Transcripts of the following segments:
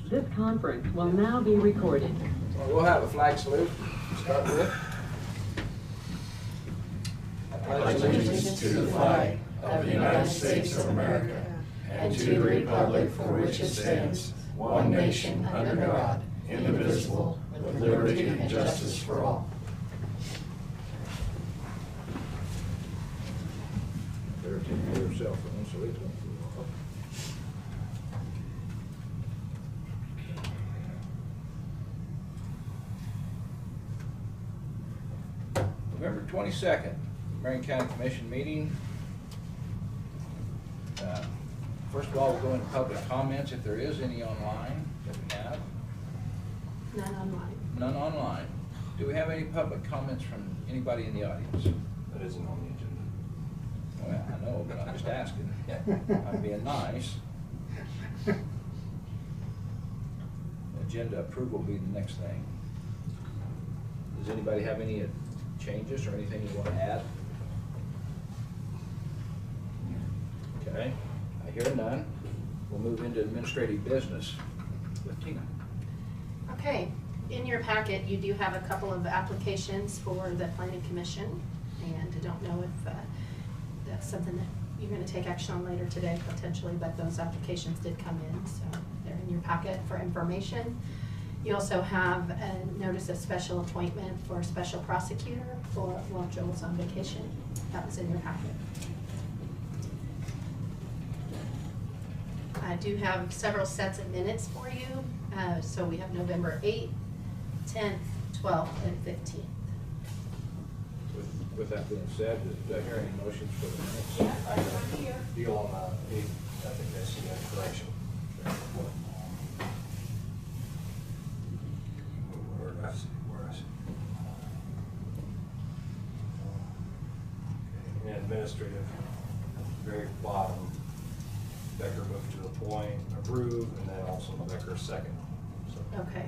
This conference will now be recorded. Well, we'll have a flag salute to start with. I pledge allegiance to the flag of the United States of America and to the republic for which it stands, one nation under God, indivisible, with liberty and justice for all. Better take care of your cell phone so it don't go off. November 22nd, Marion County Commission meeting. First of all, we'll go into public comments if there is any online that we have. None online. None online. Do we have any public comments from anybody in the audience? That isn't on the agenda. Well, I know, but I'm just asking. I'm being nice. Agenda approval will be the next thing. Does anybody have any changes or anything you want to add? Okay, I hear none. We'll move into administrative business with Tina. Okay, in your packet, you do have a couple of applications for the planning commission, and I don't know if that's something that you're gonna take action on later today potentially, but those applications did come in, so they're in your packet for information. You also have a notice of special appointment for a special prosecutor for, while Joel's on vacation. That was in your packet. I do have several sets of minutes for you. So we have November 8th, 10th, 12th, and 15th. With that being said, did I hear any motions for the minutes? Yeah, I got a deal on the 8th, I think that's the correction. Where is it? Okay, administrative, very bottom, Becker moved to appoint, approve, and then also Becker second. So Okay.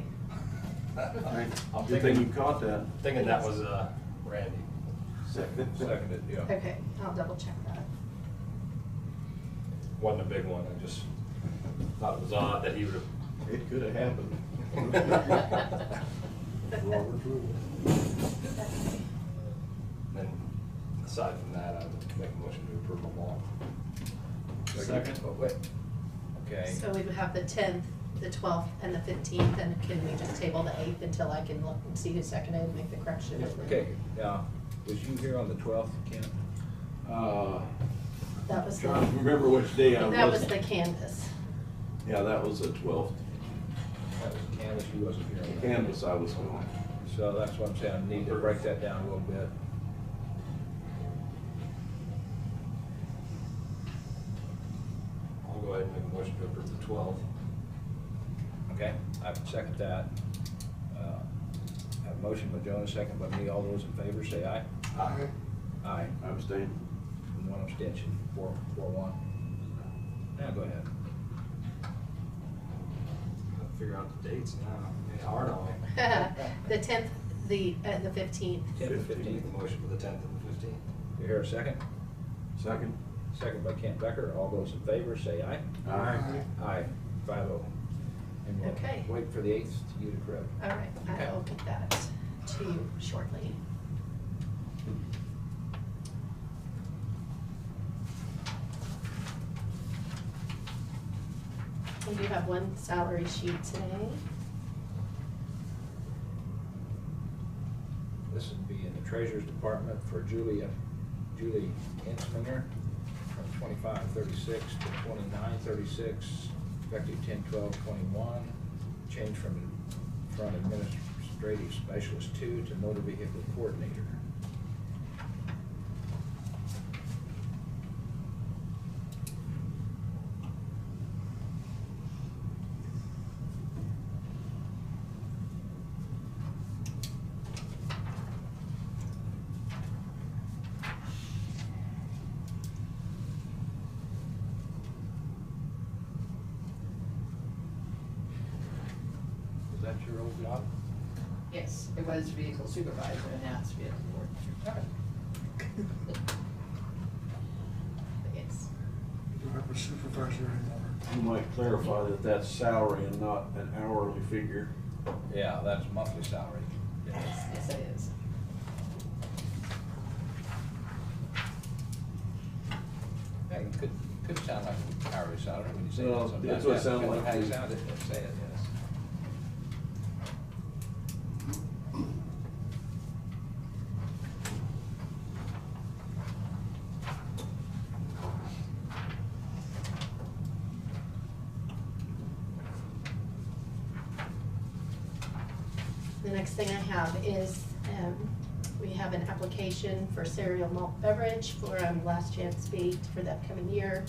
I'm Good thing you caught that. thinking that was Randy. Seconded, yeah. Okay, I'll double check that. Wasn't a big one, I just thought it was odd that he would have. It could have happened. Robert's rule. Then, aside from that, I would make a motion to approve them all. Second. Oh, wait. Okay. So we would have the 10th, the 12th, and the 15th, and can we just table the 8th until I can look and see who seconded and make the correction? Okay, now, was you here on the 12th, Ken? That was Trying to the, remember which day I was. that was the canvas. Yeah, that was the 12th. That was Canvas, you wasn't here on that. Canvas I was going. So that's what I'm saying, I need to break that down a little bit. I'll go ahead and make a motion to approve the 12th. Okay, I would second that. Have a motion by Jonas, second by me. All those in favor say aye. Aye. Aye. I abstained. And one abstention, 4-1. Now go ahead. Gotta figure out the dates now. It's hard on me. The 10th, the 15th. 10th and Make 15th. the motion for the 10th and the 15th. You hear a second? Second. Second by Kent Becker. All those in favor say aye. Aye. Aye, 5-0. And we'll Okay. wait for the 8th to you to correct. All right, Okay. I will get that to you shortly. We do have one salary sheet today. This would be in the Treasurer's Department for Julie Ensminger from 25-36 to 29-36, effective 10-12-21. Change from Administrative Specialist 2 to Motor Vehicle Coordinator. Is that your old job? Yes, it was vehicle supervisor and now it's vehicle coordinator. Yes. You don't have a supervisor anymore. You might clarify that that's salary and not an hourly figure. Yeah, that's monthly salary. Yes, it is. Yeah, it could sound like hourly salary when you say No, that sometimes. that's what it Yeah, sounded depending on like how you to me. sound it, and say it, yes. The next thing I have is, we have an application for cereal malt beverage for Last Chance Feed for the upcoming year.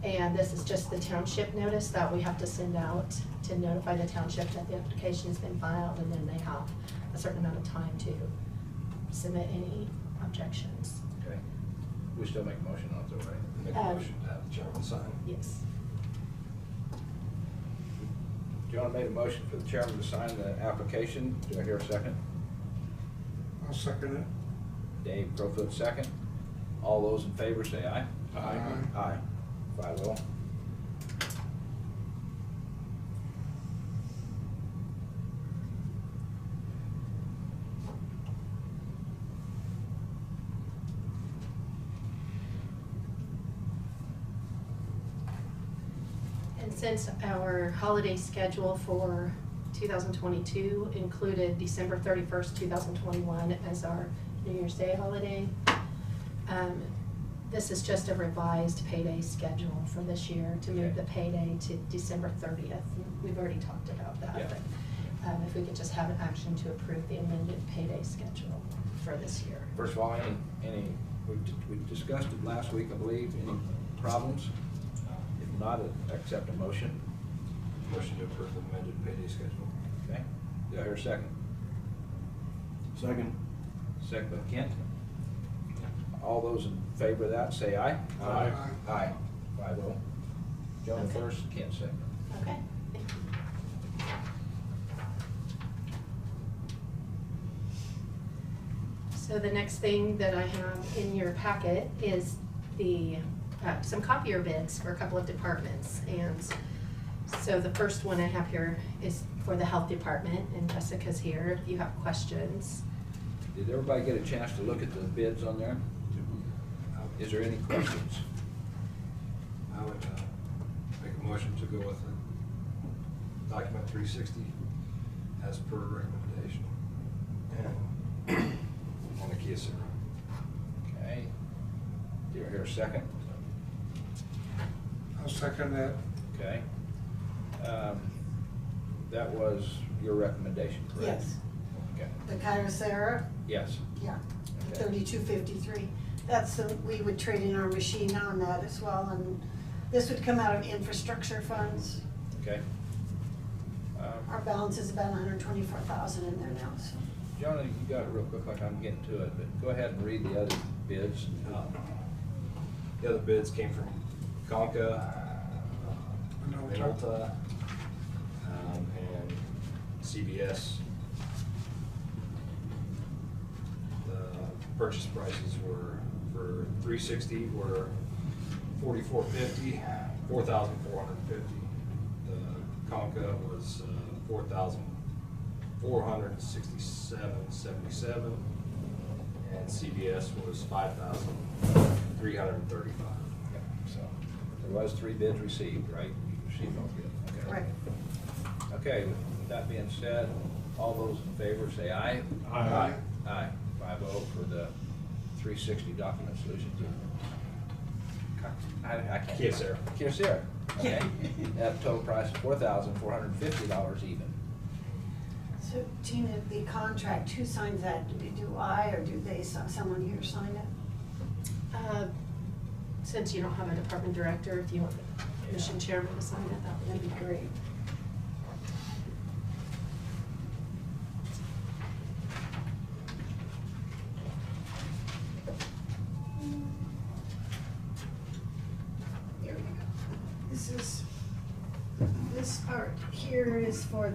And this is just the township notice that we have to send out to notify the township that the application has been filed, and then they have a certain amount of time to submit any objections. Okay. We still make a motion on it though, right? Make a motion to have the chairman sign. Yes. John made a motion for the chairman to sign the application. Do I hear a second? I'll second it. Dave Profoot, second. All those in favor say aye. Aye. Aye. 5-0. And since our holiday schedule for 2022 included December 31st, 2021 as our New Year's Day holiday, this is just a revised payday schedule for this year to move Okay. the payday to December 30th. We've already talked about that, Yeah. but if we could just have an action to approve the amended payday schedule for this year. First of all, we discussed it last week, I believe. Any problems? If not, accept a motion. Motion to approve the amended payday schedule. Okay. Do I hear a second? Second. Second by Kent. All those in favor of that, say aye. Aye. Aye. 5-0. Joan Okay. first, Kent second. Okay, thank you. So the next thing that I have in your packet is some copier bids for a couple of departments. And so the first one I have here is for the health department, and Jessica's here if you have questions. Did everybody get a chance to look at the bids on there? Is there any questions? I would make a motion to go with document 360 as per recommendation. On the Kia Ceira. Okay. Do I hear a second? I'll second that. Okay. That was your recommendation, correct? Yes, Okay. the Kyocera, Yes. yeah, Okay. 3253. That's we would trade in our machine on that as well, and this would come out of infrastructure funds. Okay. Our balance is about 124,000 in there now, so. Jonah, you got it real quick, like I'm getting to it, but go ahead and read the other bids. The other bids came from Conca, Minolta, and CBS. The purchase prices were for 360 were $4,450, $4,450. The Conca was $4,467.77, and CBS was $5,335. Yeah, so there was 3 bids received, right? You received all 3 of them, okay. Correct. Okay, with that being said, all those in favor say aye. Aye. Aye. 5-0 for the 360 document solutions. I can't. Kia Ceira. Kia Ceira, okay. That total price is $4,450 even. So Tina, the contract, who signs that? Do I, or do they, someone here sign it? Since you don't have a department director, if you want the commission chairman to sign it, that would be great. Here we go. This part here is for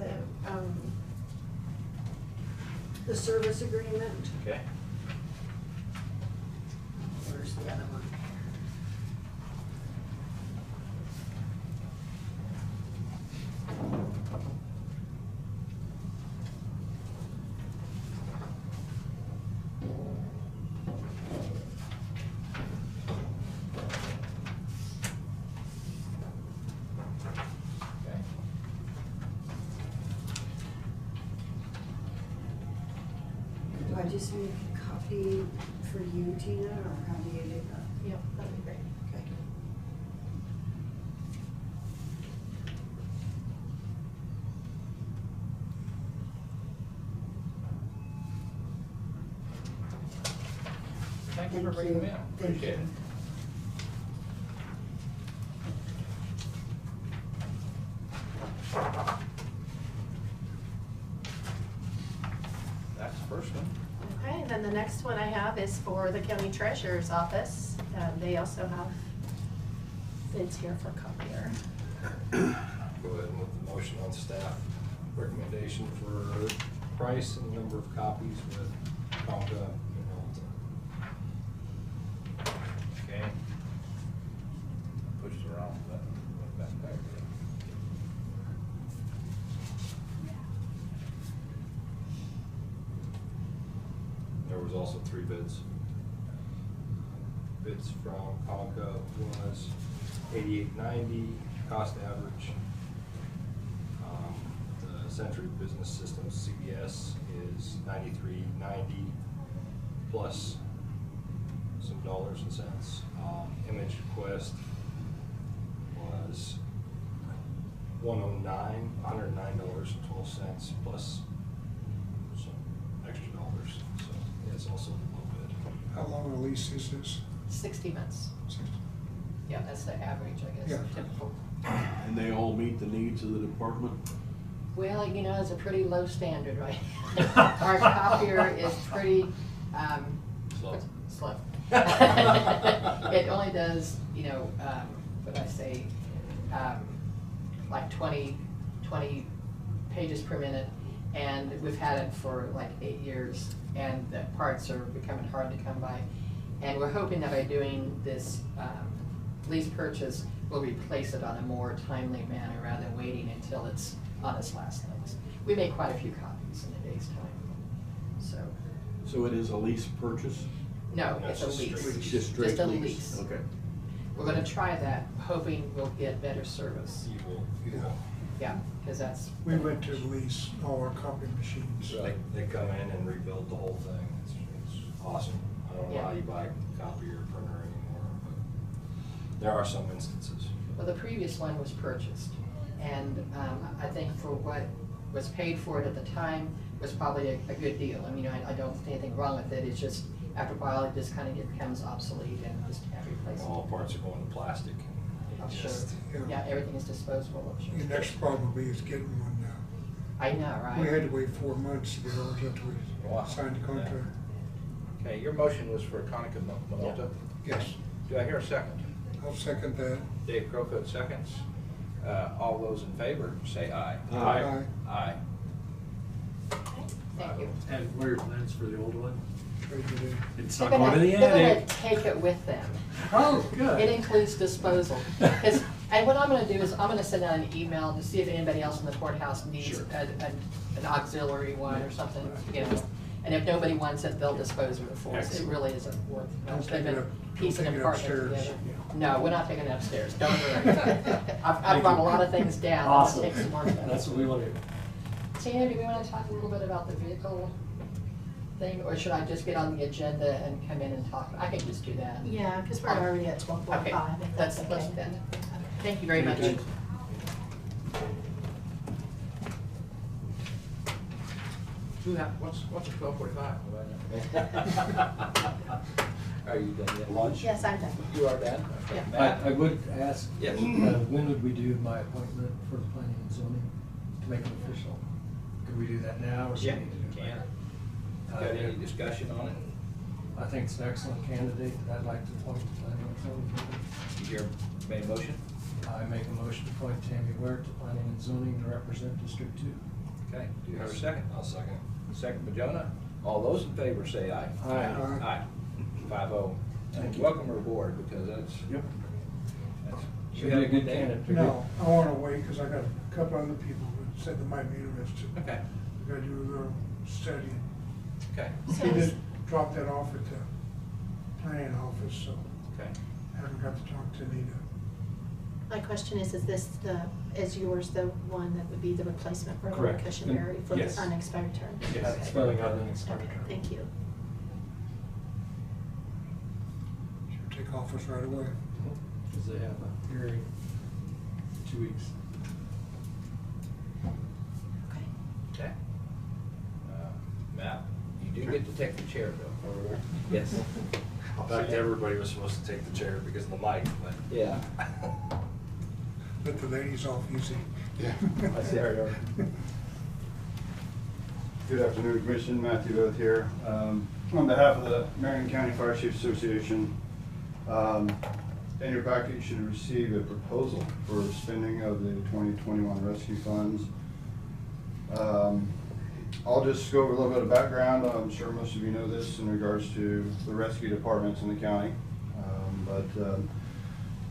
the service agreement. Okay. Where's the other one? just make a copy for you, Tina, or how do you do that? Yep, that'd be great. Okay. Thank you for Thank bringing them you. in. Thank Appreciate it. you. That's the first one. Okay, then the next one I have is for the county treasurer's office. They also have bids here for copier. Go ahead with the motion on staff recommendation for price and number of copies with Conga and Alta. Okay. Push the wrong button. Went back there. There was also 3 bids. Bids from Conga was $88.90 cost average. The Century Business Systems CBS is $93.90 plus some dollars and cents. Image Quest was $109.12 plus some extra dollars. So it's also a little bit. How long a lease is this? 60 months. 60. Yeah, that's the average, I guess, Yeah. typical. And they all meet the needs of the department? Well, you know, it's a pretty low standard, right? Our copier is pretty, Slow. slow. It only does, you know, what I say, like 20 pages per minute, and we've had it for like 8 years, and the parts are becoming hard to come by. And we're hoping that by doing this lease purchase, we'll replace it on a more timely manner rather than waiting until it's on its last legs. We made quite a few copies in a day's time, so. So it is a lease purchase? No, No, it's a it's just lease. straight- Just straight a lease? lease. Okay. We're gonna try that, hoping we'll get better service. You will. Yeah, because that's. We went to lease all our copy machines. They come in and rebuild the whole thing. It's awesome. I don't know how Yeah. you buy a copier or printer anymore, but there are some instances. Well, the previous one was purchased, and I think for what was paid for it at the time was probably a good deal. I mean, I don't see anything wrong with it, it's just, after a while, it just kind of becomes obsolete and just can't replace it. All parts are going to plastic. I'm It sure. just- Yeah, everything is disposable, I'm sure. The next problem will be is getting one now. I know, right? We had to wait 4 months to get ours after Wow. we signed the contract. Okay, your motion was for Conica Minolta. Yes, Do I hear a second? I'll second that. Dave Crowfoot seconds. All those in favor, say aye. Aye. Aye. Okay, Thank you. And what are your plans for the old one? Trade it in. It's They're not going to the gonna attic. take it with them. Oh, good. It includes disposal. And what I'm gonna do is, I'm gonna send out an email to see if anybody else in the courthouse needs Sure. an auxiliary one or something, you know. And if nobody wants it, they'll dispose of it for us. It Excellent. really isn't worth. Don't take it up- Piecing don't take it apart and upstairs. together. No, we're not taking it upstairs, don't worry. I've brought a lot of things down, I'll Awesome. take some more stuff. That's what we want to do. Tina, do we wanna talk a little bit about the vehicle thing, or should I just get on the agenda and come in and talk? I can just do that. Yeah, because we're already at 12:45, Okay, if that's okay. let's do that. Thank you very much. Okay. What's a 12:45? Are you done yet? Lunch? Yes, I'm done. You are done? Okay. Yeah. Matt? I would ask, Yes. when would we do my appointment for the planning and zoning to make it official? Could we do that now or should Yeah, we need to do it can. later? Got any discussion on it? I think it's an excellent candidate that I'd like to appoint to the planning and zoning committee. You hear, made a motion? I make a motion to appoint Tammy Ware to planning and zoning to represent District 2. Okay, do you have a second? I'll second. Second by Jonah. All those in favor say aye. Aye. Aye. 5-0. Thank you. Welcome her aboard, because that's. Yep. You Should have be a good day? candidate. No, I wanna wait, cause I got a couple other people that said they might be interested. Okay, We gotta do a little studying. okay, So He is- just dropped that off at the planning office, so okay. haven't got to talk to Anita. My question is is yours the one that would be the replacement for Laura Correct. Cushenberry for the Yes. unexpired term? Yes, Okay. spelling out an expired Okay, term. thank you. office right away. Because they have a hearing in 2 weeks. Okay. Okay. Matt, you do get to take the chair though, over there. Yes. In fact, everybody was supposed to take the chair because of the mic, but. Yeah. Let the ladies off easy. Yeah. I see how you are. Good afternoon, Commission. Matthew Oath here. On behalf of the Marion County Fire Chiefs Association, in your packet you should have received a proposal for spending of the 2021 rescue funds. I'll just go over a little bit of background. I'm sure most of you know this in regards to the rescue departments in the county.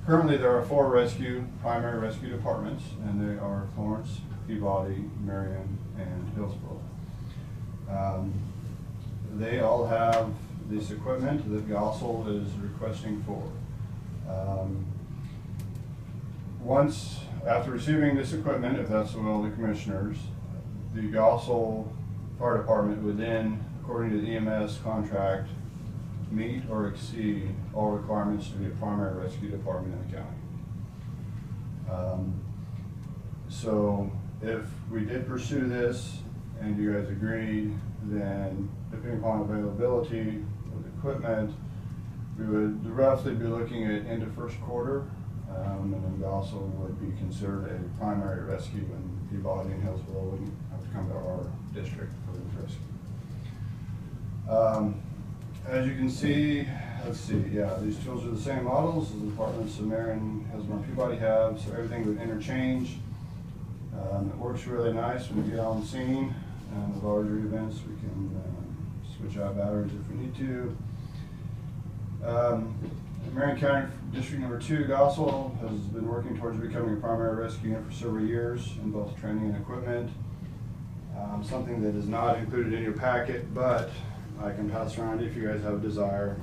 Currently there are 4 primary rescue departments, and they are Florence, Peabody, Marion, and Hillsborough. They all have this equipment that Gossel is requesting for. Once, after receiving this equipment, if that's the will of the commissioners, the Gossel Fire Department would then, according to the EMS contract, meet or exceed all requirements to be a primary rescue department in the county. So if we did pursue this and you guys agreed, then depending upon availability of equipment, we would roughly be looking at end of first quarter, and then Gossel would be considered a primary rescue, and Peabody and Hillsborough wouldn't have to come to our district for the rescue. As you can see, these tools are the same models as the departments of Marion, Hillsborough, and Peabody have, so everything would interchange. It works really nice when we get on scene, and the larger events we can switch out batteries if we need to. Marion County District Number 2, Gossel, has been working towards becoming a primary rescue unit for several years in both training and equipment. Something that is not included in your packet, but I can pass around if you guys have a desire.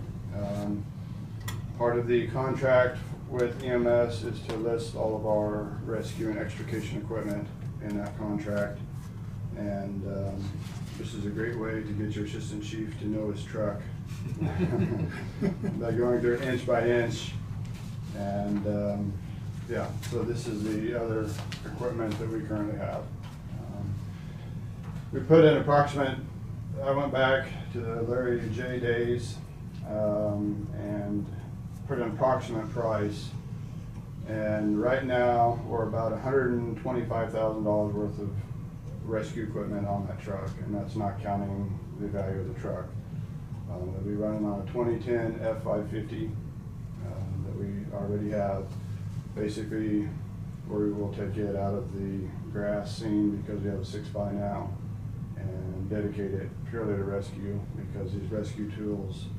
Part of the contract with EMS is to list all of our rescue and extrication equipment in that contract. And this is a great way to get your assistant chief to know his truck by going through inch by inch. And yeah, so this is the other equipment that we currently have. We put an approximate, I went back to the Larry J days and put an approximate price. And right now we're about $125,000 worth of rescue equipment on that truck, and that's not counting the value of the truck. We'll be running on a 2010 F550 that we already have. Basically, we will take it out of the grass scene because we have a 6x now, and dedicate it purely to rescue, because these rescue tools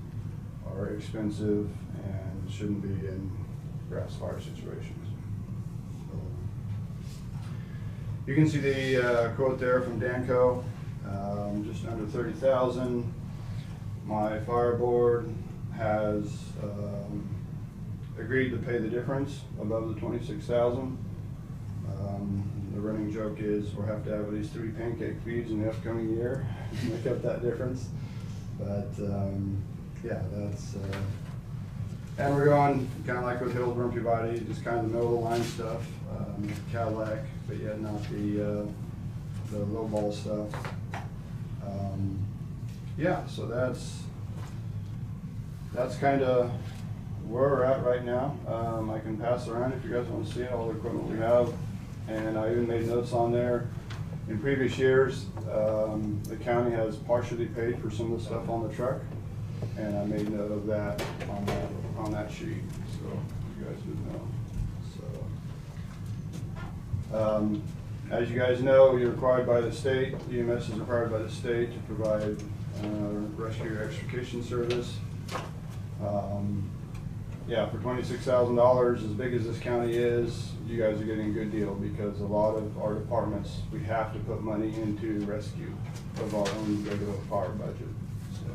are expensive and shouldn't be in grass fire situations. You can see the quote there from Danco, just under $30,000. My fire board has agreed to pay the difference above the $26,000. The running joke is we'll have to have at least 3 pancake feeds in the upcoming year to make up that difference. But yeah, that's and we're going kind of like with Hillsborough and Peabody, just kind of the middle of the line stuff, Cadillac, but yet not the low ball stuff. Yeah, so that's kind of where we're at right now. I can pass around if you guys want to see all the equipment we have, and I even made notes on there. In previous years, the county has partially paid for some of the stuff on the truck, and I made note of that on that sheet, so you guys would know. So, as you guys know, you're required by the state. EMS is required by the state to provide rescue extrication service. Yeah, for $26,000, as big as this county is, you guys are getting a good deal, because a lot of our departments, we have to put money into rescue of our own regular fire budget. So,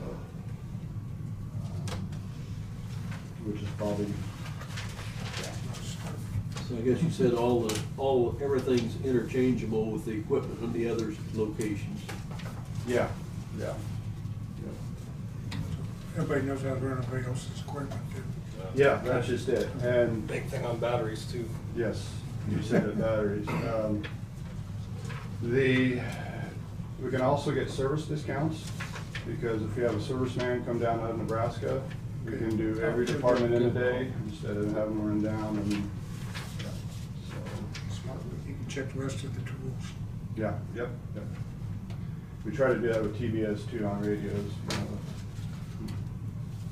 which is probably, yeah. So I guess you said everything's interchangeable with the equipment in the other locations. Yeah, yeah. Everybody knows how to run everybody else's equipment, too. Yeah, that's just it. And Big thing on batteries too. yes, you said it, batteries. We can also get service discounts, because if you have a serviceman come down out of Nebraska, we can do every department in a day instead of having them run down and, yeah. So, Smart, you can check the rest of the tools. yeah, yep. We try to do that with TBS too on radios, you know.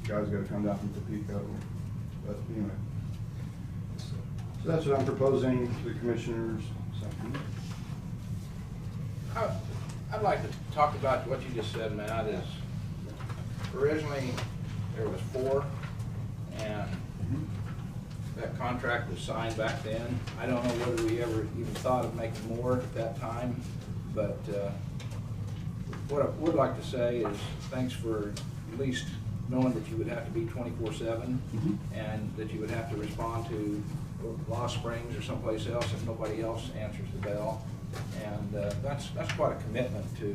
Guys gotta come down from Topeka, but anyway. So that's what I'm proposing to the commissioners. I'd like to talk about what you just said, Matt, is originally there was 4, and that contract was signed back then. I don't know whether we ever even thought of making more at that time, but what I would like to say is thanks for at least knowing that you would have to be 24/7 and that you would have to respond to Lost Springs or someplace else if nobody else answers the bell. And that's quite a commitment to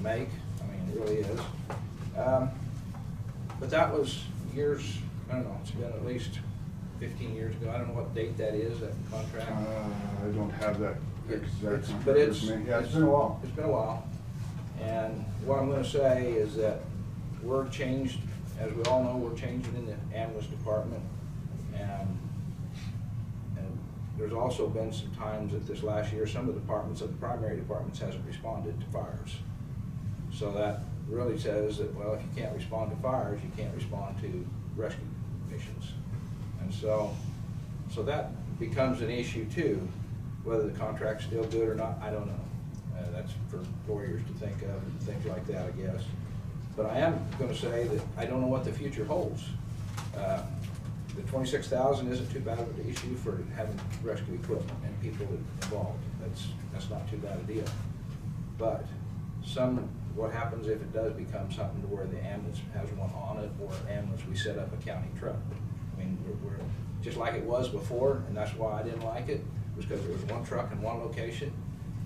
make. I mean, it really is. But that was years, I don't know, it's been at least 15 years ago. I don't know what date that is, that contract. I don't have that exact But number it's, with me. Yeah, it's been a while. It's been a while. And what I'm gonna say is that we're changed, as we all know, we're changing in the ambulance department. And there's also been some times that this last year, some of the departments, of the primary departments, hasn't responded to fires. So that really says that, well, if you can't respond to fires, you can't respond to rescue missions. And so that becomes an issue too. Whether the contract's still good or not, I don't know. That's for lawyers to think of and things like that, I guess. But I am gonna say that I don't know what the future holds. The 26,000 isn't too bad of an issue for having rescue equipment and people involved. That's not too bad a deal. But what happens if it does become something to where the ambulance has one on it, or ambulance, we set up a county truck? I mean, we're just like it was before, and that's why I didn't like it, was because there was one truck in one location,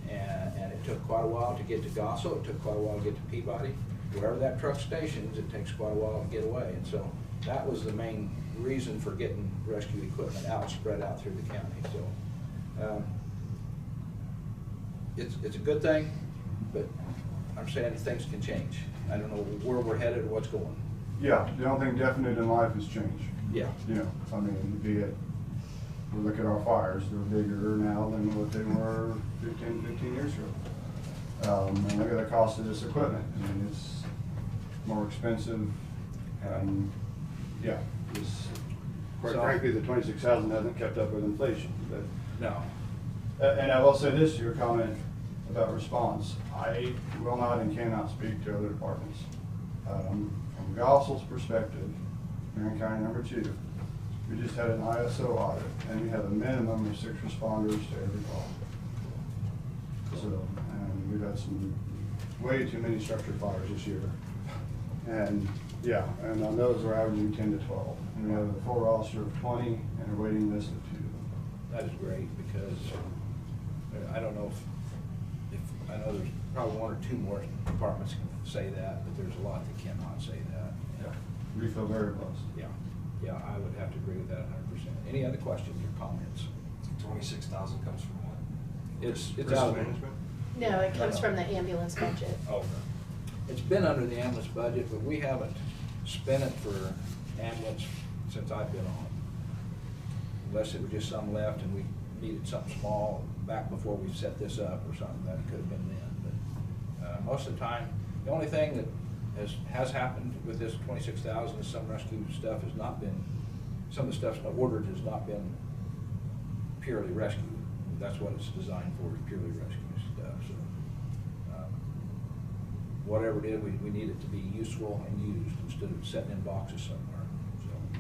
and it took quite a while to get to Gossel, it took quite a while to get to Peabody. Wherever that truck stations, it takes quite a while to get away. And so that was the main reason for getting rescue equipment spread out through the county. So it's a good thing, but I'm saying things can change. I don't know where we're headed or what's going. Yeah, the only thing definite in life is change. Yeah. You know, I mean, be it, we look at our fires, they're bigger now than what they were 15 years ago. And look at the cost of this equipment. I mean, it's more expensive, and yeah, quite frankly, the 26,000 hasn't kept up with inflation. But No. And I will say this to your comment about response. I will not and cannot speak to other departments. From Gossel's perspective, Marion County number 2, we just had an ISO audit, and we have a minimum of 6 responders to every call. So, and we've had some way too many structure fires this year. And yeah, and on those we're averaging 10 to 12. And we have a full roster of 20 and a waiting list of 2. That is great, because I don't know if I know there's probably 1 or 2 more departments can say that, but there's a lot that cannot say that. Yeah, we feel very blessed. Yeah, I would have to agree with that 100%. Any other questions or comments? 26,000 comes from what? It's Risk out of management? No, it comes from the ambulance budget. Oh, okay. It's been under the ambulance budget, but we haven't spent it for ambulance since I've been on. Unless it was just some left and we needed something small back before we set this up or something, that could have been then. But most of the time, the only thing that has happened with this 26,000 is some rescue stuff has not been, some of the stuff's ordered has not been purely rescue. That's what it's designed for, is purely rescue stuff. So whatever it is, we need it to be useful and used instead of sitting in boxes somewhere. So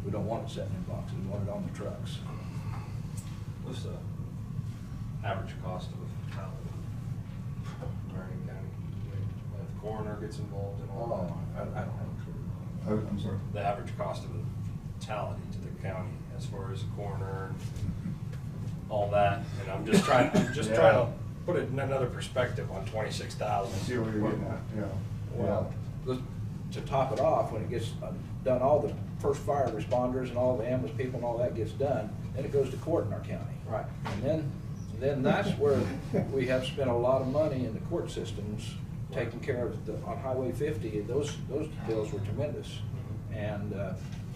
we don't want it sitting in boxes, we want it on the trucks. What's the average cost of a fatality in Marion County? If the coroner gets involved in all that? I don't have a clue. I'm sorry. The average cost of a fatality to the county as far as a coroner and all that. And I'm just trying to put it in another perspective on 26,000. I see where you're getting at, yeah. Well, to top it off, when it gets done, all the first fire responders and all the ambulance people and all that gets done, then it goes to court in our county. Right. And then that's where we have spent a lot of money in the court systems, taking care of on Highway 50, those bills were tremendous. And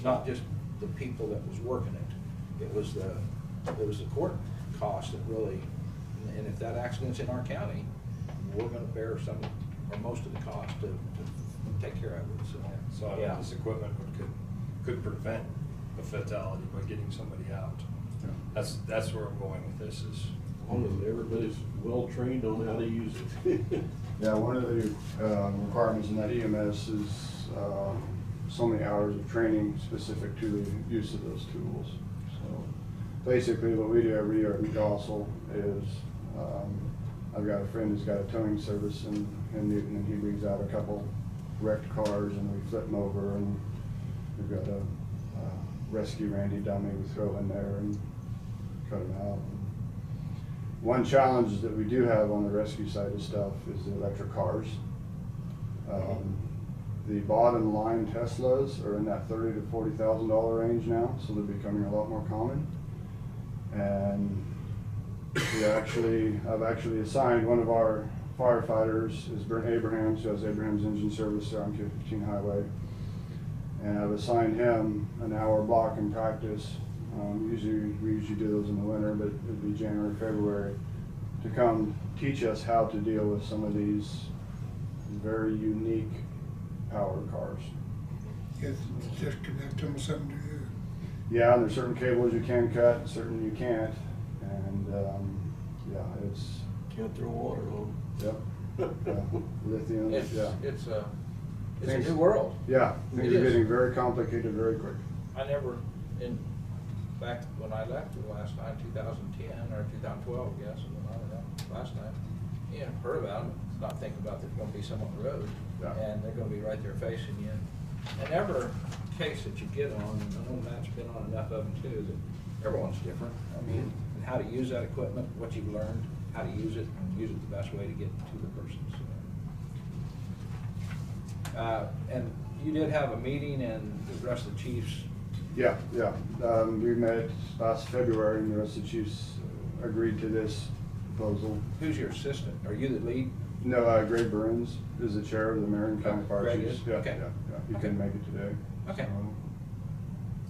not just the people that was working it, it was the court cost that really, and if that accident's in our county, we're gonna bear some or most of the cost to take care of it, So I mean, this equipment could prevent a fatality by getting somebody out. That's where I'm going with this is. As long as everybody's well-trained on how to use it. Yeah, one of the requirements in that EMS is so many hours of training specific to the use of those tools. So basically what we do every year in Gossel is I've got a friend who's got a towing service in Newton, and he brings out a couple wrecked cars and we flip them over, and we've got a rescue Randy dummy we throw in there and cut them out. One challenge that we do have on the rescue side of stuff is the electric cars. The bottom line Teslas are in that $30,000 to $40,000 range now, so they're becoming a lot more common. And I've actually assigned one of our firefighters is Brent Abrahams, who has Abraham's Engine Service there on K-15 Highway. And I've assigned him an hour block in practice. We usually do those in the winter, but it'd be January, February, to come teach us how to deal with some of these very unique powered cars. Yes, just connect them to something to do. Yeah, and there's certain cables you can cut, certain you can't, and yeah, it's. Can't throw water on Yep. Lithium. It's a Things- new world. Yeah, things It are is. getting very complicated very quick. Back when I left the last time, 2010 or 2012, I guess, I don't know, last time, heard about them, not thinking about there's gonna be some on the road. Yeah. And they're gonna be right there facing you. And every case that you get on, and I know Matt's been on enough of them too, that everyone's different. I mean, and how to use that equipment, what you've learned, how to use it, and use it the best way to get to the person. So. And you did have a meeting, and the rest of the chiefs. Yeah. We met last February, and the rest of the chiefs agreed to this proposal. Who's your assistant? Are you the lead? No, Greg Burns is the chair of the Marion County Fire Greg Chiefs. is? Yeah, Okay. yeah. He Okay. couldn't make it today. Okay.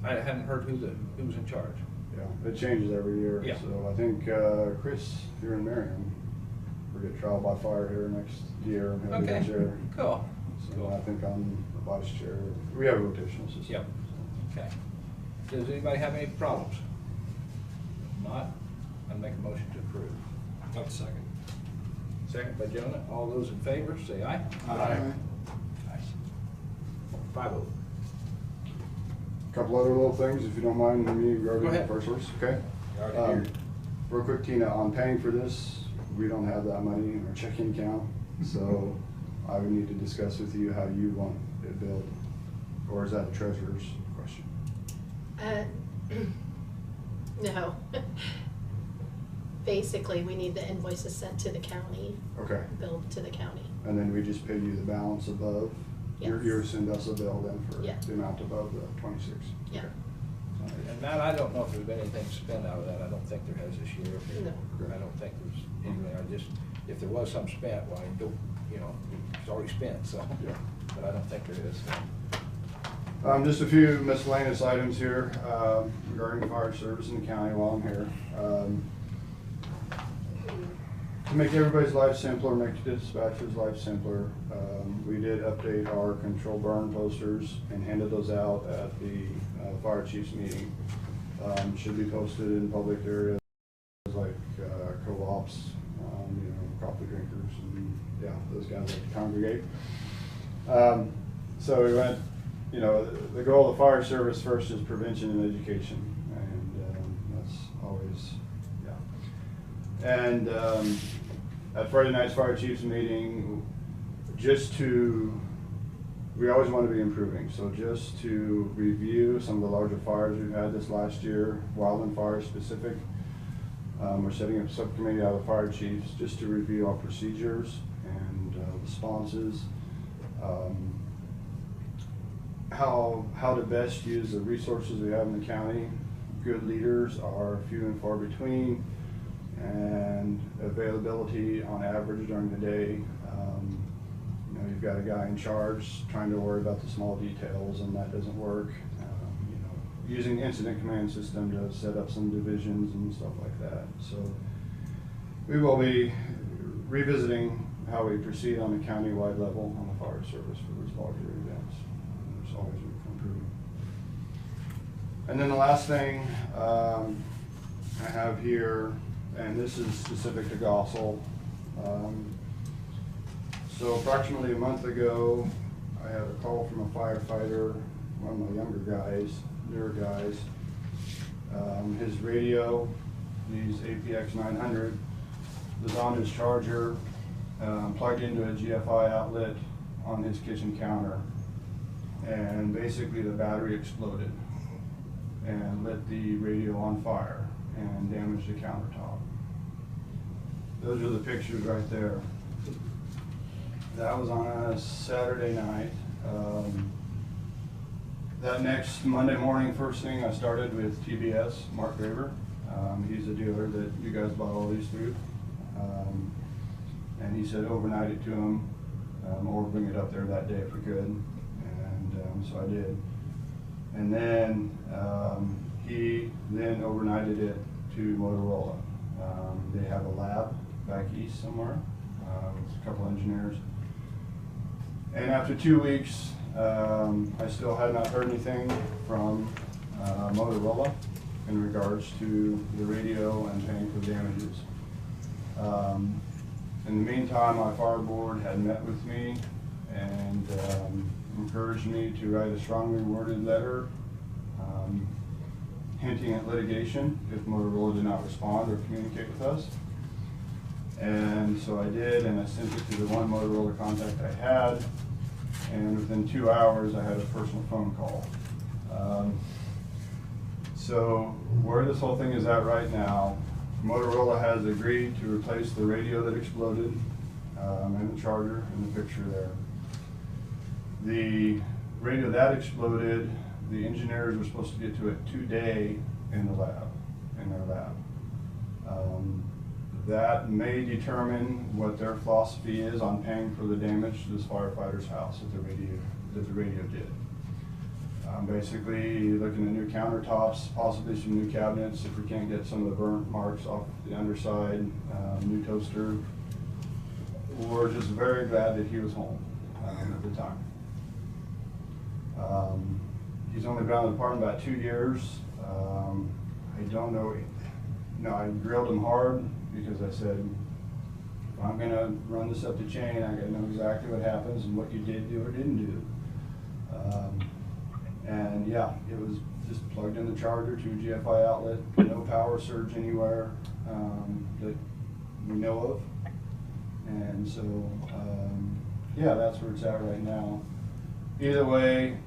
So, I hadn't heard who was in charge. yeah, it changes every year. Yeah. So I think Chris here in Marion, we'll get trial by fire here next year, and he'll be the Okay, chair. cool. So Cool. I think I'm the vice chair. We have a rotational system. Yep. Okay. Does anybody have any problems? If not, I'd make a motion to approve. Not the second. Second by Jonah. All those in favor, say aye. Aye. Aye. 5-0. Couple other little things, if you don't mind, me regarding Go the ahead. first horse, okay? You already here. Real quick, Tina, on paying for this, we don't have that money in our checking account, so I would need to discuss with you how you want it billed. Or is that a treasurer's question? No. Basically, we need the invoices sent to the county, Okay, billed to the county. and then we just pay you the balance above? Yes. You're send us a bill then for Yeah. the amount above the 26? Yeah. Okay. And Matt, I don't know if there's been anything spent out of that. I don't think there has this year. No. I don't think there's anything. If there was some spent, well, it's already spent, so. Yeah. But I don't think there is. Just a few miscellaneous items here regarding fire service in the county while I'm here. To make everybody's life simpler, make the dispatcher's life simpler, we did update our control burn posters and handed those out at the fire chiefs meeting. Should be posted in public areas like co-ops, coffee drinkers, and yeah, those guys like to congregate. So we went, the goal of the fire service first is prevention and education, and that's always, yeah. And at Friday night's fire chiefs meeting, we always want to be improving, so just to review some of the larger fires we've had this last year, wildland fires specific, we're setting up a subcommittee out of fire chiefs just to review our procedures and responses. how to best use the resources we have in the county. Good leaders are few and far between, and availability on average during the day. You know, you've got a guy in charge trying to worry about the small details, and that doesn't work. You know, using the incident command system to set up some divisions and stuff like that. So we will be revisiting how we proceed on a county-wide level on the fire service for those larger events. There's always room for improvement. And then the last thing I have here, and this is specific to Gossel. So approximately a month ago, I had a call from a firefighter, one of my younger guys, newer guys. His radio, his APX 900, was on his charger, plugged into a GFI outlet on his kitchen counter, and basically the battery exploded and lit the radio on fire and damaged the countertop. Those are the pictures right there. That was on a Saturday night. That next Monday morning, first thing, I started with TBS, Mark Graver. He's a dealer that you guys bought all these through. And he said overnight it to him, or bring it up there that day if we could. And so I did. And then he then overnighted it to Motorola. They have a lab back east somewhere with a couple engineers. And after 2 weeks, I still had not heard anything from Motorola in regards to the radio and paying for damages. In the meantime, my fire board had met with me and encouraged me to write a strongly worded letter hinting at litigation if Motorola did not respond or communicate with us. And so I did, and I sent it to the one Motorola contact I had, and within 2 hours I had a personal phone call. So where this whole thing is at right now, Motorola has agreed to replace the radio that exploded and the charger in the picture there. The radio that exploded, the engineers were supposed to get to it today in the lab, in their lab. That may determine what their philosophy is on paying for the damage to this firefighter's house that the radio did. Basically, looking at new countertops, possibly some new cabinets if we can't get some of the burnt marks off the underside, new toaster. We're just very glad that he was home at the time. He's only been on the department about 2 years. I don't know. No, I grilled him hard because I said, if I'm going to run this up the chain, I got to know exactly what happens and what you did do or didn't do. And yeah, it was just plugged in the charger to a GFI outlet, no power surge anywhere that we know of. And so, yeah, that's where it's at right now. Either way,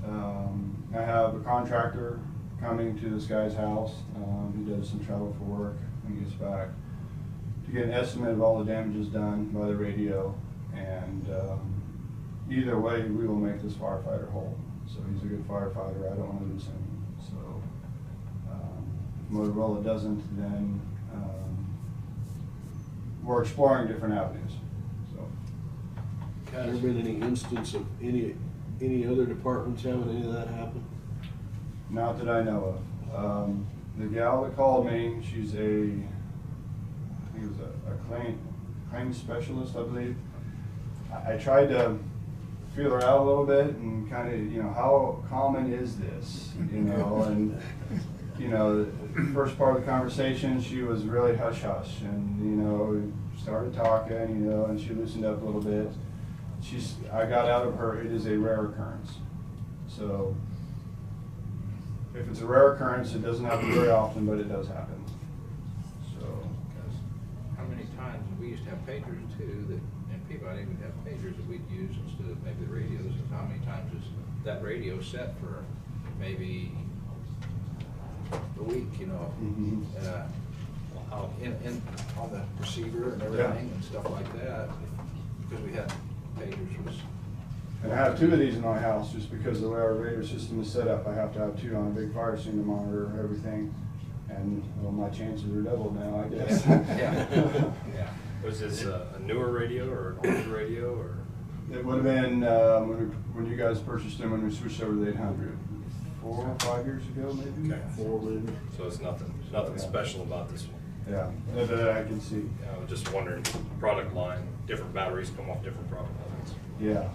I have a contractor coming to this guy's house. He does some travel for work when he gets back to get an estimate of all the damages done by the radio. And either way, we will make this firefighter whole. So he's a good firefighter. I don't want to lose him. So if Motorola doesn't, then we're exploring different avenues. So. Has there been any instance of any other departments having any of that happen? Not that I know of. The gal that called me, she's I think it was a claims specialist, I believe. I tried to feel her out a little bit and kind of, you know, how common is this, you know, and, you know, the first part of the conversation, she was really hush-hush and, you know, we started talking, you know, and she loosened up a little bit. I got out of her, it is a rare occurrence. So, if it's a rare occurrence, it doesn't happen very often, but it does happen. So, how many times, we used to have pagers too, and people, I think we'd have pagers that we'd use instead of maybe the radios. And how many times is that radio set for maybe a week, you know? Mm-hmm. On the receiver and everything and stuff like that, because we had pagers was And I have two of these in my house, just because of the way our radar system is set up. I have to have two on a big fire scene to monitor everything. And, well, my chances are doubled now, I guess. Yeah. Yeah. Was this a newer radio or an older radio, or? It would have been, when you guys purchased them, when we switched over to the 800, 4 or 5 years ago, maybe? Okay. 4 maybe. So it's nothing special about this one? Yeah, that I can see. Yeah, I was just wondering, product line, different batteries come off different product lines. Yeah,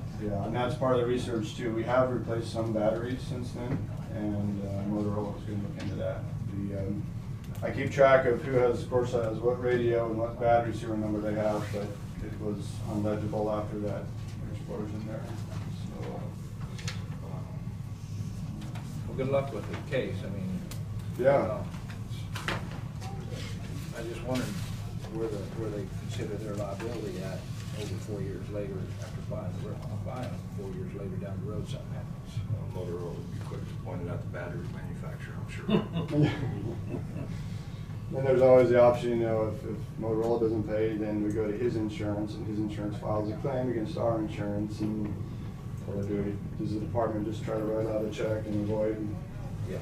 and that's part of the research too. We have replaced some batteries since then, and Motorola's gonna look into that. I keep track of who has, of course, has what radio and what battery serial number they have, but it was unlegible after that explosion there. So, Well, good luck with the case, I mean. yeah. I just wondered where they consider their liability at over 4 years later after buying them, 4 years later down the road something happens. Motorola would be quick to point it out the battery manufacturer, I'm sure. And there's always the option, if Motorola doesn't pay, then we go to his insurance, and his insurance files a claim against our insurance, and what does the department just try to write out a check and avoid? Yeah.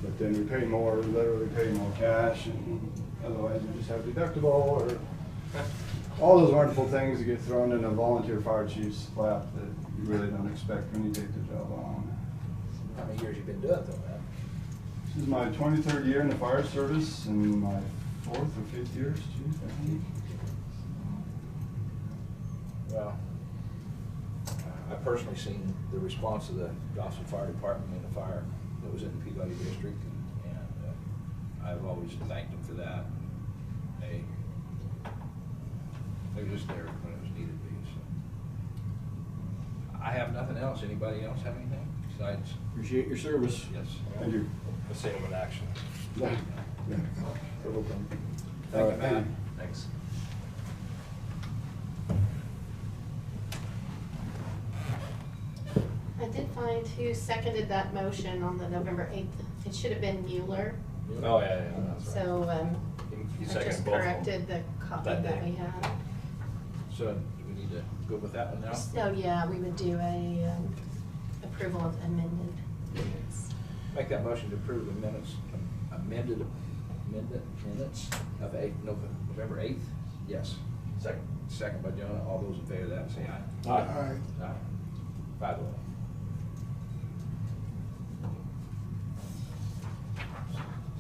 But then we pay more, we literally pay more cash, and otherwise we just have deductible, or all those wonderful things that get thrown in a volunteer fire chief's lap that you really don't expect when you take the job on. How many years you been doing it though, man? This is my 23rd year in the fire service, and my 4th or 5th year, Chief, I think. Well, I've personally seen the response of the Dawson Fire Department in the fire that was in the Peabody District, and I've always thanked them for that. They were just there when it was needed to be, so. I have nothing else. Anybody else have anything besides? Appreciate your service. Yes. Thank you. Let's see them in action. Yeah. Yeah. So welcome. Thank you, Thank Matt. you. Thanks. I did find who seconded that motion on the November 8th. It should have been Mueller. Oh, yeah, that's right. So, You I seconded just both of them corrected the copy that that day. we had. So do we need to go with that one now? So, yeah, we would do a approval of amended minutes. Make that motion to approve the minutes, amended minutes of November 8th? Yes. Second. Second by Jonah. All those in favor of that, say aye. Aye. Aye. 5-0.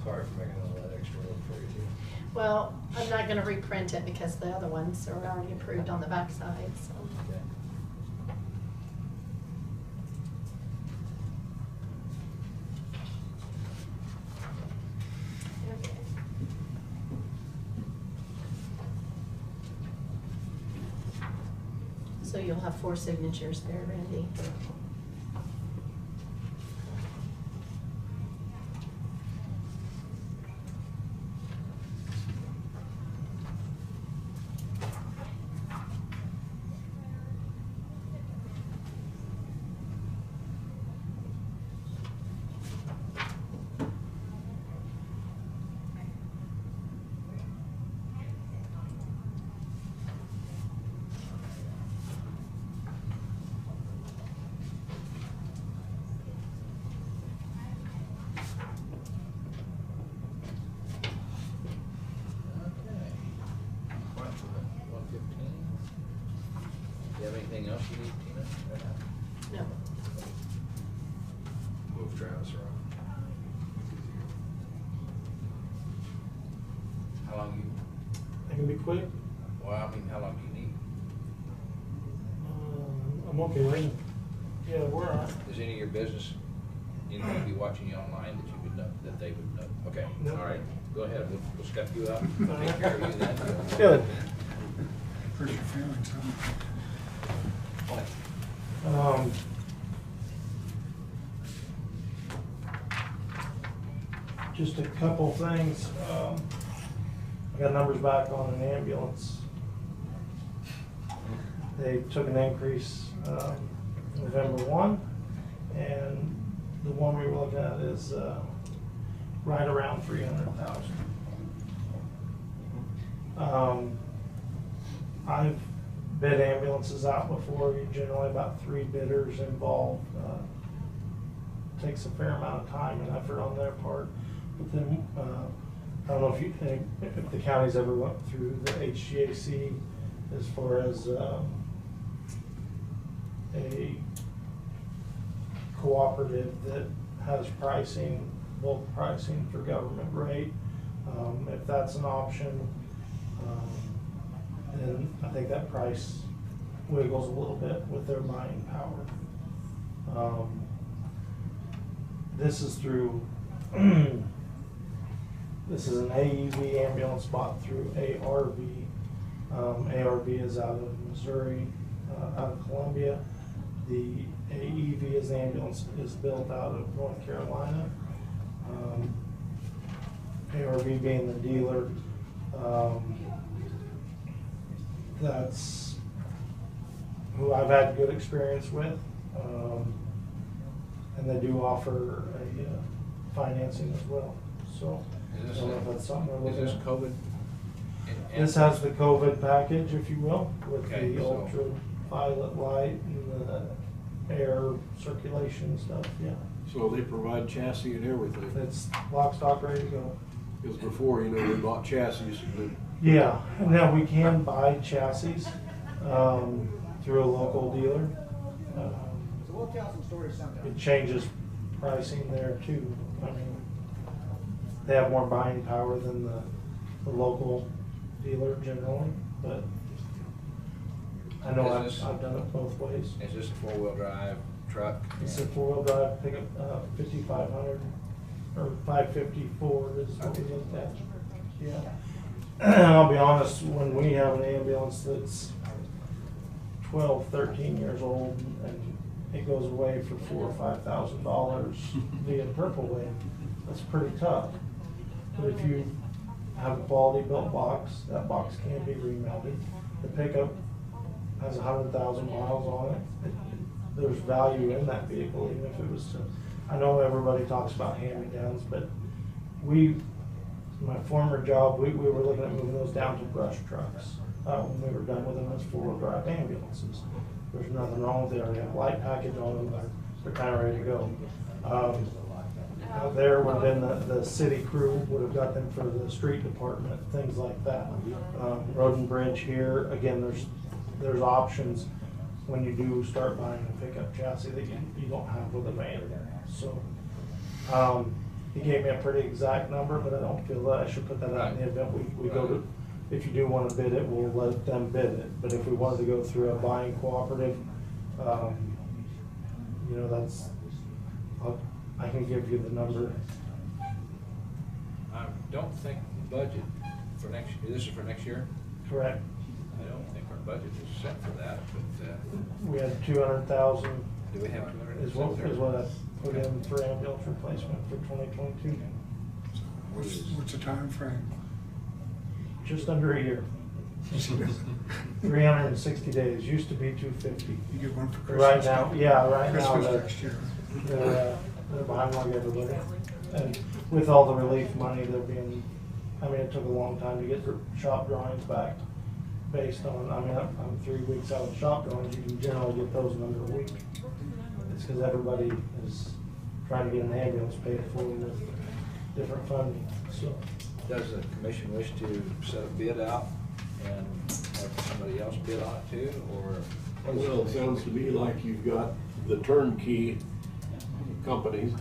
Sorry for making all that extra work for you, too. Well, I'm not gonna reprint it because the other ones are already approved on the backside, so. Okay. Okay. So you'll have 4 signatures there, Randy. Okay. 1:15. Do you have anything else you need, Tina? right now? No. Move Travis around. How long you, I can be quick. well, I mean, how long do you need? I'm okay right now. Yeah, we're on. Is any of your business, anybody be watching you online that you would know, that they would know? Okay, No. all right, go ahead, we'll step you up, take care of you then. Good. Hurt your feelings, huh? Just a couple things. I got numbers back on an ambulance. They took an increase November 1, and the one we were looking at is right around 300,000. I've bid ambulances out before. You generally about 3 bidders involved. Takes a fair amount of time and effort on their part. But then, I don't know if the county's ever went through the HGAC as far as a cooperative that has pricing, bulk pricing for government rate. If that's an option, then I think that price wiggles a little bit with their buying power. This is through, this is an AEV ambulance bought through ARV. ARV is out of Missouri, out of Columbia. The AEV is the ambulance is built out of North Carolina. ARV being the dealer, that's who I've had good experience with. And they do offer a financing as well. So I don't know if that's something we're looking Is at. this COVID? This has the COVID package, if you will, with Okay, the so- ultraviolet light and the air circulation stuff, yeah. So they provide chassis and everything. It's lock, stock, ready to go. Because before, you know, we bought chassis, but Yeah, now we can buy chassis through a local dealer. We'll tell some stories sometime. It changes pricing there too. I mean, they have more buying power than the local dealer generally, but I know Is this- I've done it both ways. Is this a 4-wheel drive truck? It's a 4-wheel drive pickup, 5500 or 554 is what we looked at. Yeah. And I'll be honest, when we have an ambulance that's 12, 13 years old and it goes away for $4,000 or $5,000 via Purple Wave, that's pretty tough. But if you have a quality built box, that box can be remounted. The pickup has 100,000 miles on it. There's value in that vehicle, even if it was to, I know everybody talks about hand-me-downs, but my former job, we were looking at moving those down to brush trucks. When we were done with them as 4-wheel drive ambulances. There's nothing wrong with it, they already have light package on them, they're kind of ready to go. Out there would have been the city crew, would have got them for the street department, things like that. Road and Bridge here, again, there's options when you do start buying a pickup chassis that you don't have with a van. So, he gave me a pretty exact number, but I don't feel that I should put that out in the event we go to, if you do want to bid it, we'll let them bid it. But if we wanted to go through a buying cooperative, you know, I can give you the number. I don't think the budget for next, this is for next year? Correct. I don't think our budget is set for that, but, We had 200,000 do we have 200? is what I put in for ambulance replacement for 2022. What's the time frame? Just under a year. 360 days, used to be 250. You get one for Christmas? Right now, yeah, right now, Christmas next year. they're behind like everybody. And with all the relief money, they're being, I mean, it took a long time to get the shop drawings back based on, I mean, I'm 3 weeks out of shop drawings, you can generally get those in under a week. It's because everybody is trying to get an ambulance paid for with different funding, so. Does the commission wish to set a bid out and have somebody else bid on it too, or? well, it sounds to me like you've got the turnkey companies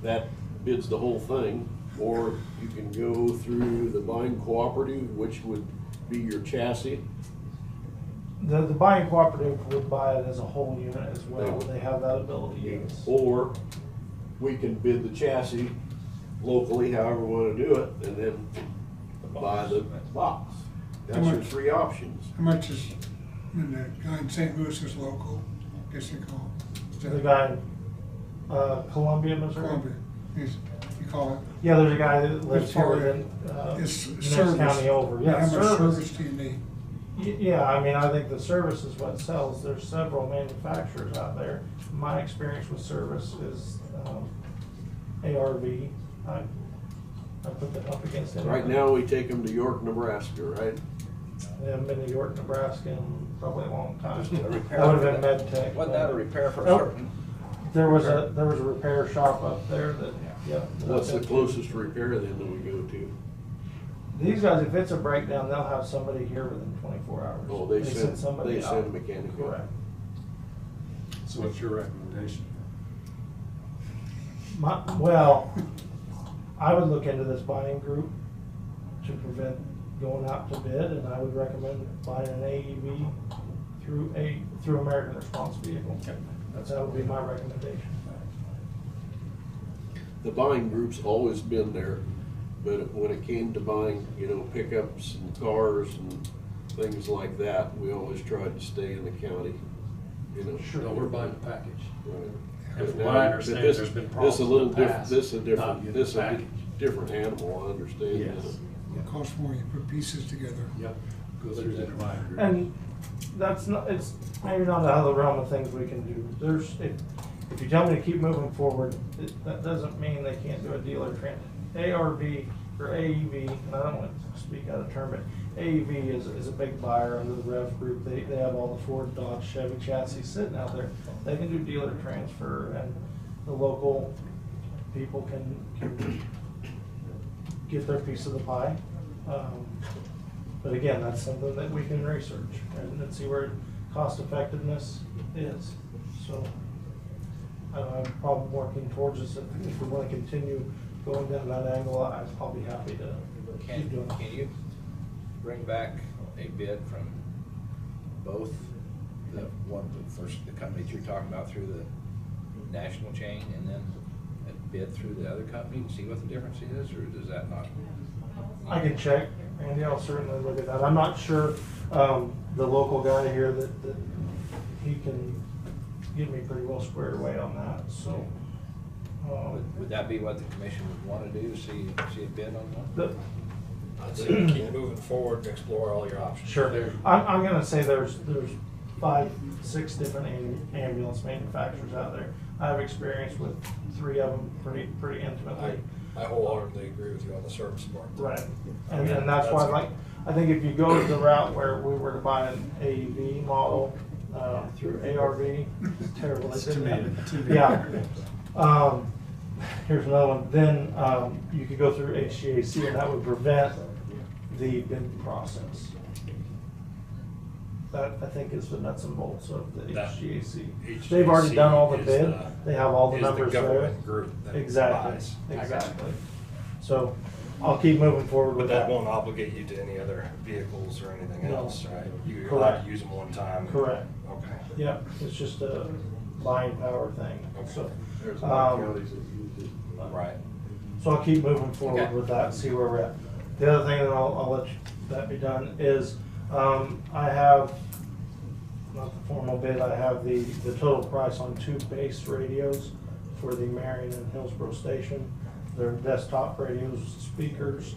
that bids the whole thing, or you can go through the buying cooperative, which would be your chassis. The buying cooperative would buy it as a whole unit as well, they have that ability, yes. Or we can bid the chassis locally, however we want to do it, and then buy the box. That's your 3 options. How much is, and the guy in St. Louis is local, guess they call it. The guy in Columbia, Missouri. Columbia, you call it. Yeah, there's a guy that lives As far here in, It's next service. county over, yeah, How much service. service do you need? Yeah, I mean, I think the service is what sells. There's several manufacturers out there. My experience with service is ARV. I put that up against it. Right now, we take them to York, Nebraska, right? They haven't been to York, Nebraska in probably a long time. Just a repair That would've for been that. med tech. Wasn't that a repair for a Nope. certain? There was a repair shop up there that, yeah. What's the closest repair then that we go to? These guys, if it's a breakdown, they'll have somebody here within 24 hours. Oh, they send somebody they out. send a mechanic. Correct. So what's your recommendation? Well, I would look into this buying group to prevent going out to bid, and I would recommend buying an AEV through American Response Vehicle. That would be my recommendation. The buying group's always been there, but when it came to buying, you know, pickups and cars and things like that, we always tried to stay in the county, you know. Sure. No, we're buying a package. Right. And But from now- what I but understand, this- there's been This problems a little in the different, past this a not different, getting this the a package. different animal, I understand. Yes. that. It costs more, you put pieces together. Yep, go through that buying group. And that's not, it's maybe not out of the realm of things we can do. If you tell me to keep moving forward, that doesn't mean they can't do a dealer ARV or AEV, and I don't want to speak out of turn, but AEV is a big buyer under the Rev Group. They have all the Ford, Dodge, Chevy chassis sitting out there. They can do dealer transfer, and the local people can get their piece of the pie. But again, that's something that we can research and see where cost effectiveness is. So I'm probably working towards this. If we want to continue going down that angle, I'll be happy to keep doing it. Can you bring back a bid from both the companies you're talking about through the national chain, and then a bid through the other company and see what the difference is, or does that not? I can check, Andy, I'll certainly look at that. I'm not sure, the local guy here that he can get me pretty well squared away on that, so. Would that be what the commission would want to do, see a bid on that? I'd say keep moving forward and explore all your options. Sure. I'm gonna say there's 5, 6 different ambulance manufacturers out there. I have experience with 3 of them pretty intimately. I wholeheartedly agree with you on the service part. Right, and that's why, I think if you go the route where we were to buy an AEV model, through ARV, it's terrible. It's too many. Yeah. Here's another one, then, you could go through HGAC, and that would prevent the bid process. That, I think, is the nuts and bolts of the That HGAC. They've already done all the is bid, they have all the is numbers there. government group that Exactly, buys. exactly. So, I'll keep moving forward But with that that. won't obligate you to any other vehicles or anything No. else, right? You're allowed Correct. to use them one time. Correct. Okay. Yep, it's just a buying power thing, so. There's a lot of counties that use it. Right. So I'll keep moving forward Okay. with that, and see where we're at. The other thing, and I'll let that be done, is, I have, not the formal bid, I have the total price on 2 base radios for the Marion and Hillsborough station. They're desktop radios, speakers.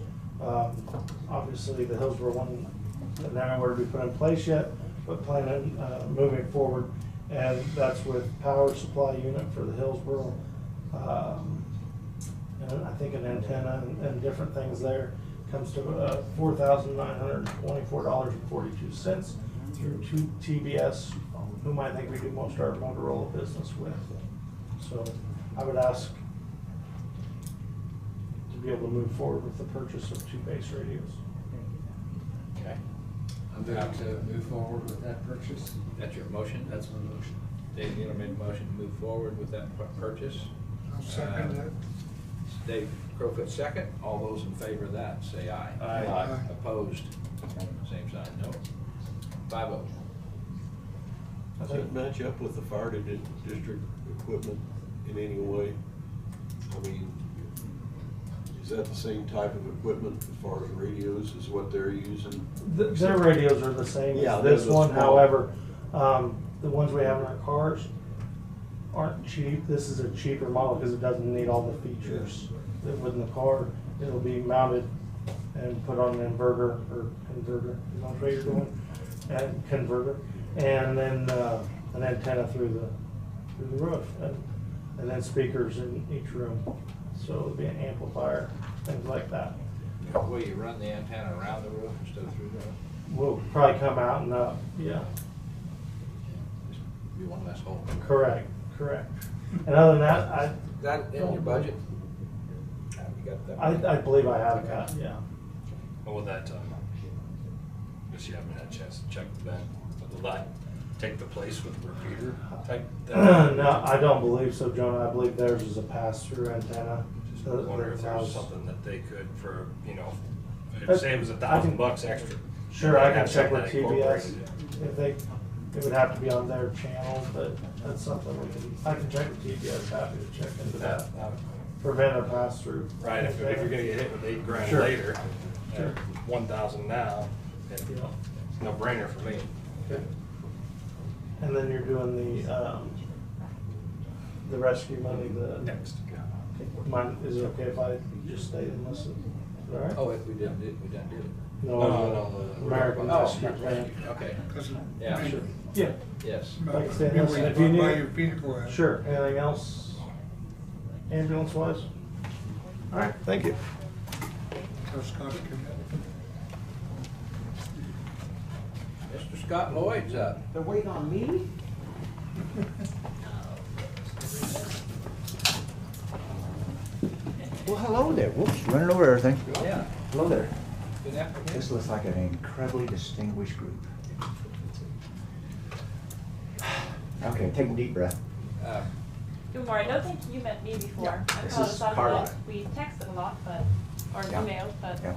Obviously, the Hillsborough one doesn't have anywhere to be put in place yet, but planning, moving forward. And that's with power supply unit for the Hillsborough, and I think an antenna and different things there. Comes to $4,924.42 through 2 TBS, whom I think we do most of our Motorola business with. So I would ask to be able to move forward with the purchase of 2 base radios. Okay. I'm going to move forward with that purchase. That's your motion? That's my motion. Dave Mueller made a motion to move forward with that purchase. I'll second that. Dave Crowfoot second. All those in favor of that, say aye. Aye. Aye. Opposed? Same sign, no. 5-0. Does that match up with the fire district equipment in any way? I mean, is that the same type of equipment as far as radios is what they're using? Their radios are the same Yeah, as this they're the one, small. however, the ones we have in our cars aren't cheap. This is a cheaper model because it doesn't need all the features that would in the car. It'll be mounted and put on an inverter or converter, is that what you're doing? And converter, and then an antenna through the roof, and then speakers in each room. So it'll be an amplifier, things like that. Will you run the antenna around the roof instead of through the roof? Will probably come out and up, yeah. be one less hole. Correct. And other than that, Is that in your budget? Have you got that? I believe I have got, yeah. What would that, guess you haven't had a chance to check the vent, will that take the place with the repeater type? No, I don't believe so, Jonah. I believe theirs is a pass-through antenna. Just wonder if there's something that they could for, if But say it was I can- $1,000 extra. Sure, I can have check with something that TBS incorporated. if it would have to be on their channel, but that's something I can check with TBS, happy to check into that. Prevent a pass-through. Right, if you're gonna get hit with $8,000 Sure. later, Sure. at 1,000 now, it's no brainer for me. And then you're doing the rescue money, Next. mine, is it okay if I just stay and listen? All right? Oh, if we didn't do it. No, No. American Oh, Rescue Plan. okay. Because Yeah, sure. Yeah, Yes. Like I said, maybe listen, we if you can buy need- your vehicle at. sure. Anything else ambulance-wise? All right, thank you. So Scott's coming. Mr. Scott Lloyd's up. They're waiting on me? Well, hello there. Whoops, running over everything. Yeah. Hello there. Good afternoon. This looks like an incredibly distinguished group. Okay, take a deep breath. Good morning. No, thank you. You met me before. Yeah, I this called is us out of Carlotta. it. We texted a lot, or Yeah. emailed, but Yeah.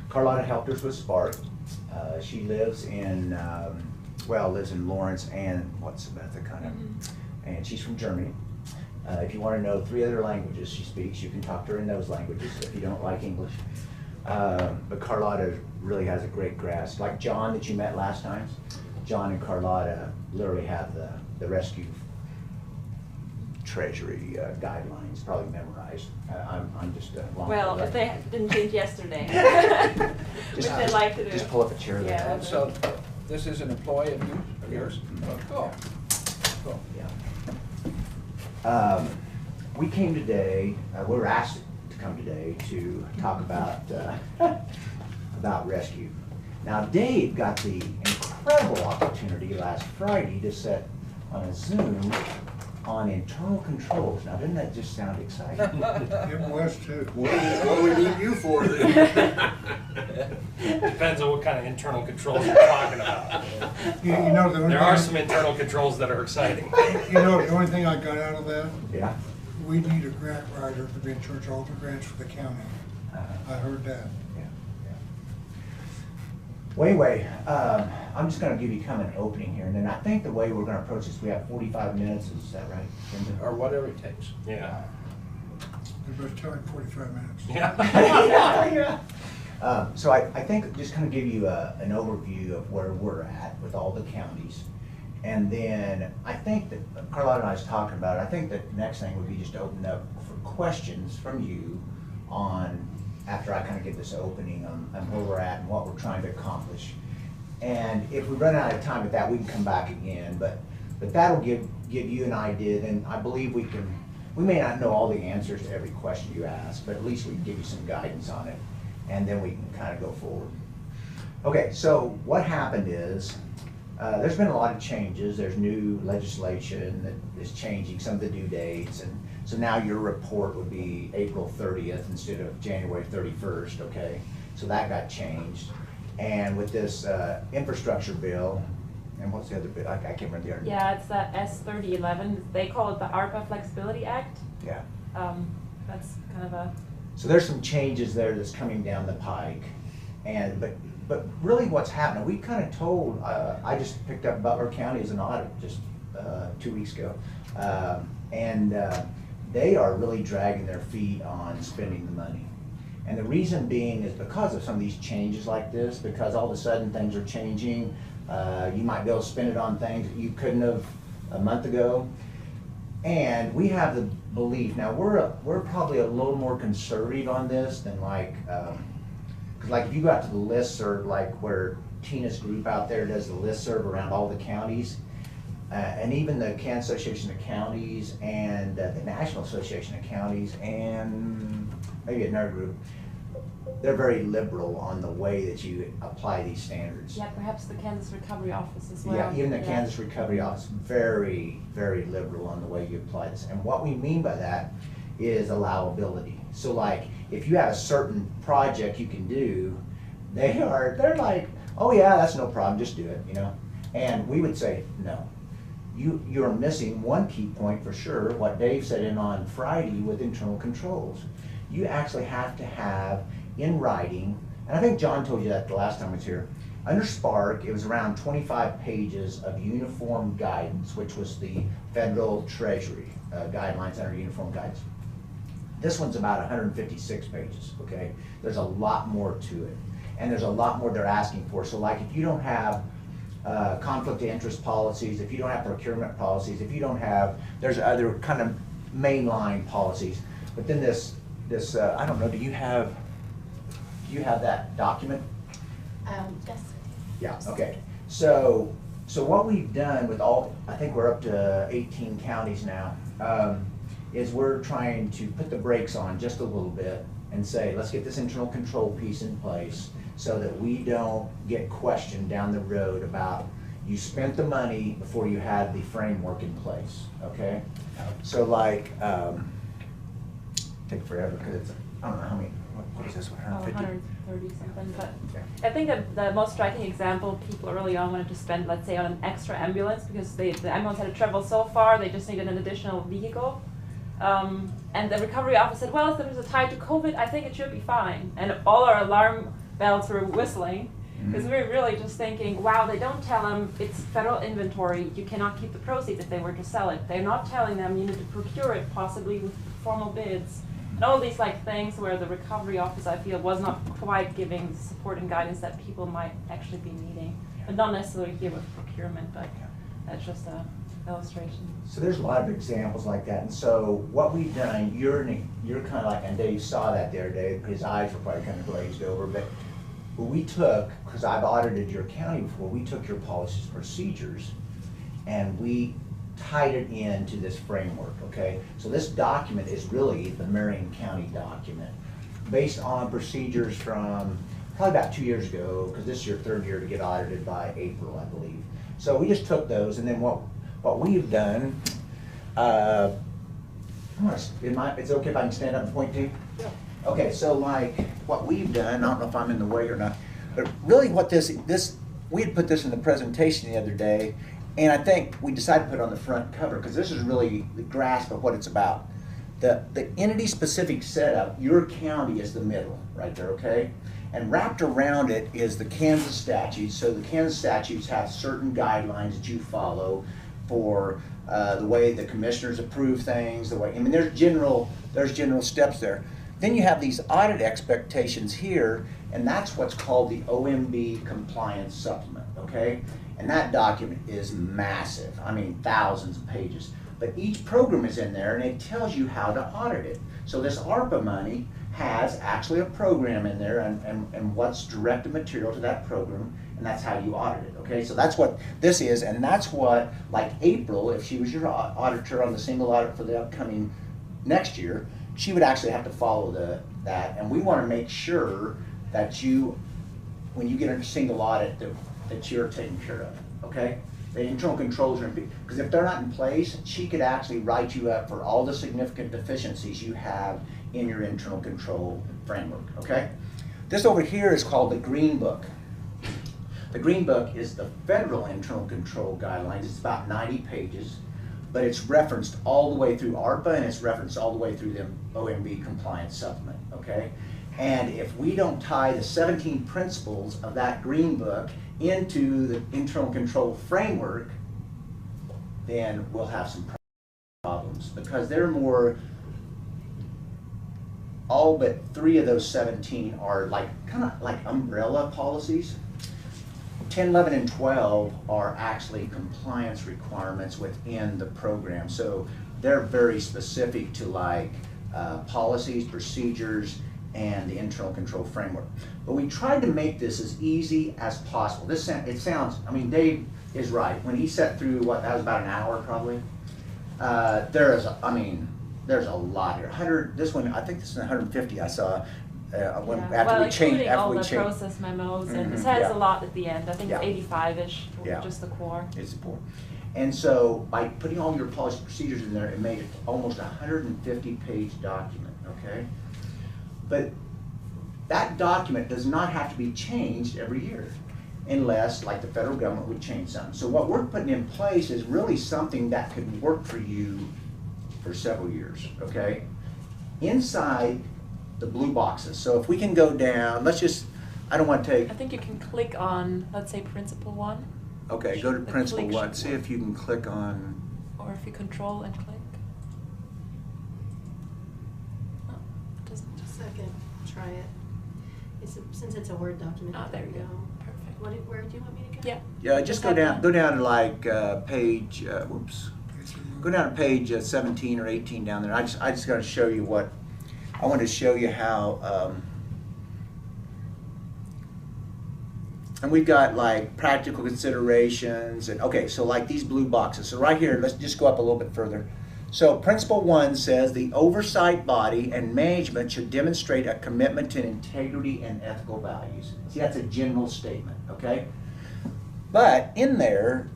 Carlotta helped us with Spark. She lives in, lives in Lawrence and what's Samantha kind of, and she's from Germany. If you want to know 3 other languages she speaks, you can talk to her in those languages if you don't like English. But Carlotta really has a great grasp. Like John that you met last time, John and Carlotta literally have the rescue treasury guidelines probably memorized. I'm just long. well, if they didn't change yesterday, which Just- they like to do. Just pull up a chair there. Yeah. And so, this is an employee of yours? Oh, cool. Cool. Yeah. We came today, we were asked to come today to talk about rescue. Now Dave got the incredible opportunity last Friday to sit on a Zoom on internal controls. Now didn't that just sound exciting? It was too. What do we need you for then? Depends on what kind of internal controls you're talking about. You know, the only There are thing- some internal controls that are exciting. You know, the only thing I got out of that, Yeah? we need a grant writer to be in charge of all the grants for the county. I heard that. Well, anyway, I'm just gonna give you kind of an opening here, and then I think the way we're gonna approach this, we have 45 minutes, is that right, Linda? Or whatever it takes. Yeah. Everybody's telling 45 minutes. Yeah. So I think just kind of give you an overview of where we're at with all the counties. And then I think that Carlotta and I was talking about it, I think that the next thing would be just to open up for questions from you on, after I kind of give this opening on where we're at and what we're trying to accomplish. And if we run out of time with that, we can come back again, but that'll give you an idea, then I believe we may not know all the answers to every question you ask, but at least we can give you some guidance on it, and then we can kind of go forward. Okay, so what happened is, there's been a lot of changes. There's new legislation that is changing some of the due dates, and so now your report would be April 30th instead of January 31st, okay? So that got changed. And with this infrastructure bill, and what's the other bill? I can't remember the other. Yeah, it's that S3011. They call it the Arpa Flexibility Act. Yeah. That's kind of a. So there's some changes there that's coming down the pike. And, but really what's happening, we kind of told, I just picked up Butler County as an audit just 2 weeks ago. They are really dragging their feet on spending the money. And the reason being is because of some of these changes like this, because all of a sudden things are changing. You might be able to spend it on things that you couldn't have a month ago. And we have the belief, now we're probably a little more conservative on this than because like if you got to the listserv, like where Tina's group out there does the listserv around all the counties, and even the Kansas Association of Counties and the National Association of Counties and maybe another group, they're very liberal on the way that you apply these standards. Yeah, perhaps the Kansas Recovery Office as well. Yeah, even the Kansas Recovery Office, very, very liberal on the way you apply this. And what we mean by that is allowability. So like, if you have a certain project you can do, they're like, oh yeah, that's no problem, just do it, you know? And we would say, no. You're missing one key point for sure, what Dave said in on Friday with internal controls. You actually have to have in writing, and I think John told you that the last time I was here, under Spark, it was around 25 pages of uniform guidance, which was the federal treasury guidelines under uniform guidance. This one's about 156 pages, okay? There's a lot more to it, and there's a lot more they're asking for. So like if you don't have conflict of interest policies, if you don't have procurement policies, if you don't have, there's other kind of mainline policies. But then this I don't know, do you have that document? Yes. Yeah, okay. So what we've done with all, I think we're up to 18 counties now, is we're trying to put the brakes on just a little bit and say, let's get this internal control piece in place so that we don't get questioned down the road about you spent the money before you had the framework in place, okay? So like, take forever because it's, I don't know how many, what is this, 150? 130 something, but I think that the most striking example, people early on wanted to spend, let's say, on an extra ambulance because the ambulance had to travel so far, they just needed an additional vehicle. And the recovery office said, well, if there was a tie to COVID, I think it should be fine. And all our alarm bells were whistling because we were really just thinking, wow, they don't tell them it's federal inventory, you cannot keep the proceeds if they were to sell it. They're not telling them you need to procure it possibly with formal bids. And all these like things where the recovery office, I feel, was not quite giving the support and guidance that people might actually be needing. But not necessarily here with procurement, but that's just a illustration. So there's a lot of examples like that. And so what we've done, you're kind of like, and Dave saw that the other day, his eyes were probably kind of glazed over, but we took, because I've audited your county before, we took your policies and procedures and we tied it into this framework, okay? So this document is really the Marion County document based on procedures from probably about 2 years ago, because this is your third year to get audited by April, I believe. So we just took those, and then what we've done, it's okay if I can stand up and point to you? Yeah. Okay, so like what we've done, I don't know if I'm in the way or not, but really what we had put this in the presentation the other day, and I think we decided to put it on the front cover because this is really the grasp of what it's about. The entity-specific setup, your county is the middle, right there, okay? And wrapped around it is the Kansas statutes. So the Kansas statutes have certain guidelines that you follow for the way the commissioners approve things, the way, I mean, there's general steps there. Then you have these audit expectations here, and that's what's called the OMB compliance supplement, okay? And that document is massive. I mean, thousands of pages. But each program is in there, and it tells you how to audit it. So this ARPA money has actually a program in there and what's directed material to that program, and that's how you audit it, okay? So that's what this is, and that's what, like April, if she was your auditor on the single audit for the upcoming next year, she would actually have to follow that, and we want to make sure that when you get a single audit, that you're taken care of, okay? The internal controls are, because if they're not in place, she could actually write you up for all the significant deficiencies you have in your internal control framework, okay? This over here is called the Green Book. The Green Book is the federal internal control guidelines. It's about 90 pages, but it's referenced all the way through ARPA and it's referenced all the way through the OMB compliance supplement, okay? And if we don't tie the 17 principles of that Green Book into the internal control framework, then we'll have some problems because they're more, all but 3 of those 17 are like kind of like umbrella policies. 10, 11, and 12 are actually compliance requirements within the program. So they're very specific to like policies, procedures, and the internal control framework. But we tried to make this as easy as possible. It sounds, I mean, Dave is right. When he sat through that was about an hour probably. There's a lot here. 100, this one, I think this is 150 I saw. when, Yeah. after well, we change, including all after we the change. process memos, and Mhm, it has yeah. a lot at the end. I think Yeah. it's 85-ish, for Yeah. just the core. It's important. And so by putting all your policy procedures in there, it made it almost a 150-page document, okay? But that document does not have to be changed every year unless, like the federal government would change something. So what we're putting in place is really something that could work for you for several years, okay? Inside the blue boxes. So if we can go down, let's just, I don't want to take, I think you can click on, let's say, principle 1, okay, go to The principle click one, should see work. if you can click on, or if you control and click. Oh, it doesn't. Just a second, try it. Since it's a Word document. Ah, there you go. Perfect. Where do you want me to go? Yeah. yeah, just go down to like page, whoops. Go down to page 17 or 18 down there. I just got to show you what, I want to show you how, and we've got like practical considerations and, okay, so like these blue boxes. So right here, let's just go up a little bit further. So principle 1 says the oversight body and management should demonstrate a commitment to integrity and ethical values. See, that's a general statement, okay? But in there,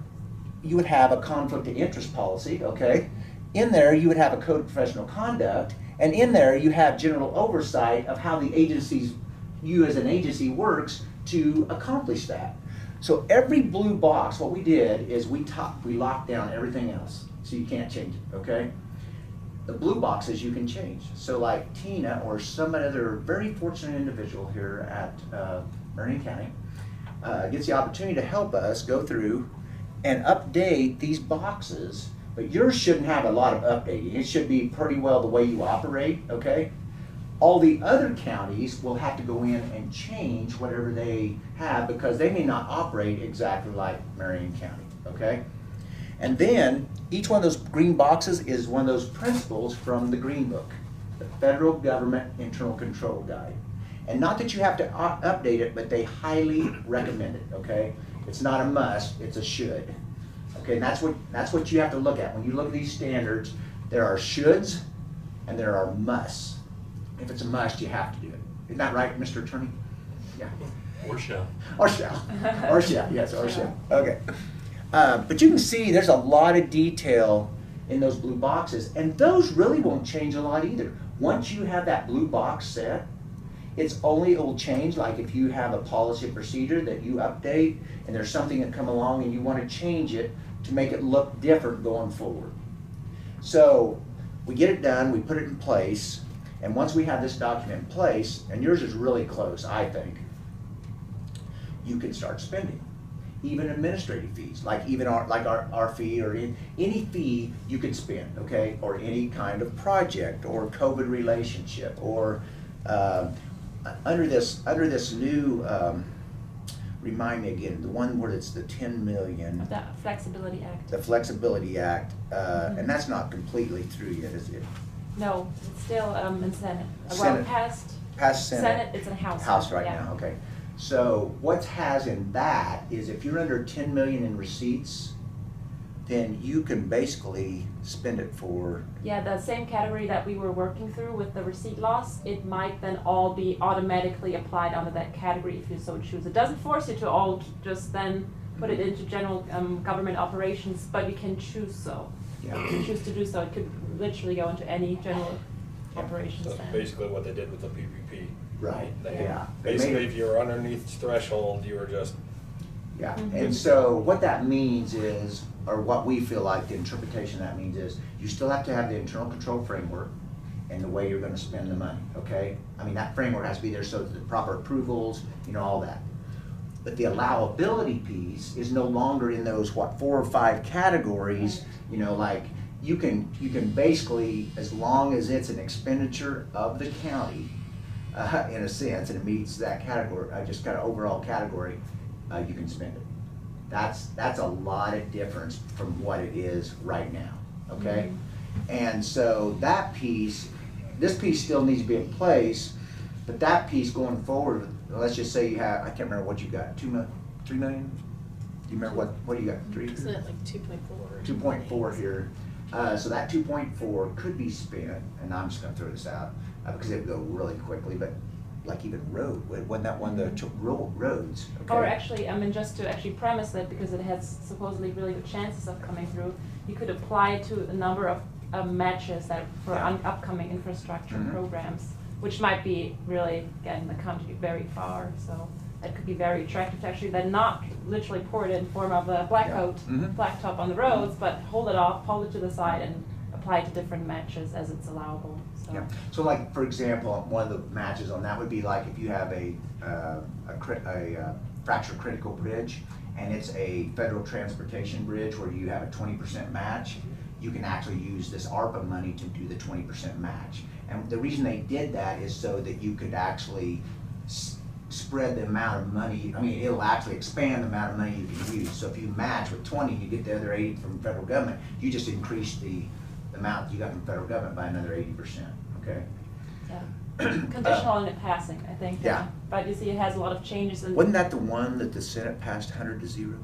you would have a conflict of interest policy, okay? In there, you would have a code of professional conduct, and in there, you have general oversight of how the agencies, you as an agency works to accomplish that. So every blue box, what we did is we locked down everything else, so you can't change it, okay? The blue boxes you can change. So like Tina or some other very fortunate individual here at Marion County gets the opportunity to help us go through and update these boxes, but yours shouldn't have a lot of updating. It should be pretty well the way you operate, okay? All the other counties will have to go in and change whatever they have because they may not operate exactly like Marion County, okay? And then each one of those green boxes is one of those principles from the Green Book, the Federal Government Internal Control Guide. And not that you have to update it, but they highly recommend it, okay? It's not a must, it's a should. Okay, and that's what you have to look at. When you look at these standards, there are shoulds and there are musts. If it's a must, you have to do it. Isn't that right, Mr. Attorney? Yeah. Or shall. Or shall. Or shall, yes, or shall. Okay. But you can see there's a lot of detail in those blue boxes, and those really won't change a lot either. Once you have that blue box set, it will change, like if you have a policy or procedure that you update and there's something that come along and you want to change it to make it look different going forward. So we get it done, we put it in place, and once we have this document in place, and yours is really close, I think, you can start spending. Even administrative fees, like even our fee or any fee you could spend, okay? Or any kind of project or COVID relationship or under this new, remind me again, the one where it's the 10 million. The Flexibility Act. The Flexibility Act, and that's not completely through yet, is it? No, it's still in Senate. Senate. Well, Past Senate. Senate, it's in House. House right yeah. now, okay. So what has in that is if you're under 10 million in receipts, then you can basically spend it for. Yeah, the same category that we were working through with the receipt loss, it might then all be automatically applied under that category if you so choose. It doesn't force you to all just then put it into general government operations, but you can choose so. Yeah. If you choose to do so, it could literally go into any general operations So that's then. basically what they did with the PPP. Right, They- yeah. Basically, if you were underneath the threshold, you were just. Yeah, Mhm. and so what that means is, or what we feel like the interpretation of that means is, you still have to have the internal control framework and the way you're gonna spend the money, okay? I mean, that framework has to be there so that the proper approvals, all that. But the allowability piece is no longer in those, 4 or 5 categories, like, you can basically, as long as it's an expenditure of the county, in a sense, and it meets that category, just kind of overall category, you can spend it. That's a lot of difference from what it is right now, okay? And so that piece, this piece still needs to be in place, but that piece going forward, let's just say you have, I can't remember what you got, 2 million, 3 million? Do you remember what you got, 3? Isn't it like 2.4? 2.4 here. So that 2.4 could be spent, and I'm just gonna throw this out, because it would go really quickly, but like even road, wasn't that one of the roads? Okay. Or actually, I mean, just to actually premise that, because it has supposedly really good chances of coming through, you could apply to a number of matches that for upcoming infrastructure programs, which might be really getting the country very far. So that could be very attractive to actually then not literally pour it in form of a blacktop on the roads, but hold it off, hold it to the side, and apply to different matches as it's allowable. So. Yeah. So like, for example, one of the matches on that would be like if you have a fracture critical bridge and it's a federal transportation bridge where you have a 20% match, you can actually use this ARPA money to do the 20% match. And the reason they did that is so that you could actually spread the amount of money. I mean, it'll actually expand the amount of money you can use. So if you match with 20, you get the other 80 from the federal government, you just increase the amount you got from the federal government by another 80%, okay? Yeah. Conditional in passing, I think. Yeah. But you see, it has a lot of changes. Wasn't that the one that the Senate passed 100-0?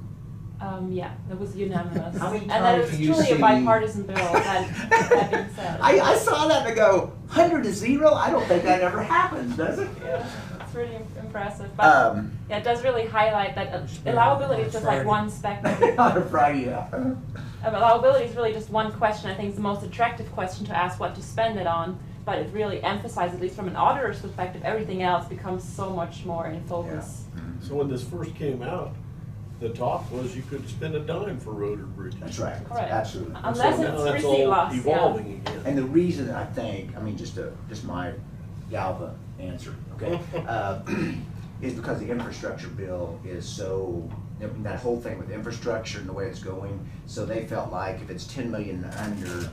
Yeah, it was unanimous. How many and that times is do you truly see- a bipartisan bill, that being said. I saw that and go, 100-0? I don't think that ever happens, does it? Yeah, it's really impressive. But yeah, it does really highlight that allowability is just like one spectrum. On a Friday, yeah. Allowability is really just one question. I think it's the most attractive question to ask what to spend it on. But it really emphasizes, at least from an auditor's perspective, everything else becomes so much more in focus. Yeah. So when this first came out, the talk was you could spend a dime for road or bridges. That's right. Correct. Absolutely. Unless So it's now that's receipt all loss. evolving again. And the reason I think, I mean, just my Galva answer, okay, is because the infrastructure bill is so, I mean, that whole thing with infrastructure and the way it's going, so they felt like if it's 10 million and under,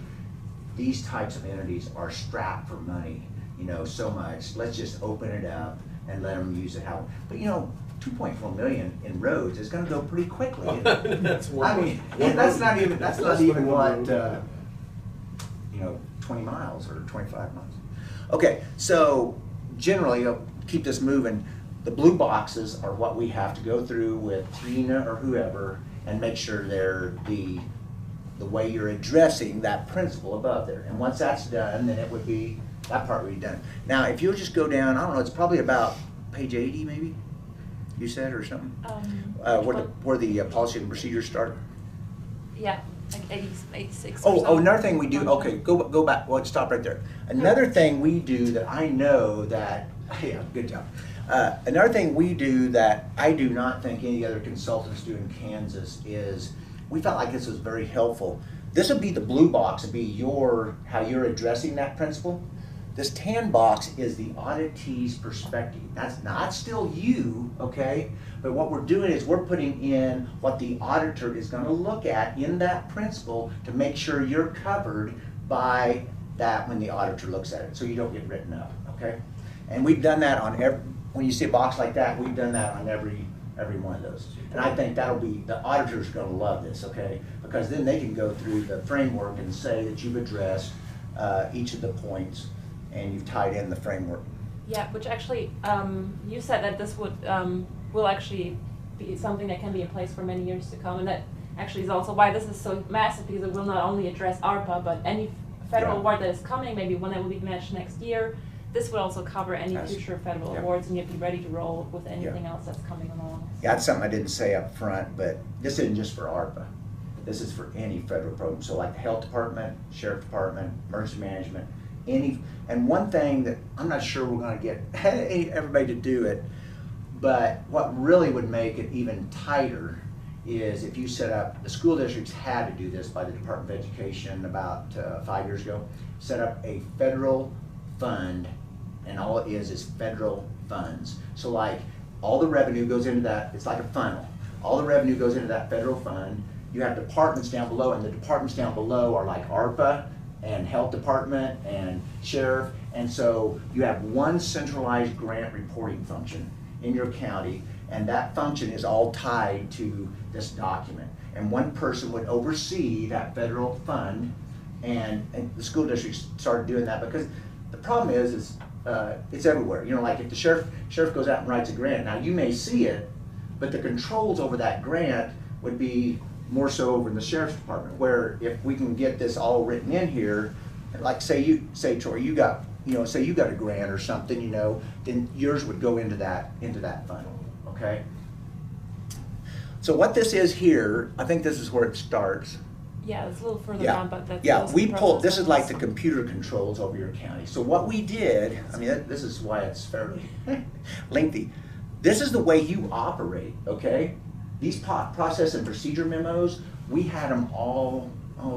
these types of entities are strapped for money, you know, so much. Let's just open it up and let them use it how. But you know, 2.4 million in roads is going to go pretty quickly. That's one. I mean, that's not even what 20 miles or 25 miles. Okay, so generally, keep this moving. The blue boxes are what we have to go through with Trina or whoever and make sure they're the way you're addressing that principle above there. And once that's done, then it would be, that part would be done. Now, if you'll just go down, I don't know, it's probably about page 80 maybe, you said, or something? Where the policy and procedures start? Yeah, like 86 or Oh, something. another thing we do, okay, go back, well, stop right there. Another thing we do that I know that, yeah, good job. Another thing we do that I do not think any other consultants do in Kansas is, we felt like this was very helpful. This would be the blue box, would be how you're addressing that principle. This tan box is the auditee's perspective. That's not still you, okay? But what we're doing is we're putting in what the auditor is going to look at in that principle to make sure you're covered by that when the auditor looks at it, so you don't get written up, okay? And we've done that on when you see a box like that, we've done that on every one of those. And I think that'll be, the auditor's going to love this, okay? Because then they can go through the framework and say that you've addressed each of the points and you've tied in the framework. Yeah, which actually, you said that this will actually be something that can be in place for many years to come, and that actually is also why this is so massive, because it will not only address ARPA, but any federal award that is coming, maybe one that will be matched next year. This would also cover any future federal awards, and you'd be ready to roll with anything else that's coming along. Yeah, that's something I didn't say up front, but this isn't just for ARPA. This is for any federal program. So like the health department, sheriff department, emergency management, and one thing that I'm not sure we're going to get everybody to do it, but what really would make it even tighter is if you set up, the school districts had to do this by the Department of Education about 5 years ago, set up a federal fund, and all it is federal funds. So like all the revenue goes into that, it's like a funnel. All the revenue goes into that federal fund. You have departments down below, and the departments down below are like ARPA and health department and sheriff. And so you have one centralized grant reporting function in your county, and that function is all tied to this document. And one person would oversee that federal fund, and the school districts started doing that because the problem is it's everywhere. You know, like if the sheriff goes out and writes a grant, now you may see it, but the controls over that grant would be more so over in the sheriff's department, where if we can get this all written in here, like say Troy, you got you know, say you got a grant or something, you know, then yours would go into that fund, okay? So what this is here, I think this is where it starts. Yeah, it's a little further Yeah, down, but that's. yeah, those we pulled, process this is like the levels. computer controls over your county. So what we did, I mean, this is why it's fairly lengthy. This is the way you operate, okay? These process and procedure memos, we had them all,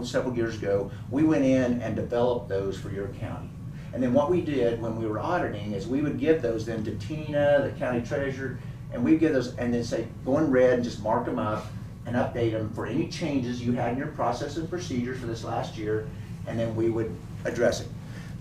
several years ago. We went in and developed those for your county. And then what we did when we were auditing is we would give those then to Tina, the county treasurer, and we'd give those, and then say, go in red and just mark them up and update them for any changes you had in your process and procedures for this last year, and then we would address it.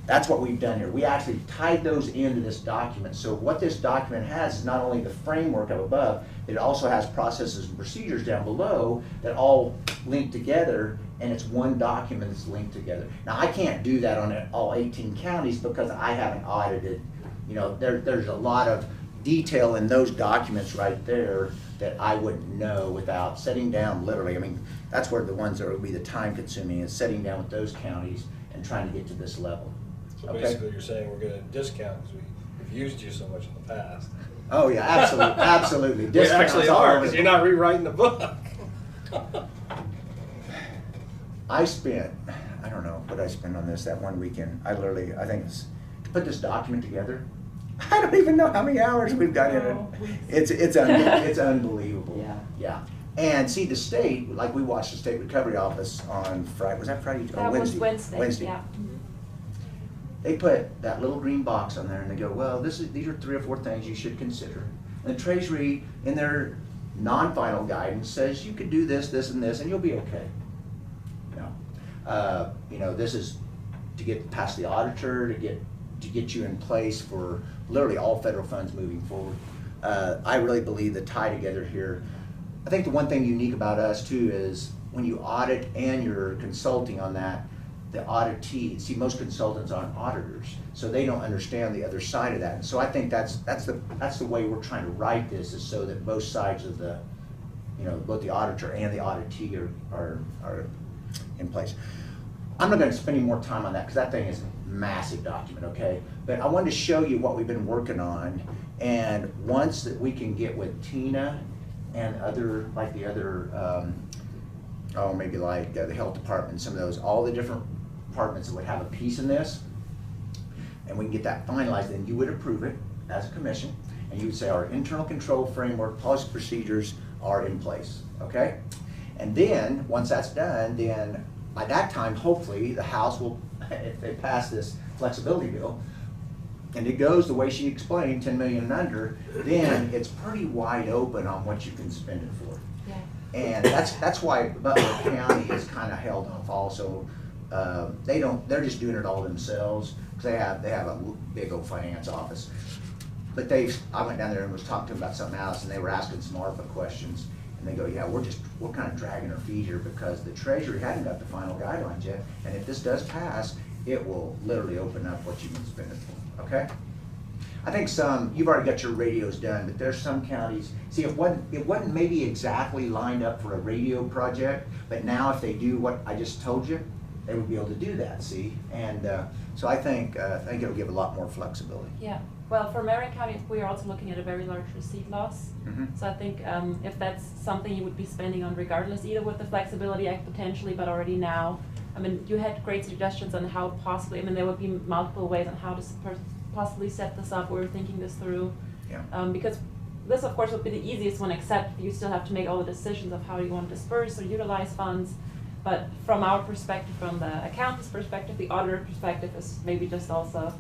That's what we've done here. We actually tied those into this document. So what this document has is not only the framework up above, it also has processes and procedures down below that all link together, and it's one document that's linked together. Now, I can't do that on all 18 counties because I haven't audited. You know, there's a lot of detail in those documents right there that I wouldn't know without sitting down literally. I mean, that's where the ones that would be the time consuming is sitting down with those counties and trying to get to this level. So Okay? basically, you're saying we're gonna discount because we've used you so much in the past. Oh yeah, absolutely, absolutely. We Discounts actually all are, over because the- you're not rewriting the book. I spent, I don't know what I spent on this that one weekend. I think it's, to put this document together, I don't even know how many hours we've got in it. It's unbelievable. Yeah. Yeah. And see, the state, like we watched the state recovery office on Friday, was that Friday or That Wednesday? was Wednesday, yeah. They put that little green box on there and they go, well, these are 3 or 4 things you should consider. And the Treasury, in their non-final guidance, says you could do this, this, and this, and you'll be okay. You know, this is to get past the auditor, to get you in place for literally all federal funds moving forward. I really believe the tie together here. I think the one thing unique about us too is when you audit and you're consulting on that, the auditee, see, most consultants aren't auditors, so they don't understand the other side of that. And so I think that's the way we're trying to write this, is so that both sides of the, you know, both the auditor and the auditee are in place. I'm not going to spend any more time on that because that thing is a massive document, okay? But I wanted to show you what we've been working on, and once that we can get with Tina and other, like the other, maybe like the health department, some of those, all the different departments that would have a piece in this, and we can get that finalized, then you would approve it as a commission, and you would say our internal control framework, policy procedures are in place, okay? And then, once that's done, then by that time, hopefully, the House will, if they pass this flexibility bill, and it goes the way she explained, 10 million and under, then it's pretty wide open on what you can spend it for. Yeah. And that's why Butler County is kind of held off also. They're just doing it all themselves, because they have a big old finance office. But I went down there and was talking to them about something else, and they were asking some ARPA questions. And they go, yeah, we're kind of dragging our feet here because the Treasury hadn't got the final guidelines yet. And if this does pass, it will literally open up what you can spend it for, okay? I think you've already got your radios done, but there's some counties, see, it wasn't maybe exactly lined up for a radio project, but now if they do what I just told you, they would be able to do that, see? And so I think it'll give a lot more flexibility. Yeah. Well, for Marion County, we are also looking at a very large receipt loss. Mhm. So I think if that's something you would be spending on regardless, either with the Flexibility Act potentially, but already now. I mean, you had great suggestions on how possibly, I mean, there would be multiple ways on how to possibly set this up. We were thinking this through. Yeah. Because this, of course, would be the easiest one, except you still have to make all the decisions of how you want to disperse or utilize funds. But from our perspective, from the accountant's perspective, the auditor perspective is maybe just also,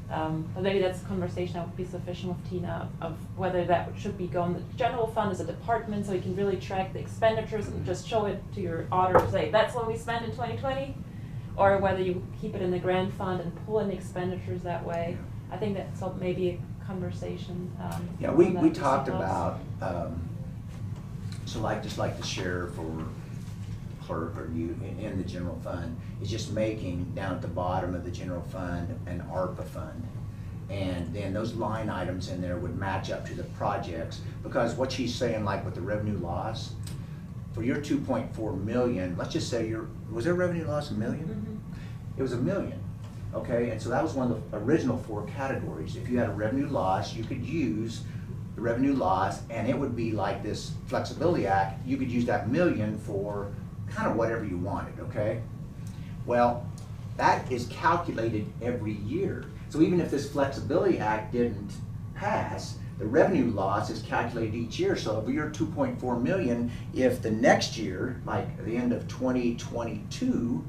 but maybe that's a conversation that would be sufficient with Tina of whether that should be going to the general fund as a department so you can really track the expenditures and just show it to your auditor, say that's what we spent in 2020, or whether you keep it in the grant fund and pull in the expenditures that way. I think that's maybe a conversation. Yeah, on we that talked receipt loss. about, so just like the sheriff or clerk or you in the general fund, is just making down at the bottom of the general fund an ARPA fund. And then those line items in there would match up to the projects, because what she's saying, like with the revenue loss, for your 2.4 million, let's just say was there revenue loss $1 million? Mm-hmm. It was $1 million. Okay, and so that was one of the original 4 categories. If you had a revenue loss, you could use the revenue loss, and it would be like this Flexibility Act. You could use that million for kind of whatever you wanted, okay? Well, that is calculated every year. So even if this Flexibility Act didn't pass, the revenue loss is calculated each year. So if you're 2.4 million, if the next year, like at the end of 2022,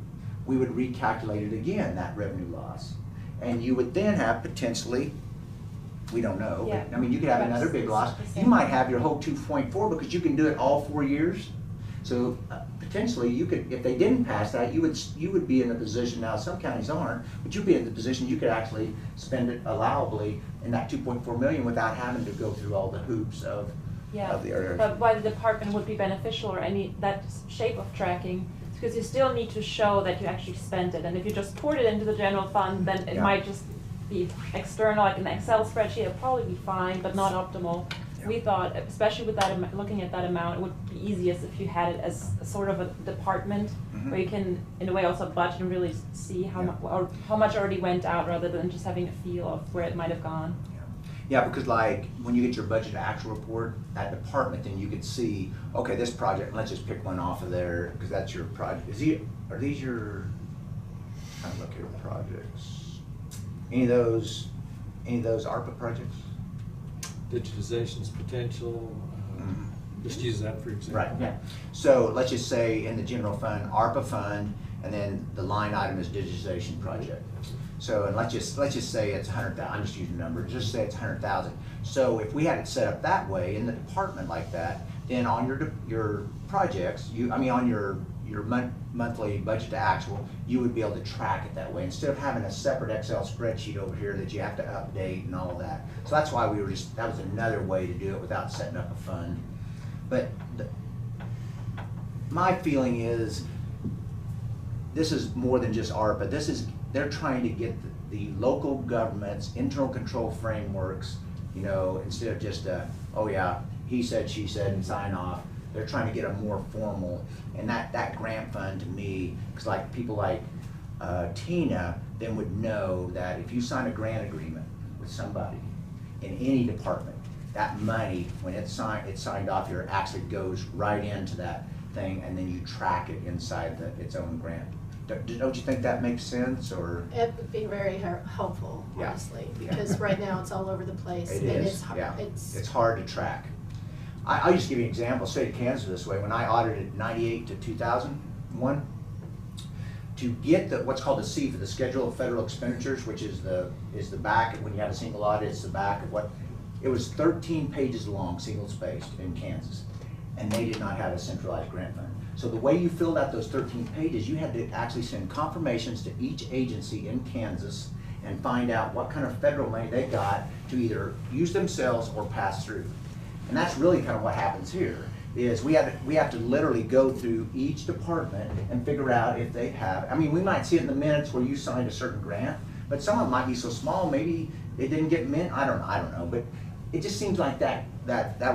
we would recalculate it again, that revenue loss. And you would then have potentially, we don't know, Yeah. but, I mean, you could have another big loss. You might have your whole 2.4 because you can do it all 4 years. So potentially you could, if they didn't pass that, you would be in a position, now some counties aren't, but you'd be in the position you could actually spend it allowably in that 2.4 million without having to go through all the hoops of the area. But why the department would be beneficial or any that shape of tracking, because you still need to show that you actually spent it. And if you just poured it into the general fund, then it might just be external, like an Excel spreadsheet. It'll probably be fine, but not optimal. We thought, especially with that, looking at that amount, it would be easiest if you had it as a sort of a department where you can, in a way, also budget and really see how much already went out, rather than just having a feel of where it might have gone. Yeah, because like when you get your budget to actual report, that department, then you could see, okay, this project, let's just pick one off of there because that's your project. Are these your, I'm trying to look here, projects? Any of those ARPA projects? Digitization's potential, just use that for example. Right, yeah. So let's just say in the general fund, ARPA fund, and then the line item is digitization project. So, and let's just say it's 100,000, I'm just using numbers, just say it's 100,000. So if we had it set up that way in the department like that, then on your projects, on your monthly budget to actual, you would be able to track it that way instead of having a separate Excel spreadsheet over here that you have to update and all of that. So that's why that was another way to do it without setting up a fund. But my feeling is this is more than just ARPA. They're trying to get the local government's internal control frameworks, instead of just oh yeah, he said, she said, and sign off. They're trying to get a more formal, and that grant fund to me, because like people like Tina then would know that if you sign a grant agreement with somebody in any department, that money, when it's signed off here, actually goes right into that thing, and then you track it inside its own grant. Don't you think that makes sense, or? It would be very helpful, honestly, because right now it's all over the place. It and is, it's hard. yeah. It's hard to track. I'll just give you an example. State of Kansas this way. When I audited 98 to 2001, to get what's called the C for the Schedule of Federal Expenditures, which is the back, when you have a single audit, it's the back of what, it was 13 pages long, single spaced in Kansas, and they did not have a centralized grant fund. So the way you filled out those 13 pages, you had to actually send confirmations to each agency in Kansas and find out what kind of federal money they got to either use themselves or pass through. And that's really kind of what happens here, is we have to literally go through each department and figure out if they have, we might see it in the minutes where you signed a certain grant, but some of them might be so small, maybe it didn't get I don't know, but it just seems like that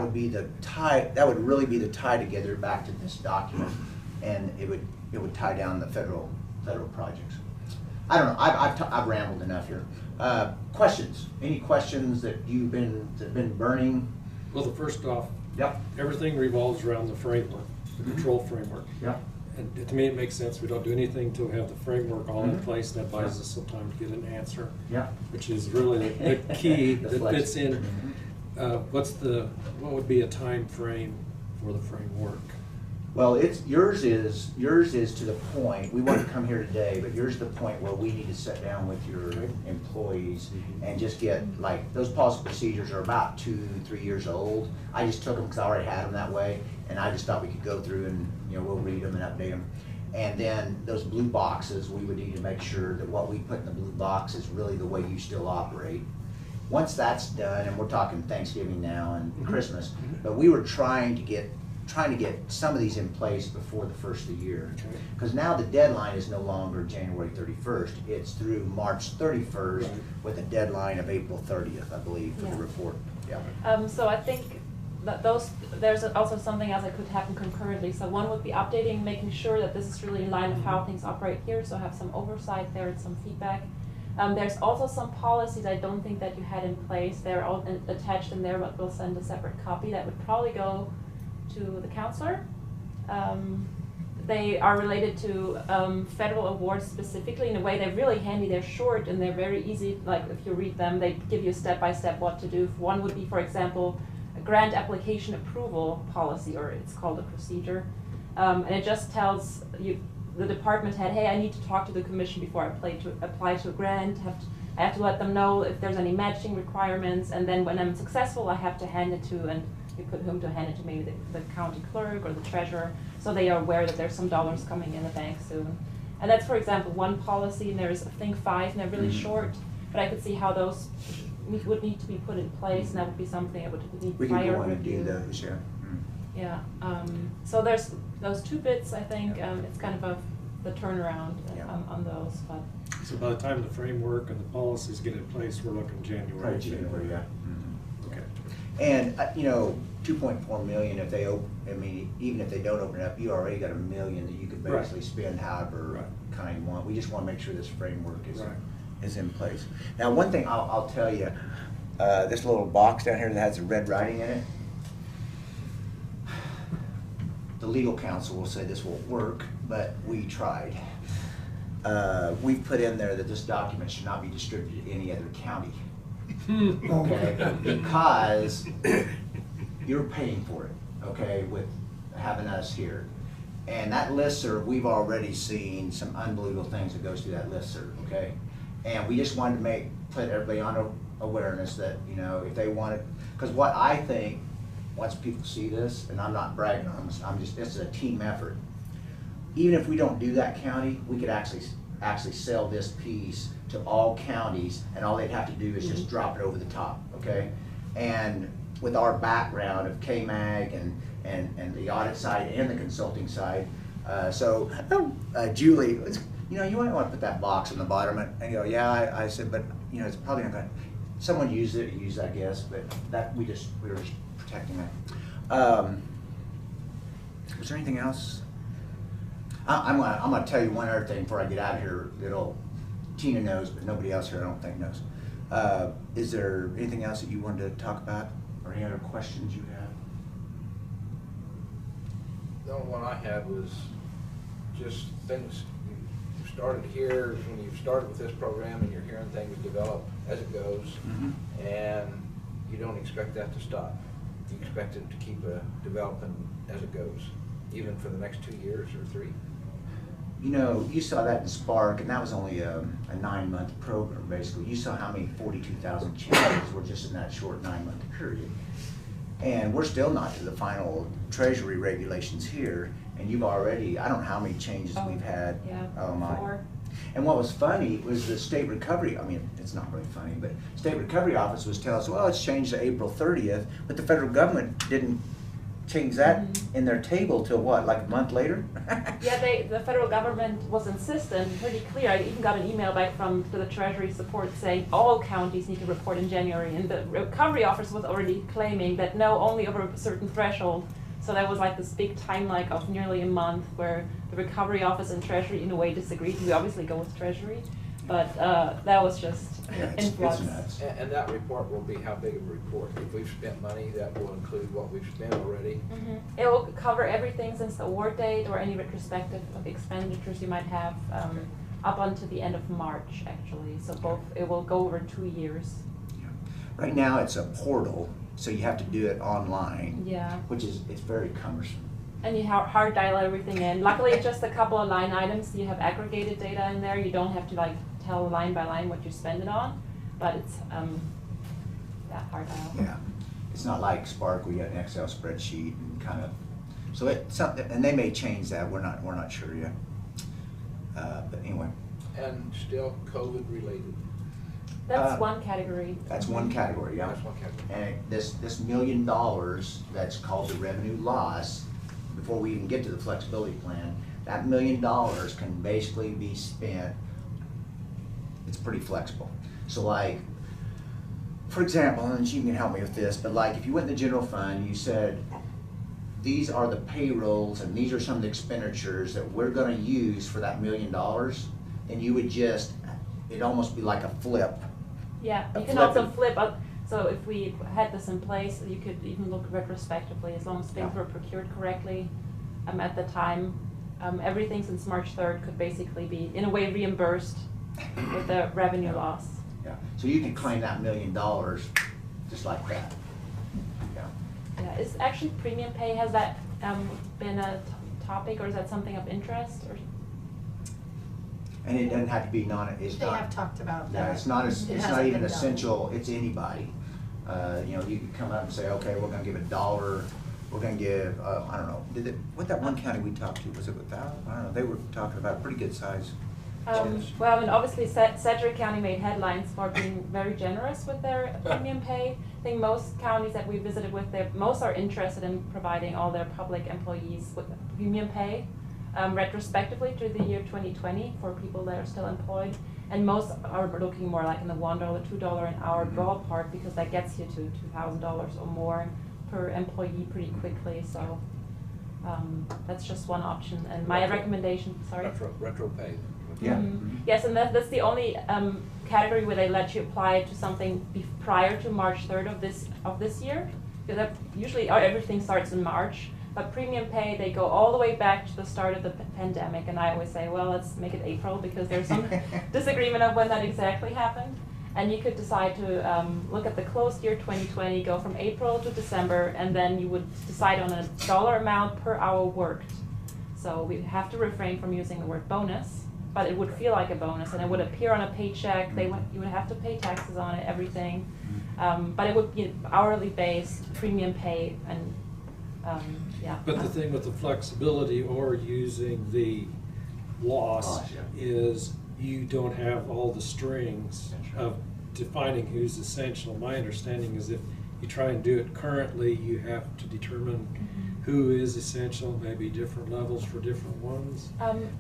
would be the tie, that would really be the tie together back to this document, and it would tie down the federal projects. I don't know, I've rambled enough here. Questions? Any questions that you've been burning? Well, the first off, Yep. everything revolves around the framework, the control framework. Yep. And to me, it makes sense. We don't do anything till we have the framework all in place. That buys us some time to get an answer. Yeah. Which is really the key The that flex. fits in. What would be a time frame for the framework? Well, yours is to the point, we want to come here today, but yours is the point where we need to sit down with your employees and just get, like, those policy procedures are about 2-3 years old. I just took them because I already had them that way, and I just thought we could go through and, we'll read them and update them. And then those blue boxes, we would need to make sure that what we put in the blue box is really the way you still operate. Once that's done, and we're talking Thanksgiving now and Christmas, but we were trying to get some of these in place before the first of the year. Because now the deadline is no longer January 31st, it's through March 31st with a deadline of April 30th, I believe, for the report. Yeah. So I think that there's also something else that could happen concurrently. So one would be updating, making sure that this is really in line with how things operate here, so have some oversight there and some feedback. There's also some policies I don't think that you had in place. They're all attached in there, but we'll send a separate copy that would probably go to the counselor. They are related to federal awards specifically. In a way, they're really handy. They're short and they're very easy. Like if you read them, they give you step-by-step what to do. One would be, for example, a grant application approval policy, or it's called a procedure. And it just tells you, the department head, hey, I need to talk to the commission before I apply to a grant. I have to let them know if there's any matching requirements, and then when I'm successful, I have to hand it to, and you put whom to hand it to, maybe the county clerk or the treasurer, so they are aware that there's some dollars coming in the bank soon. And that's, for example, one policy, and there's, I think, 5, and they're really short, but I could see how those would need to be put in place, and that would be something I would need We can prior go on and review. do those, yeah. Yeah, so there's those 2 bits, I think, it's kind of the turnaround on those, but. So by the time the framework and the policies get in place, we're looking January. Probably January, yeah. Okay. And, 2.4 million, if they even if they don't open it up, you already got $1 million that you could Right. basically spend however kind you want. We just want to make sure this framework is in place. Now, one thing I'll tell you, this little box down here that has the red writing in it, the legal counsel will say this won't work, but we tried. We've put in there that this document should not be distributed to any other county. Okay, because you're paying for it, okay, with having us here. And that listserv, we've already seen some unbelievable things that goes through that listserv, okay? And we just wanted to put everybody on awareness that, if they wanted, because what I think, once people see this, and I'm not bragging on this, this is a team effort. Even if we don't do that county, we could actually sell this piece to all counties, and all they'd have to do is just drop it over the top, okay? And with our background of KMAG and the audit side and the consulting side, Julie, you might want to put that box on the bottom. And yeah, I said, but it's probably not going to, someone used it, I guess, but that we were protecting that. Was there anything else? I'm gonna tell you one other thing before I get out of here. Tina knows, but nobody else here I don't think knows. Is there anything else that you wanted to talk about, or any other questions you have? The only one I had was just things you started here, when you started with this program and you're hearing things develop as it goes, and you don't expect that to stop. You expect it to keep developing as it goes, even for the next 2 years or 3. You saw that in Spark, and that was only a 9-month program, basically. You saw how many 42,000 changes were just in that short 9-month period. And we're still not to the final Treasury regulations here, and you've already, I don't know how many changes we've had. Yeah, oh my. 4. And what was funny was the state recovery, it's not really funny, but state recovery office was telling us, well, it's changed to April 30th, but the federal government didn't change that in their table till what, like a month later? Yeah, the federal government was insistent, pretty clear. I even got an email back from the Treasury support saying all counties need to report in January, and the recovery office was already claiming that no, only over a certain threshold. So that was like this big time lag of nearly a month where the recovery office and Treasury in a way disagreed. We obviously go with Treasury, but that was just influx. It's nuts. And that report will be how big of a report? If we've spent money, that will include what we've spent already? It will cover everything since the award date or any retrospective of expenditures you might have up until the end of March, actually. So it will go over 2 years. Right now, it's a portal, so you have to do it online. Yeah. It's very cumbersome. And you hard dial everything in. Luckily, it's just a couple of line items. You have aggregated data in there. You don't have to tell line by line what you spend it on, but it's hard dial. Yeah, it's not like Spark. We got an Excel spreadsheet and kind of. So it's something, and they may change that. We're not sure yet. But anyway. And still COVID related. That's one category. That's one category, yeah. That's one category. And this $1 million that's called the revenue loss, before we even get to the flexibility plan, that $1 million can basically be spent. It's pretty flexible. So like, for example, and you can help me with this, but like if you went in the general fund, you said, these are the payrolls and these are some of the expenditures that we're gonna use for that $1 million, then you would just it'd almost be like a flip. Yeah, A you can flip also and- flip up, so if we had this in place, you could even look retrospectively, as long as things Yeah. were procured correctly at the time. Everything since March 3rd could basically be, in a way, reimbursed with the revenue loss. Yeah, so you could claim that $1 million just like that. Yeah. Yeah, is actually premium pay, has that been a topic, or is that something of interest, or? And it doesn't have to be it's They not. have talked about Yeah, that. it's not, It it's not hasn't even been done. essential, it's anybody. You know, you could come up and say, okay, we're gonna give $1, we're gonna give, I don't know, what that one county we talked to, was it without? I don't know, they were talking about a pretty good size. Well, I mean, obviously Sedgwick County made headlines for being very generous with their premium pay. I think most counties that we visited with, most are interested in providing all their public employees with premium pay retrospectively through the year 2020 for people that are still employed. And most are looking more like in the $1, $2 an hour ballpark, because that gets you to $2,000 or more per employee pretty quickly. So that's just one option. And my recommendation, sorry? Retro pay. Yeah. Yes, and that's the only category where they let you apply to something prior to March 3rd of this year. Because that usually everything starts in March, but premium pay, they go all the way back to the start of the pandemic. And I always say, well, let's make it April, because there's some disagreement of when that exactly happened. And you could decide to look at the closed year 2020, go from April to December, and then you would decide on a dollar amount per hour worked. So we have to refrain from using the word bonus, but it would feel like a bonus, and it would appear on a paycheck. You would have to pay taxes on it, everything. But it would be hourly based, premium pay, and yeah. But the thing with the flexibility or using the loss is you don't have all the strings of defining who's essential. My understanding is if you try and do it currently, you have to determine who is essential, maybe different levels for different ones.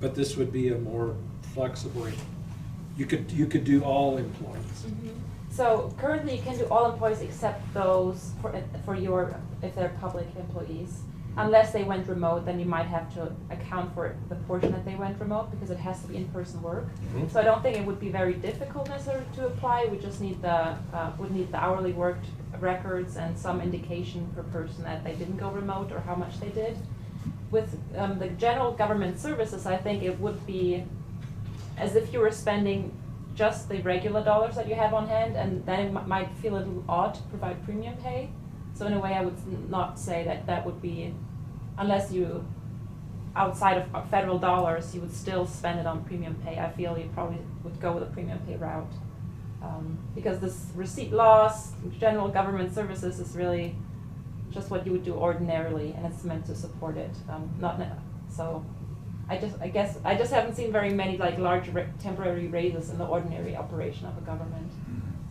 But this would be a more flexible, you could do all employees. So currently you can do all employees except those if they're public employees. Unless they went remote, then you might have to account for the portion that they went remote, because it has to be in-person work. So I don't think it would be very difficult necessarily to apply. We just need would need the hourly worked records and some indication per person that they didn't go remote or how much they did. With the general government services, I think it would be as if you were spending just the regular dollars that you have on hand, and then it might feel a little odd to provide premium pay. So in a way, I would not say that would be, unless you, outside of federal dollars, you would still spend it on premium pay. I feel you probably would go with a premium pay route. Because this receipt loss, general government services is really just what you would do ordinarily, and it's meant to support it. So I just haven't seen very many like large temporary raises in the ordinary operation of a government.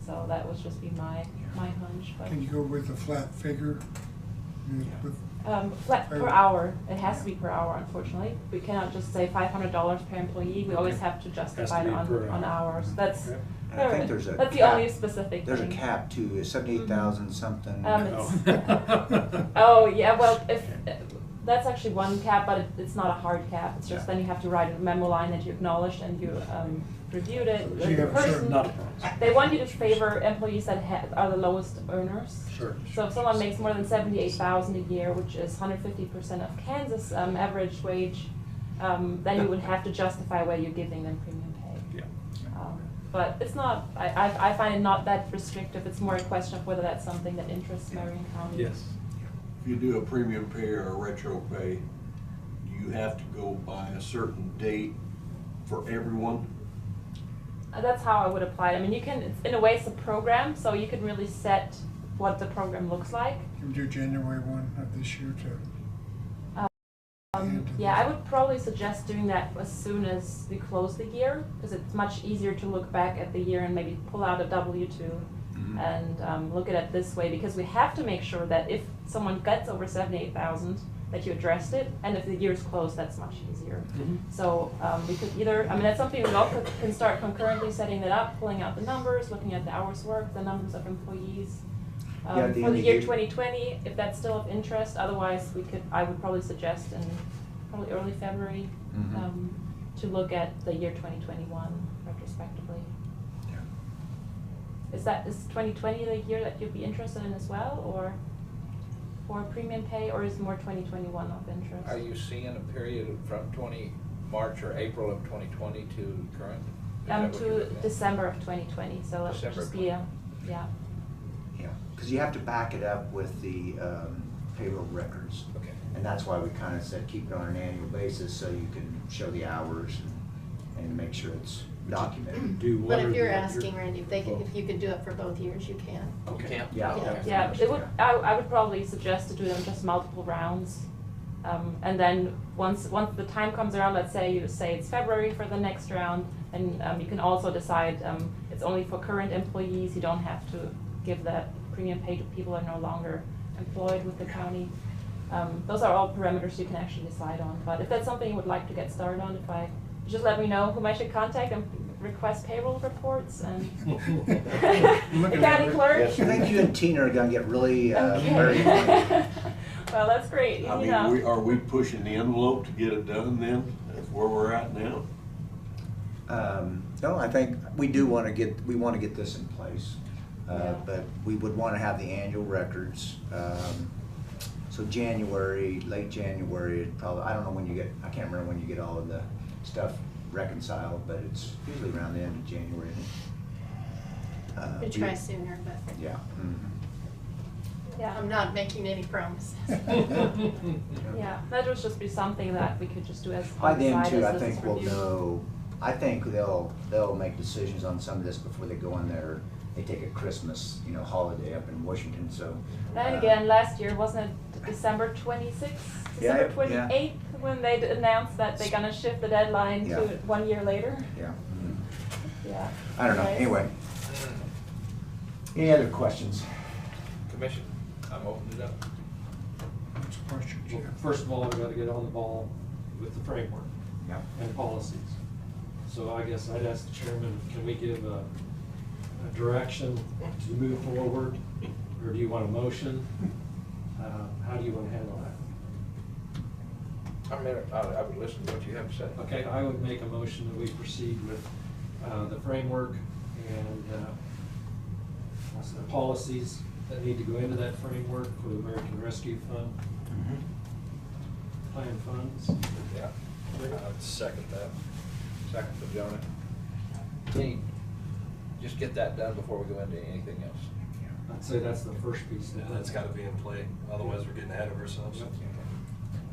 So that would just be my hunch. But Can you go with a flat figure? flat per hour. It has to be per hour, unfortunately. We cannot just say $500 per employee. We always have to justify it on hours. That's And I think there's a that's the cap. only specific There's thing. a cap too, is 78,000 something. Oh yeah, well if that's actually one cap, but it's not a hard cap. It's just Yeah. then you have to write a memo line that you acknowledged and you reviewed it. So you The have a certain- person, they want you to favor employees that are the lowest earners. Sure. So if someone makes more than $78,000 a year, which is 150% of Kansas average wage, then you would have to justify where you're giving them premium pay. Yeah. But it's not. I find it not that restrictive. It's more a question of whether that's something that interests Marion County. Yes. If you do a premium pay or a retro pay, you have to go by a certain date for everyone. That's how I would apply it. I mean, you can, in a way, it's a program, so you can really set what the program looks like. Can we do January 1 of this year too? Yeah, I would probably suggest doing that as soon as we close the year, because it's much easier to look back at the year and maybe pull out a W-2 and look at it this way, because we have to make sure that if someone gets over 78,000, that you addressed it, and if the year is closed, that's much easier. So we could either, I mean, that's something we all can start concurrently setting that up, pulling out the numbers, looking at the hours worked, the numbers of employees. Yeah, For the year 2020, if that's still of interest, otherwise I would probably suggest in probably early February to look at the year 2021 retrospectively. is 2020 the year that you'd be interested in as well, or for premium pay, or is more 2021 of interest? Are you seeing a period from March or April of 2020 to current? Is that what you're To looking at? December of 2020, so let's December just of be, yeah. Yeah, because you have to back it up with the payroll records. Okay. And that's why we kind of said keep it on an annual basis so you can show the hours and make sure it's documented. Do one But or if you're the other. asking, Randy, if you could do it for both years, you can. Okay. Yeah. Yeah. Yeah, it would, I would probably suggest to do them just multiple rounds. And then once the time comes around, let's say you say it's February for the next round, and you can also decide it's only for current employees. You don't have to give that premium pay to people who are no longer employed with the county. Those are all parameters you can actually decide on. But if that's something you would like to get started on, just let me know whom I should contact and request payroll reports and the county clerk. I think you and Tina are gonna get really Okay. very. Well, that's great. I Easy mean, enough. are we pushing the envelope to get it done then, that's where we're at now? No, I think we want to get this in place. Yeah. But we would want to have the annual records. So January, late January, probably, I don't know when you get, I can't remember when you get all of the stuff reconciled, but it's usually around the end of January. We try sooner, but Yeah. Yeah. I'm not making any promises. Yeah, that would just be something that we could just do as By on the then side too, as I this think we'll review. know, I think they'll make decisions on some of this before they go in there. They take a Christmas, holiday up in Washington, so. Then again, last year, wasn't it December 26th, Yeah, December yeah. 28th, when they announced that they're gonna shift the deadline Yeah. to 1 year later? Yeah. Yeah. I don't know, Right. anyway. Any other questions? Commission, I'm opening it up. What's the question, Well, Jeff? first of all, we've got to get on the ball with the framework Yeah. and policies. So I guess I'd ask the chairman, can we give a direction to move forward? Or do you want a motion? How do you want to handle that? I would listen to what you have to say. Okay, I would make a motion that we proceed with the framework and what's the policies that need to go into that framework for the American Rescue Fund, plan funds. Yeah. I'd second that. Second for Jonah. Just get that done before we go into anything else. I'd say that's the first piece. Yeah, that's gotta be in play, otherwise we're getting ahead of ourselves.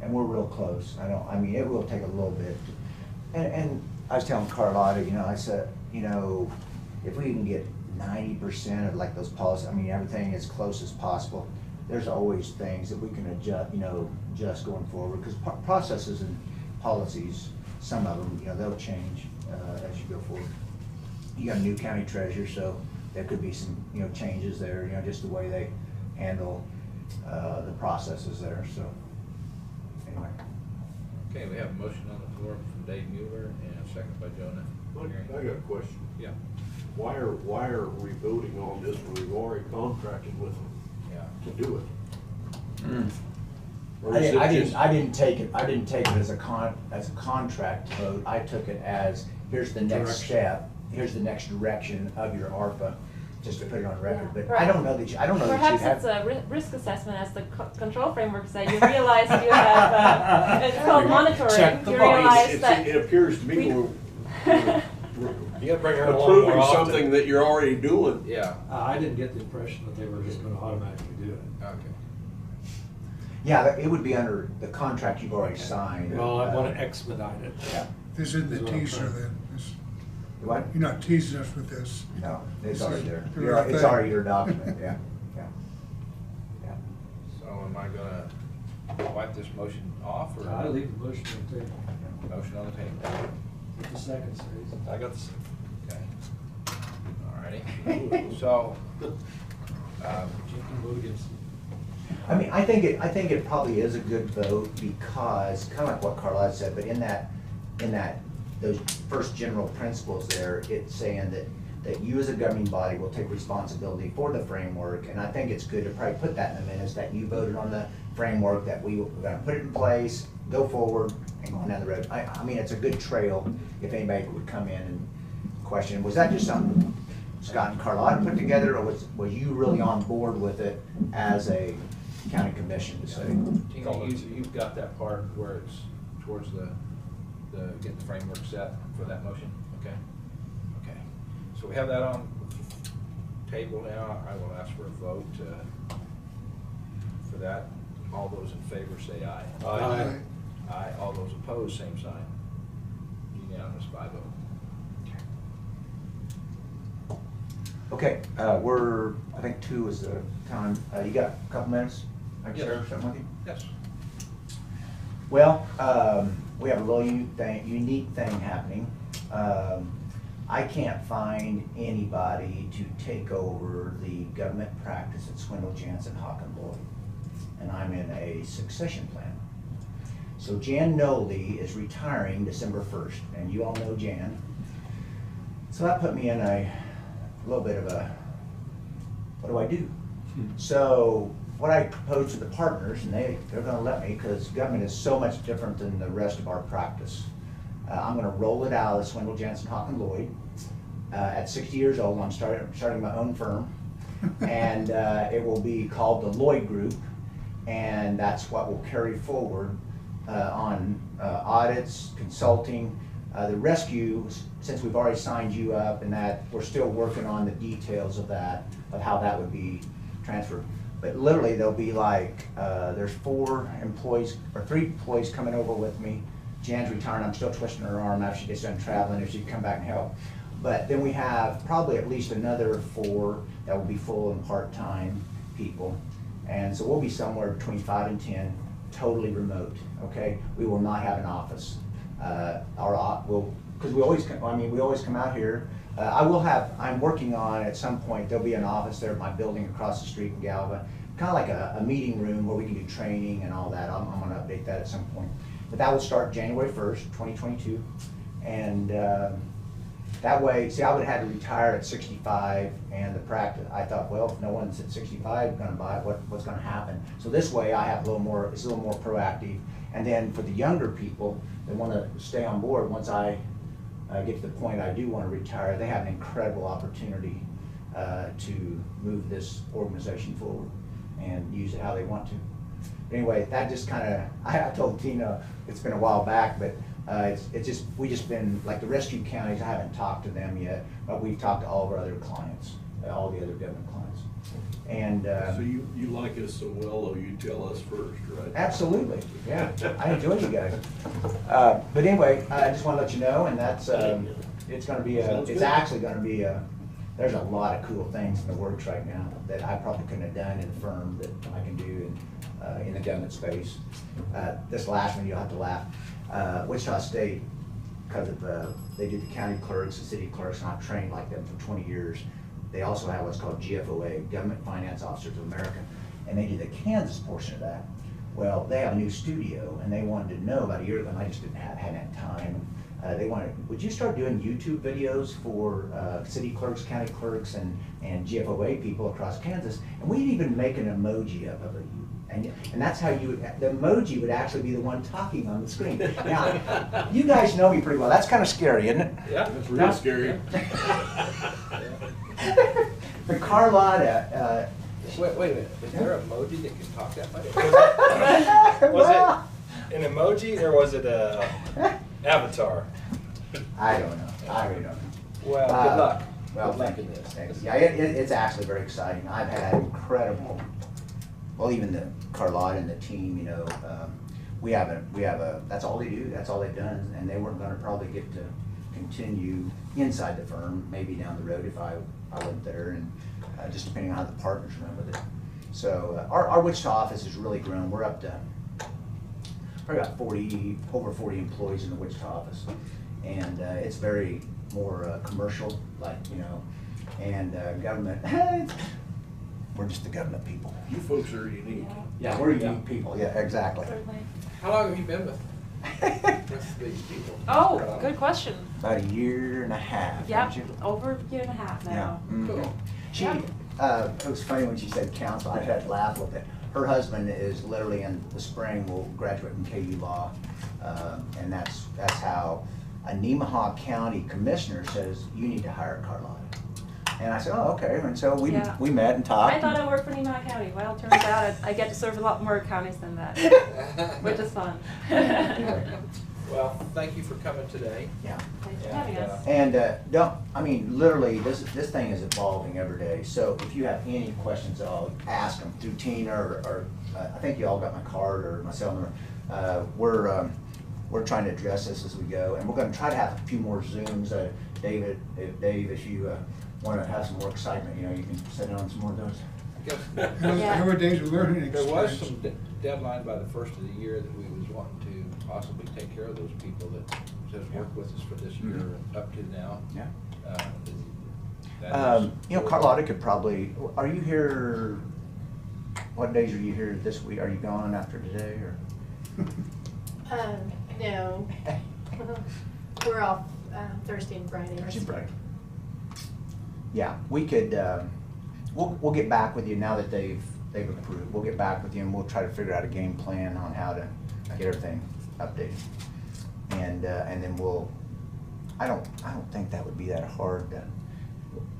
And we're real close. It will take a little bit. And I was telling Carlotta, I said, if we can get 90% of like those policies, everything as close as possible, there's always things that we can adjust going forward. Because processes and policies, some of them, they'll change as you go forward. You got a new county treasurer, so there could be some, changes there, just the way they handle the processes there, so. Anyway. Okay, we have a motion on the floor from Dave Mueller and a second by Jonah. I got a question. Yeah. Why are we voting on this when we've already contracted with them Yeah. to do it? Or I is it just- didn't take it as a contract vote. I took it as, here's the next Direction. step, here's the next direction of your ARPA, just to put it on record. Yeah. But I don't know that you have. Perhaps it's a risk assessment, as the control framework said. You realize you have, it's called monitoring. Check the You box. realize that. It appears to me we- we're You gotta bring her along more approving often. something that you're already doing. Yeah. I didn't get the impression that they were just going to automatically do it. Okay. Yeah, it would be under the contract you've already signed. Well, I want to expedite it. Yeah. This isn't the That's what I'm teaser trying. then. This- What? You're not teasing us with this. No, it's already there. The right It's thing. already your document, yeah. So am I gonna wipe this motion off or? I leave the motion on the table. Motion on the table. With the second series. I got this. Okay. Alrighty. So, You can vote against it. I think it probably is a good vote because, kind of like what Carlotta said, but in that, those first general principles there, it's saying that you as a governing body will take responsibility for the framework, and I think it's good to probably put that in the minutes, that you voted on the framework, that we're gonna put it in place, go forward, and go on down the road. It's a good trail if anybody would come in and question, was that just Scott and Carlotta put together, or was you really on board with it as a county commission to say? Tina, you've got that part where it's towards the getting the framework set for that motion, okay? Okay, so we have that on table now. I will ask for a vote for that. All those in favor say aye. Aye. Aye. All those opposed, same sign. Unanimous 5-0. Okay, I think 2 is the time. You got a couple minutes? I can share something with you? Yes. Well, we have a little unique thing happening. I can't find anybody to take over the government practice at Swindle, Jansen, Hawk and Lloyd. And I'm in a succession plan. So Jan Noley is retiring December 1st, and you all know Jan. So that put me in a little bit of a, what do I do? So what I proposed to the partners, and they're gonna let me, because government is so much different than the rest of our practice. I'm gonna roll it out of Swindle, Jansen, Hawk and Lloyd. At 60 years old, I'm starting my own firm, and it will be called the Lloyd Group, and that's what will carry forward on audits, consulting, the rescue. Since we've already signed you up, and that we're still working on the details of that, of how that would be transferred. But literally, there'll be like there's 4 employees or 3 employees coming over with me. Jan's retiring. I'm still twisting her arm after she gets done traveling, if she'd come back and help. But then we have probably at least another 4 that will be full and part-time people. And so we'll be somewhere between 5 and 10, totally remote, okay? We will not have an office. Because we always come out here. I'm working on, at some point, there'll be an office there at my building across the street in Galva. Kind of like a meeting room where we can do training and all that. I'm gonna update that at some point. But that will start January 1st, 2022. And that way, see, I would have had to retire at 65, and the practice, I thought, well, if no one's at 65 gonna buy it, what's gonna happen? So this way I have a little more, it's a little more proactive. And then for the younger people that wanna stay on board, once I get to the point I do wanna retire, they have an incredible opportunity to move this organization forward and use it how they want to. Anyway, that just kinda, I told Tina, it's been a while back, but we just been, like the rescue counties, I haven't talked to them yet, but we've talked to all of our other clients, all the other government clients. And So you like us so well, though, you tell us first, right? absolutely, yeah, I enjoy you guys. But anyway, I just wanna let you know, and that's, it's gonna be actually gonna be there's a lot of cool things in the works right now that I probably couldn't have done in the firm that I can do in the government space. This last one, you'll have to laugh. Wichita State, because of they do the county clerks, the city clerks, and I've trained like them for 20 years. They also have what's called GFOA, Government Finance Officers of America, and they do the Kansas portion of that. Well, they have a new studio, and they wanted to know about a year ago, and I just hadn't had time. They wanted, would you start doing YouTube videos for city clerks, county clerks, and GFOA people across Kansas? And we'd even make an emoji of it. And that's how the emoji would actually be the one talking on the screen. Now, you guys know me pretty well. That's kind of scary, isn't it? Yeah. That's real scary. But Carlotta, Wait a minute, is there an emoji that can talk that much? Was it an emoji or was it a avatar? I don't know. I really don't know. Well, good luck. Well, thank you. Thanks. Yeah, it's actually very exciting. I've had incredible, well, even the Carlotta and the team, you know, that's all they do, that's all they've done, and they weren't gonna probably get to continue inside the firm, maybe down the road if I went there, and just depending on how the partners run with it. So our Wichita office has really grown. We're up to probably about over 40 employees in the Wichita office, and it's very more commercial, like, you know, and government. We're just the government people. You folks are unique. Yeah, we're unique people. Yeah, exactly. How long have you been with these people? Oh, good question. About a year and a half. Yep, haven't you? over a year and a half now. Yeah. Mhm. Cool. It was funny when she said council. I had to laugh a little bit. Her husband is literally in the spring will graduate from KU Law, and that's how a Nemaha County commissioner says you need to hire Carlotta. And I said, oh, okay, and so we Yeah. we met and talked. I thought I worked for Nemaha County. Well, it turns out I get to serve a lot more counties than that, which is fun. Well, thank you for coming today. Yeah. Thanks for having us. And literally, this thing is evolving every day. So if you have any questions at all, ask them through Tina or I think you all got my card or my cell number. We're trying to address this as we go, and we're going to try to have a few more Zooms. Dave, if you want to have some more excitement, you can sit in on some more of those. Every day's a learning There was experience. some deadline by the first of the year that we was wanting to possibly take care of those people that has worked with us for this year up to now. Yeah. That is- Carlotta could probably. Are you here? What days are you here this week? Are you gone after today or? No. We're off Thursday and Friday. Friday. Yeah, we could. We'll get back with you now that they've approved. We'll get back with you and we'll try to figure out a game plan on how to get everything updated. And then we'll. I don't think that would be that hard.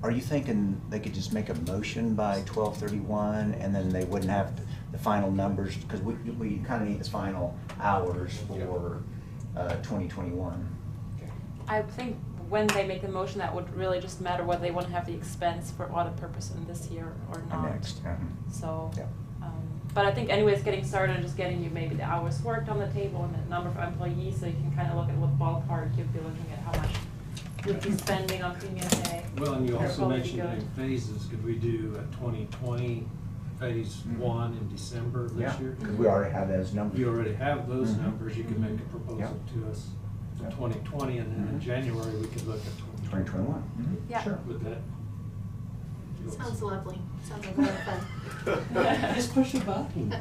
Are you thinking they could just make a motion by 12/31 and then they wouldn't have the final numbers because we kind of need the final hours for 2021. I think when they make the motion, that would really just matter whether they want to have the expense for audit purpose in this year or not. Next. So, Yeah. but I think anyways, getting started and just getting you maybe the hours worked on the table and the number of employees, so you can kind of look at what ballpark you'd be looking at, how much you'd be spending on premium pay. Well, and you also Probably mentioned good. in phases, could we do a 2020 phase 1 in December of this Yeah, year? because we already have those numbers. You already have those Mhm. numbers, you can make a proposal Yeah. to us in Yeah. 2020, and then in Mhm. January, we could look at 2021. Yeah. Sure. Would that? Sounds lovely. Sounds like a lot of fun. Just push a button.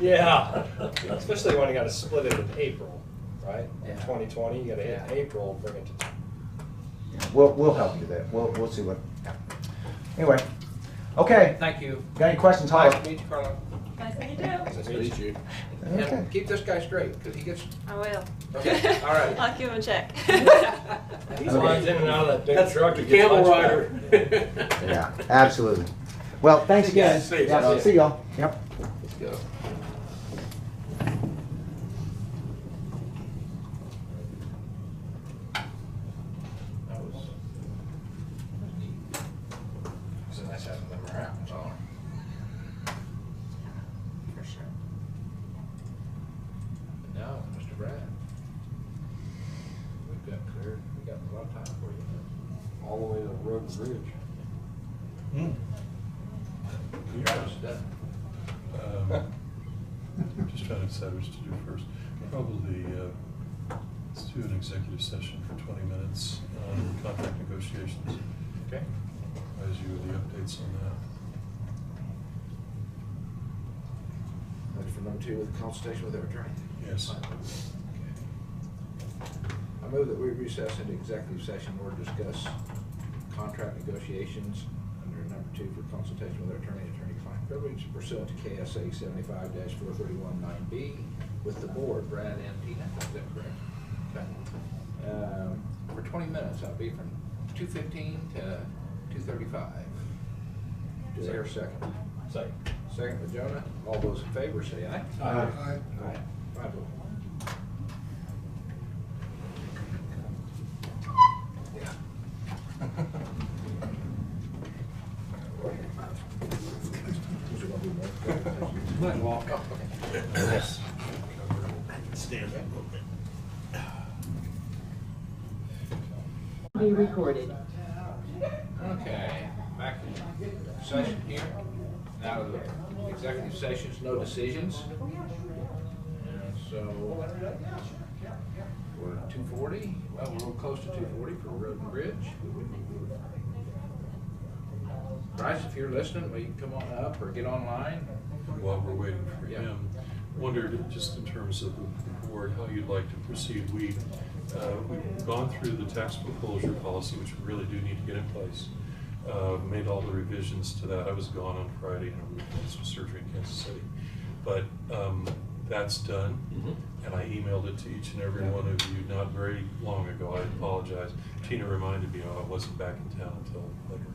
Yeah. Especially when you gotta split it in April, right? Yeah. 2020, you gotta hit Yeah. April, bring it to. Yeah, we'll help you there. We'll see what. Yeah. Anyway, okay. Thank you. Got any questions, holler. Nice to meet you, Carla. Nice to meet you. Nice to meet you. Okay. And keep this guy straight, because he gets. I will. Okay, all right. I'll give him a check. He flies in and out of that big truck. the he gets camel lunch rider. back. Yeah, absolutely. Well, thanks again. See you. Yeah, see y'all. Yep. Let's go. That was neat. So nice having them around. Oh. For sure. And now, Mr. Brad. We've got cleared, we got a lot of time for you. All the way to Road and Bridge. You're almost done. Just trying to decide which to do first. Probably, let's do an executive session for 20 minutes on contract negotiations. Okay. As you with the updates on that. Ready for number 2 with consultation with our attorney? Yes. Okay. I move that we recess into executive session or discuss contract negotiations under number 2 for consultation with our attorney, attorney-client privilege pursuant to KSA 75-4319B with the board, Brad and Tina. Is that correct? Okay. For 20 minutes, that'll be from 2:15 to 2:35. Is there a second? Second. Second with Jonah. All those in favor say aye. Aye. Aye. 5 vote. Yeah. Might walk. Yes. Stand up a little bit. Be recorded. Okay, back in session here. Now the executive sessions, no decisions. And so we're at 2:40. Well, we're real close to 2:40 for Road and Bridge. Bryce, if you're listening, will you come on up or get online? While we're waiting for Yeah. him, wondered just in terms of the board, how you'd like to proceed. We've gone through the tax foreclosure policy, which we really do need to get in place. Made all the revisions to that. I was gone on Friday and I had some surgery in Kansas City. But That's done, and I emailed it to each and every one of you not very long ago. I apologize. Tina reminded me, I wasn't back in town until later.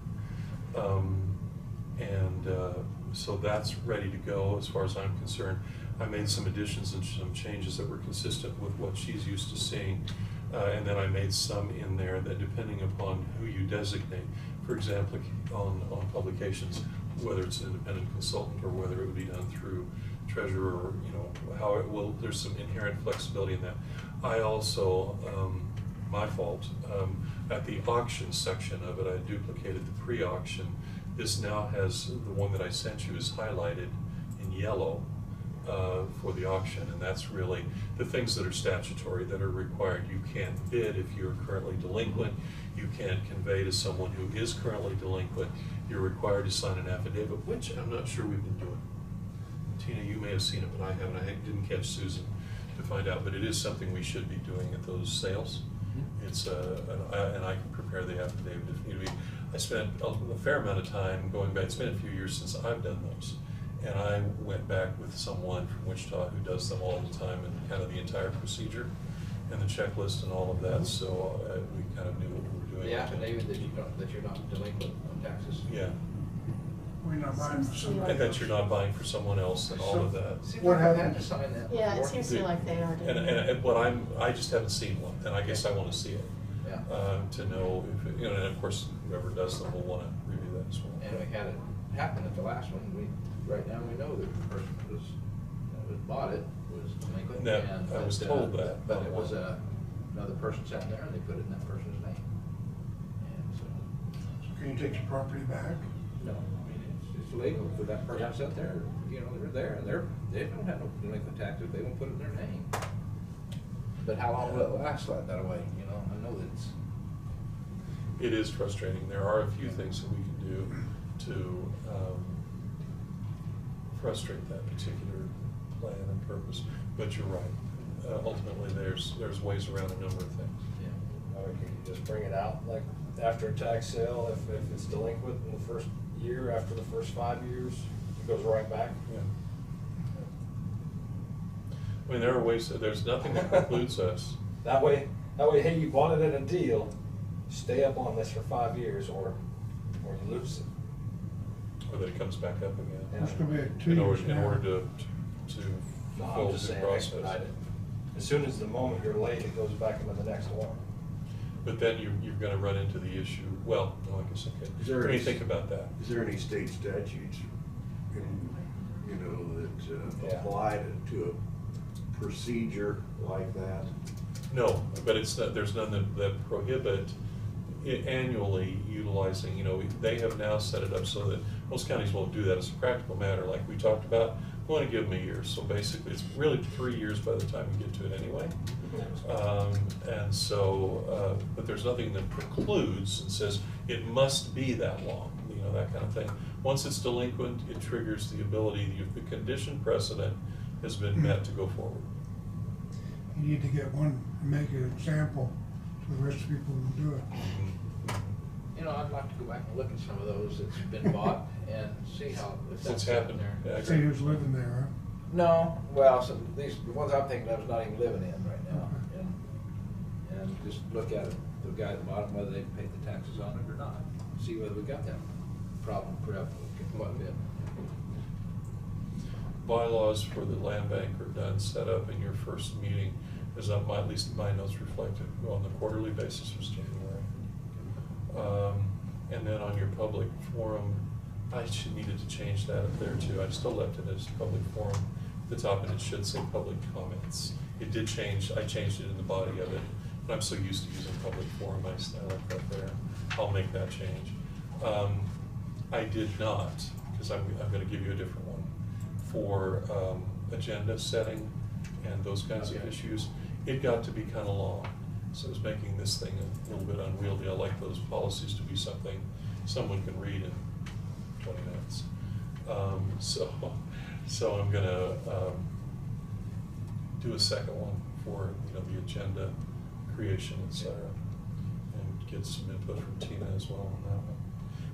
So that's ready to go as far as I'm concerned. I made some additions and some changes that were consistent with what she's used to seeing. And then I made some in there that, depending upon who you designate, for example, on publications, whether it's an independent consultant or whether it would be done through treasurer, or, you know, how it will, there's some inherent flexibility in that. I also, my fault, at the auction section of it, I duplicated the pre-auction. This now has, the one that I sent you is highlighted in yellow for the auction, and that's really the things that are statutory, that are required. You can't bid if you're currently delinquent. You can't convey to someone who is currently delinquent. You're required to sign an affidavit, which I'm not sure we've been doing. Tina, you may have seen it, but I haven't. I didn't catch Susan to find out, but it is something we should be doing at those sales. It's and I can prepare the affidavit if need be. I spent a fair amount of time going back. It's been a few years since I've done those, and I went back with someone from Wichita who does them all the time, and kind of the entire procedure and the checklist and all of that. So we kind of knew what we were doing. The affidavit that you're not delinquent on taxes. Yeah. We're not buying for somebody And that else. you're not buying for someone else and all of that. What Had happened? to sign that Yeah, it before. seems to me like they are doing it. And what I just haven't seen one, and I guess I want to see it. Yeah. To know if, you know, and of course, whoever does them will want to review that as well. And we had it happen at the last one. Right now we know that the person that bought it was delinquent. That- and I was told that. But it was another person sat there and they put it in that person's name. And so. So can you take the property back? No, I mean, it's legal for that person to sit there, you know, they're there and they don't have no delinquent taxes, they won't put it in their name. But how long will it last like that way, you know, I know that it's. It is frustrating. There are a few things that we can do to frustrate that particular plan and purpose, but you're right. Ultimately, there's ways around a number of things. Yeah. Or can you just bring it out, like, after a tax sale, if it's delinquent in the first year, after the first 5 years, it goes right back? Yeah. I mean, there are ways, there's nothing that precludes us. That way, hey, you bought it at a deal, stay up on this for 5 years, or you lose it. Or that it comes back up again. It's gonna be at 2 In years order now. to No, fulfill I'm just the saying process. expedite it. As soon as the moment you're late, it goes back into the next one. But then you're gonna run into the issue, well, no, I guess I could. Is there What do you any- think about that? Is there any state statutes, you know, that Yeah. apply to a procedure like that? No, but it's not, there's none that prohibit annually utilizing, you know, they have now set it up so that most counties won't do that as a practical matter, like we talked about. We want to give them a year, so basically it's really 3 years by the time you get to it anyway. And so, but there's nothing that precludes and says it must be that long, you know, that kind of thing. Once it's delinquent, it triggers the ability, the condition precedent has been met to go forward. You need to get one, and make an example, so the rest of the people will do it. You know, I'd like to go back and look at some of those that's been bought and see how, if that's What's sitting happened? there. Yeah, I See agree. who's living there, No, well, so the ones I'm thinking of is not even living in right now. And just look at it, the guy at the bottom, whether they paid the taxes on it or not. See whether we got that problem correct, what it. Bylaws for the land bank are done, set up in your first meeting, as at least my notes reflected, on the quarterly basis was January. And then on your public forum, needed to change that up there too. I still left it as public forum at the top, and it should say public comments. It did change, I changed it in the body of it, but I'm so used to using public forum, I left that there. I'll make that change. I did not, because I'm gonna give you a different one, for agenda setting and those kinds of issues. It got to be kind of long, so it was making this thing a little bit unwieldy. I like those policies to be something someone can read in 20 minutes. So I'm gonna do a second one for, you know, the agenda creation, et cetera, and get some input from Tina as well on that one.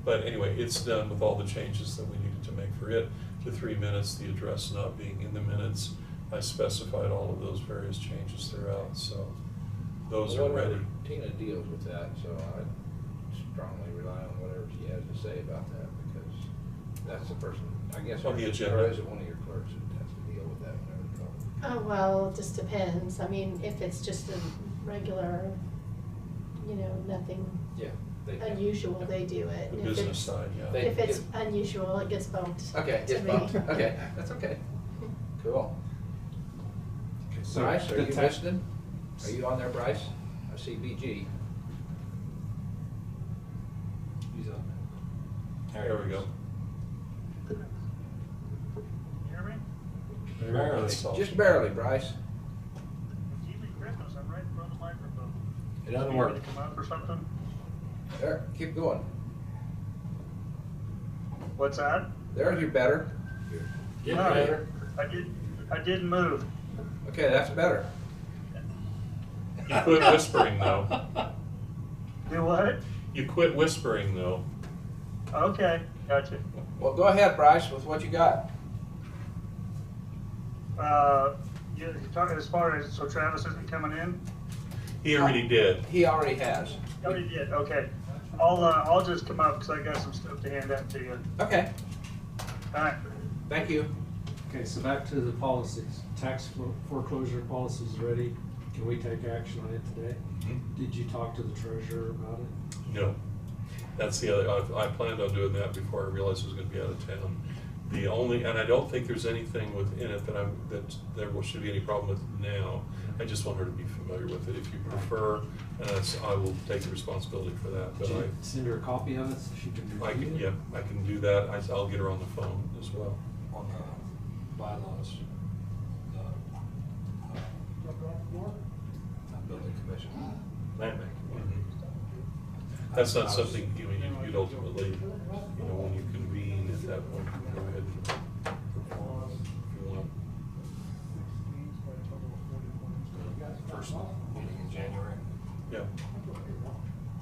But anyway, it's done with all the changes that we needed to make for it. The 3 minutes, the address not being in the minutes, I specified all of those various changes throughout, so those are Whatever ready. Tina deals with that, so I strongly rely on whatever she has to say about that, because that's the person, I guess, On the or agenda. is it one of your clerks that has to deal with that whenever it comes? Oh, well, it just depends. I mean, if it's just a regular, you know, nothing Yeah. They can. unusual, they do it. The And if business it's- side, yeah. They- If it's unusual, it gets bumped Okay, to it's me. bumped, okay, that's okay. Cool. So Bryce, are the you ta- listening? Are you on there, Bryce? I see BG. He's on. There we go. Hear me? Barely. Just barely, Bryce. Keep me Christmas, I'm right in front of the microphone. It doesn't You work. ready to come up or something? There, keep going. What's that? There's your better. Get No, better. I didn't move. Okay, that's better. You quit whispering though. Do what? You quit whispering though. Okay, gotcha. Well, go ahead, Bryce, with what you got. You're talking as far as, so Travis isn't coming in? He already did. He already has. Oh, he did, okay. I'll just come up, because I got some stuff to hand out to you. Okay, All right. thank you. Okay, so back to the policies. Tax foreclosure policy is ready. Can we take action on it today? Did you talk to the treasurer about it? No. That's the other, I planned on doing that before I realized I was gonna be out of town. The only, and I don't think there's anything within it that there should be any problem with now. I just want her to be familiar with it. If you prefer, I will take the responsibility for that, but Did you send her a copy of it so she can I review can, it? yeah, I can do that. I'll get her on the phone as well. On bylaws. Not building commission. Land bank. That's not something, you'd ultimately, when you convene at that point, you can go ahead and perform if you want. First meeting in January. Yeah.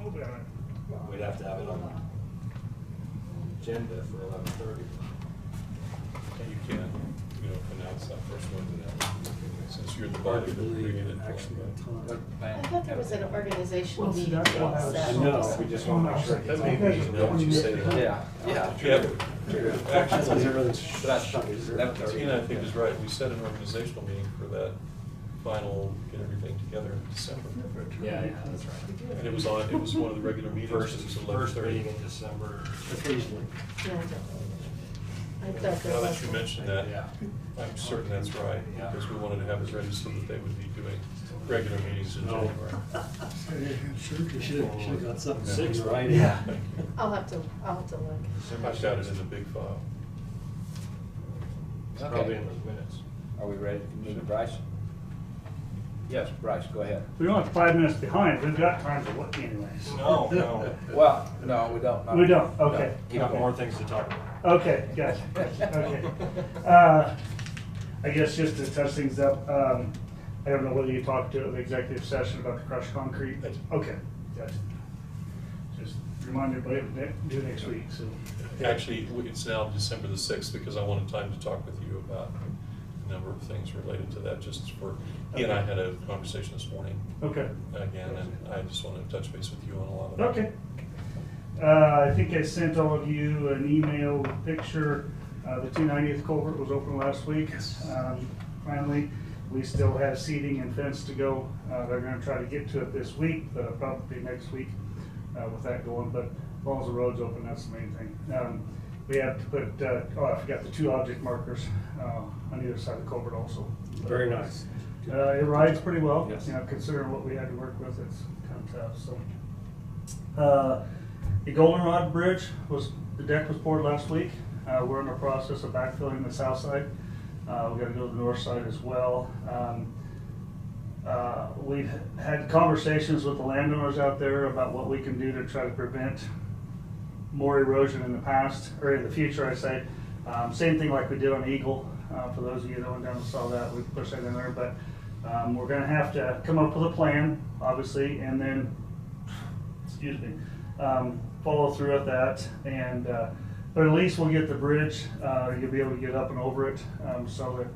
We'll be all right. We'd have to have it on the agenda for 11:30. And you can, announce that first one, since you're the body that bring it in. I thought there was an organizational meeting. that's what I was- set. No. We just want to make sure. That may be, what you say. Yeah, yeah. Yeah. Actually, So that's something, 11:30. Tina, I think is right. We set an organizational meeting for that final, get everything together in December. Yeah, that's right. And it was one of the regular meetings. First it was meeting 11:30. in December. Occasionally. Yeah, I thought there Now was. that you mentioned that, Yeah. I'm certain that's right, because we wanted to have it ready so that they would be doing regular meetings in January. You should have got something Six, six right? right. Yeah. I'll have to look. I've got it in the big file. It's probably in those minutes. Are we ready to move to Bryce? Yes, Bryce, go ahead. We're only 5 minutes behind, we've got time to look anyways. No. Well, no, we don't. We don't, okay. Keep Got going. more things to talk about. Okay, gotcha, okay. I guess just to touch things up, I don't know whether you talked to the executive session about the crushed concrete? I did. Okay, gotcha. Just remind everybody to do next week, so. Actually, it's now December the 6th, because I wanted time to talk with you about a number of things related to that, just for, he and I had a conversation this morning. Okay. Again, and I just wanted to touch base with you on a lot of that. Okay. I think I sent all of you an email with a picture. The 290th culvert was open last week. Finally, we still have seeding and fence to go. They're gonna try to get to it this week, but probably next week with that going. But as long as the road's open, that's the main thing. We have to put, I forgot the 2 object markers on either side of the culvert also. Very nice. It rides pretty well, Yes. considering what we had to work with, it's kind of tough, so. The Goldenrod Bridge the deck was poured last week. We're in the process of backfilling the south side. We gotta go to the north side as well. We've had conversations with the landowners out there about what we can do to try to prevent more erosion in the past, or in the future, I say. Same thing like we did on Eagle. For those of you that went down and saw that, we pushed that in there, but we're gonna have to come up with a plan, obviously, and then, excuse me, follow through with that, but at least we'll get the bridge, you'll be able to get up and over it, so that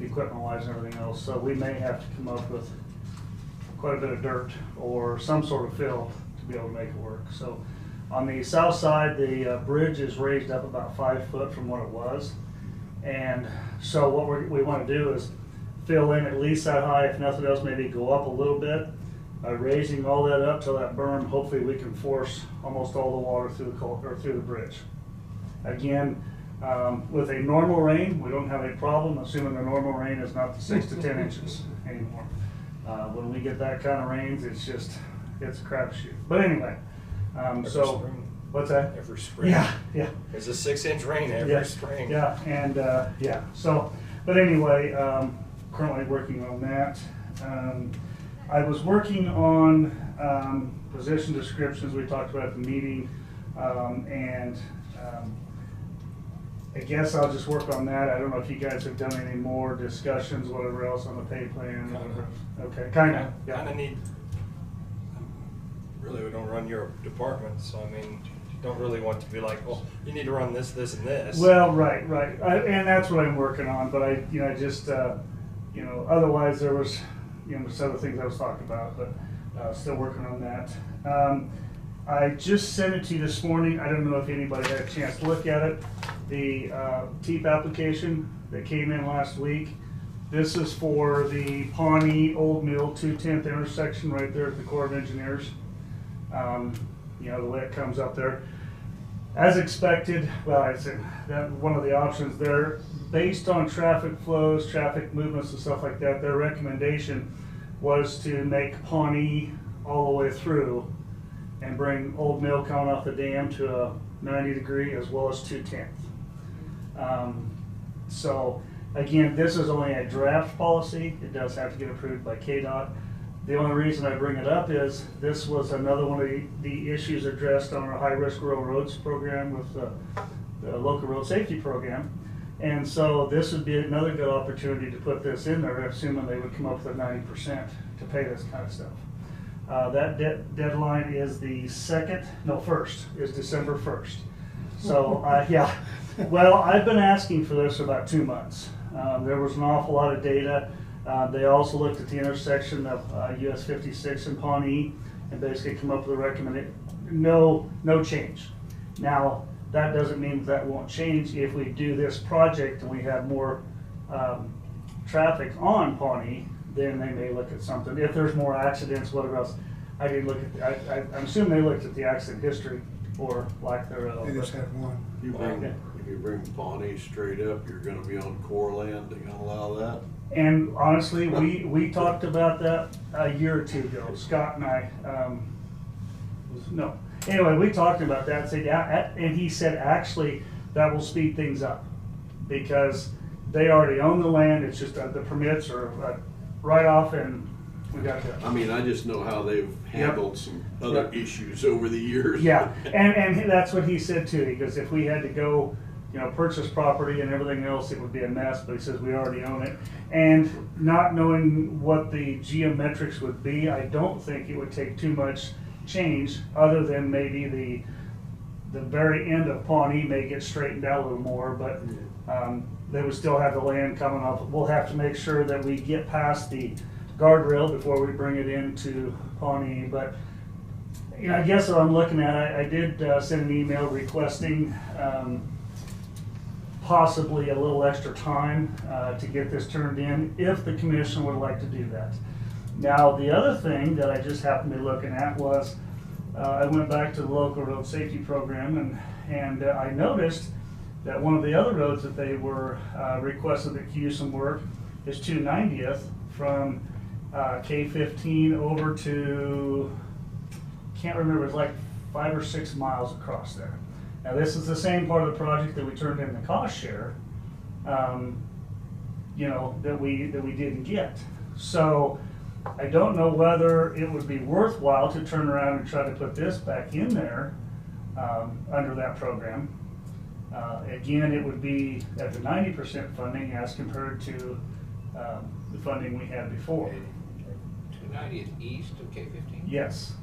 equipment-wise and everything else. So we may have to come up with quite a bit of dirt or some sort of fill to be able to make it work. So on the south side, the bridge is raised up about 5 foot from what it was. And so what we want to do is fill in at least that high, if nothing else, maybe go up a little bit. By raising all that up till that berm, hopefully we can force almost all the water through the bridge. Again, with a normal rain, we don't have a problem, assuming the normal rain is not the 6 to 10 inches anymore. When we get that kind of rains, it's a crapshoot. But anyway, so spring. What's that? Every spring. Yeah. There's a 6-inch rain every spring. Yeah, and so, but anyway, currently working on that. I was working on position descriptions we talked about at the meeting, and I guess I'll just work on that. I don't know if you guys have done any more discussions, whatever else on the pay plan. Whatever. Okay, kind of. Yeah. Kind of need. Really, we don't run your department, so I mean, you don't really want to be like, well, you need to run this, this, and this. Well, right, and that's what I'm working on. But I just, otherwise there was, just other things I was talking about, but still working on that. I just sent it to you this morning. I don't know if anybody had a chance to look at it. The TEEP application that came in last week. This is for the Pawnee Old Mill 210th intersection right there at the Corps of Engineers. The way it comes up there. As expected, well, I said that one of the options there, based on traffic flows, traffic movements and stuff like that, their recommendation was to make Pawnee all the way through and bring Old Mill coming off the dam to a 90-degree as well as 210th. So again, this is only a draft policy. It does have to get approved by KDOT. The only reason I bring it up is this was another one of the issues addressed on our high-risk rural roads program with the local road safety program. And so this would be another good opportunity to put this in there, assuming they would come up with a 90% to pay this kind of stuff. That deadline is the 1st, is December 1st. So, yeah. Well, I've been asking for this for about 2 months. There was an awful lot of data. They also looked at the intersection of US 56 and Pawnee and basically come up with a recommendation, no change. Now, that doesn't mean that won't change if we do this project and we have more traffic on Pawnee, then they may look at something. If there's more accidents, whatever else. I didn't look at, I'm assuming they looked at the accident history or lack thereof. They just had one. If you bring Pawnee straight up, you're gonna be on Corps land, they gonna allow that? And honestly, we talked about that a year or two ago, Scott and I, anyway, we talked about that, and he said actually that will speed things up because they already own the land, it's just the permits are right off and we got to. I mean, I just know how they've handled some other issues over the years. Yeah, and that's what he said too, because if we had to go, purchase property and everything else, it would be a mess, but he says we already own it. And not knowing what the geometrics would be, I don't think it would take too much change other than maybe the very end of Pawnee may get straightened out a little more, but they would still have the land coming up. We'll have to make sure that we get past the guardrail before we bring it into Pawnee, but I guess what I'm looking at, I did send an email requesting possibly a little extra time to get this turned in if the commission would like to do that. Now, the other thing that I just happened to be looking at was I went back to the local road safety program and I noticed that one of the other roads that they were requested that could use some work is 290th from K15 over to, can't remember, it's like 5 or 6 miles across there. Now this is the same part of the project that we turned in the cost share, that we didn't get. So I don't know whether it would be worthwhile to turn around and try to put this back in there under that program. Again, it would be at the 90% funding as compared to the funding we had before. 290 is east of K15? Yes.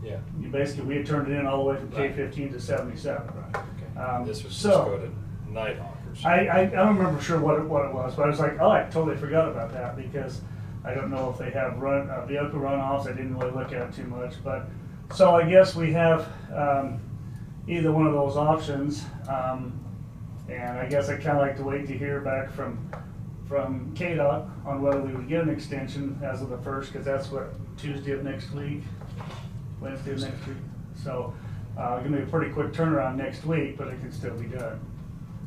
Yeah. We had turned it in all the way from K15 to 77. Right. Okay. This was So, just coded. Nighthawk or something. I don't remember sure what it was, but I was like, oh, I totally forgot about that because I don't know if they have vehicle runoffs. I didn't really look at it too much, but so I guess we have either one of those options, and I guess I kind of like to wait to hear back from KDOT on whether we would get an extension as of the 1st, because that's what, Tuesday of next week, Wednesday of next week. So gonna be a pretty quick turnaround next week, but it can still be done.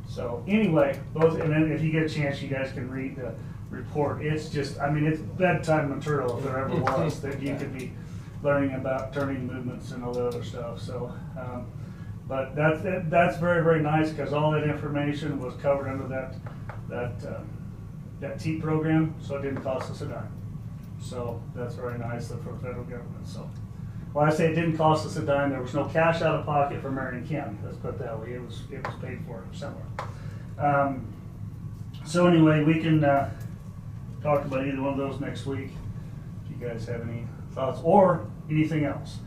So anyway, and then if you get a chance, you guys can read the report. It's just, I mean, it's bedtime material if there ever was that you could be learning about turning movements and all the other stuff. So, but that's very, very nice because all that information was covered under that TEAT program, so it didn't cost us a dime. So that's very nice for the federal government. So, well, I say it didn't cost us a dime. There was no cash out of pocket for Marion County. Let's put it that way. It was paid for somewhere. So anyway, we can talk about either one of those next week. If you guys have any thoughts or anything else,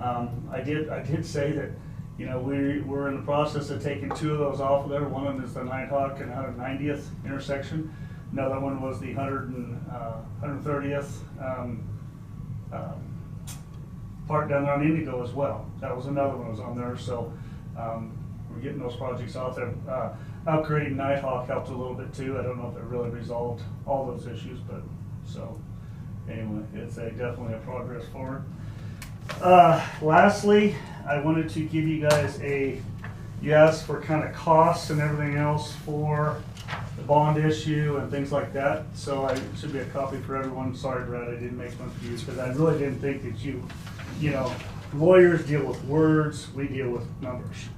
I did say that we're in the process of taking 2 of those off of there. One of them is the Nighthawk and 190th intersection. Another one was the 130th. Part down there on Indigo as well. That was another one that was on there. So we're getting those projects off there. Upgrading Nighthawk helped a little bit too. I don't know if it really resolved all those issues, but so anyway, it's definitely a progress forward. Lastly, I wanted to give you guys you asked for kind of costs and everything else for the bond issue and things like that. So I should be a copy for everyone. Sorry, Brad, I didn't make one for you because I really didn't think that lawyers deal with words, we deal with numbers.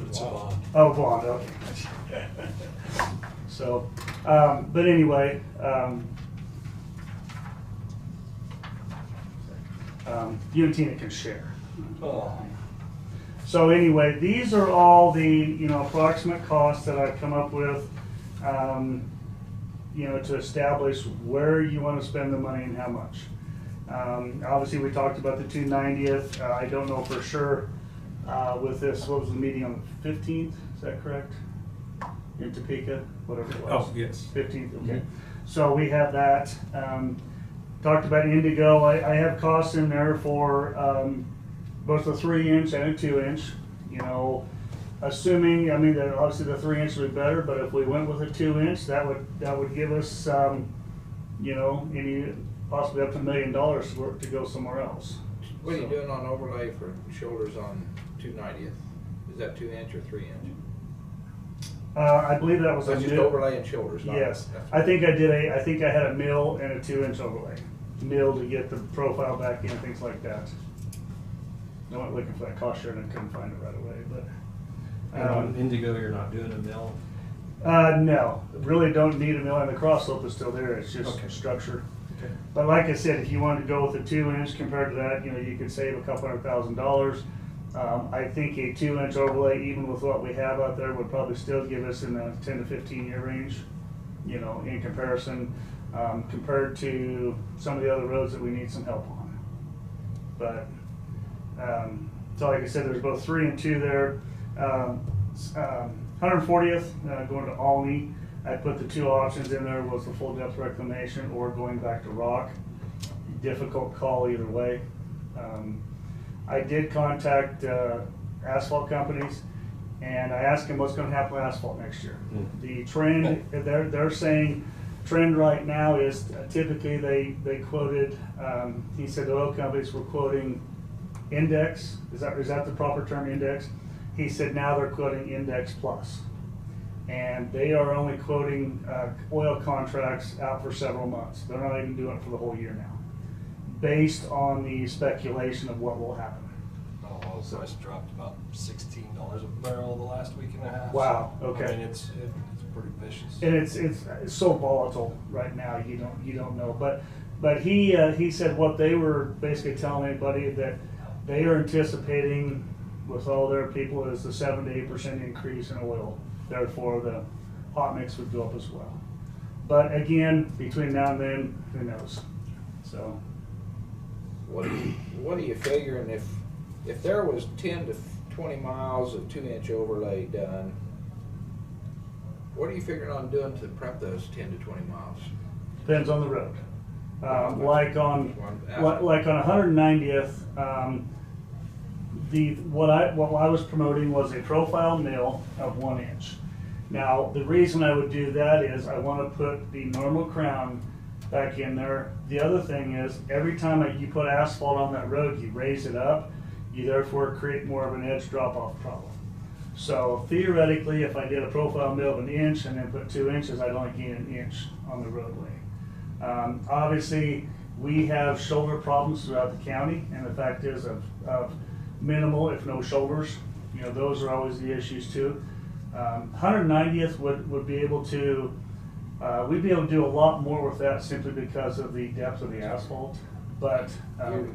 It's a bond. Oh, bond, okay. So, but anyway, you and Tina can share. Oh. So anyway, these are all the approximate costs that I've come up with, to establish where you want to spend the money and how much. Obviously, we talked about the 290th. I don't know for sure with this. What was the meeting on the 15th? Is that correct? In Topeka, whatever it was. Oh, yes. 15th. Okay. So we have that. Talked about Indigo. I have costs in there for both a 3-inch and a 2-inch. Assuming, obviously the 3-inch would be better, but if we went with a 2-inch, that would give us, any possibly up to $1 million to go somewhere else. What are you doing on overlay for shoulders on 290th? Is that 2-inch or 3-inch? I believe that was That's just overlay and shoulders. Yes, I think I had a mill and a 2-inch overlay. Mill to get the profile back in, things like that. I went looking for that cost share and I couldn't find it right away, but. And on Indigo, you're not doing a mill? No, really don't need a mill, and the cross slope is still there. It's just structure. Okay. But like I said, if you wanted to go with a 2-inch compared to that, you could save a couple $100,000. I think a 2-inch overlay, even with what we have out there, would probably still give us in the 10 to 15 year range. In comparison, compared to some of the other roads that we need some help on. But so like I said, there's both 3 and 2 there. 140th going to Alney. I put the 2 options in there, was the full depth reclamation or going back to rock. Difficult call either way. I did contact asphalt companies and I asked them what's going to happen with asphalt next year. The trend, they're saying trend right now is typically they quoted, he said the oil companies were quoting index. Is that the proper term, index? He said now they're quoting index plus. And they are only quoting oil contracts out for several months. They're not even doing it for the whole year now, based on the speculation of what will happen. Oil price dropped about $16 a barrel the last week and a half. Wow. Okay. I mean, it's pretty vicious. And it's so volatile right now. You don't know. But he said what they were basically telling everybody that they are anticipating with all their people is the 7 to 8% increase in oil. Therefore, the hot mix would go up as well. But again, between now and then, who knows? So, what are you figuring if there was 10 to 20 miles of 2-inch overlay done What are you figuring on doing to prep those 10 to 20 miles? Depends on the road. Like on 190th, what I was promoting was a profile mill of 1 inch. Now, the reason I would do that is I want to put the normal crown back in there. The other thing is, every time you put asphalt on that road, you raise it up, you therefore create more of an edge drop-off problem. So theoretically, if I did a profile mill of 1 inch and then put 2 inches, I'd only gain 1 inch on the roadway. Obviously, we have shoulder problems throughout the county, and the fact is of minimal, if no shoulders. You know, those are always the issues too. 190th would be able to, we'd be able to do a lot more with that simply because of the depth of the asphalt. But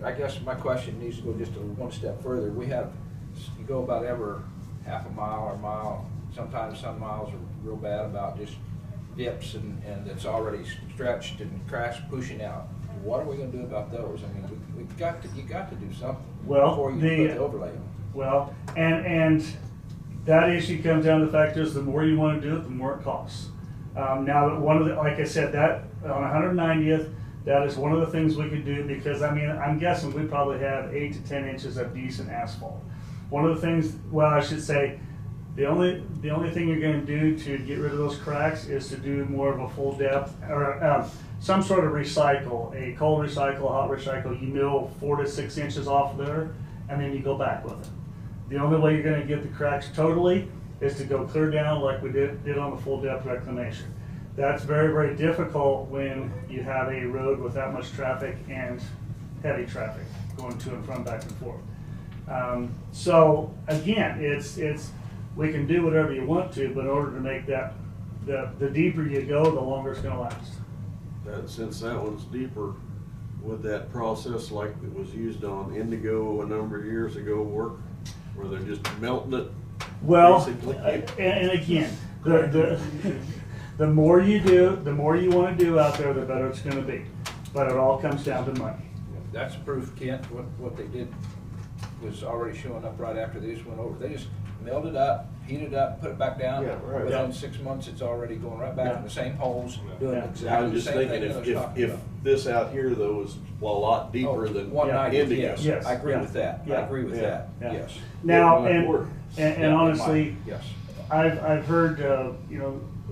I guess my question needs to go just one step further. You go about every half a mile or mile. Sometimes some miles are real bad about just dips and it's already stretched and cracks pushing out. What are we going to do about those? I mean, you got to do something before you put the overlay on. Well, and that issue comes down to the fact is the more you want to do it, the more it costs. Now, like I said, that on 190th, that is one of the things we could do because, I mean, I'm guessing we probably have 8 to 10 inches of decent asphalt. One of the things, well, I should say, the only thing you're going to do to get rid of those cracks is to do more of a full depth or some sort of recycle, a cold recycle, a hot recycle. You mill 4 to 6 inches off there, and then you go back with it. The only way you're going to get the cracks totally is to go clear down like we did on the full depth reclamation. That's very, very difficult when you have a road with that much traffic and heavy traffic going to and from, back and forth. So again, we can do whatever you want to, but in order to make that, the deeper you go, the longer it's going to last. Since that one's deeper, would that process like it was used on Indigo a number of years ago work, where they're just melting it? Well, basically? and again, the more you do, the more you want to do out there, the better it's going to be. But it all comes down to money. That's proof, Kent. What they did was already showing up right after they just went over. They just milled it up, heated it up, put it back down. Yeah, right. Within 6 months, it's already going right back in the same holes, doing I'm exactly the just same thinking thing that I was talking if about. this out here though is a lot deeper than 190, Indigo. yes. I agree with that. I Yeah. agree with that. Yeah. Yes. Now, It might work. and Yeah, it honestly, might. Yes. I've heard,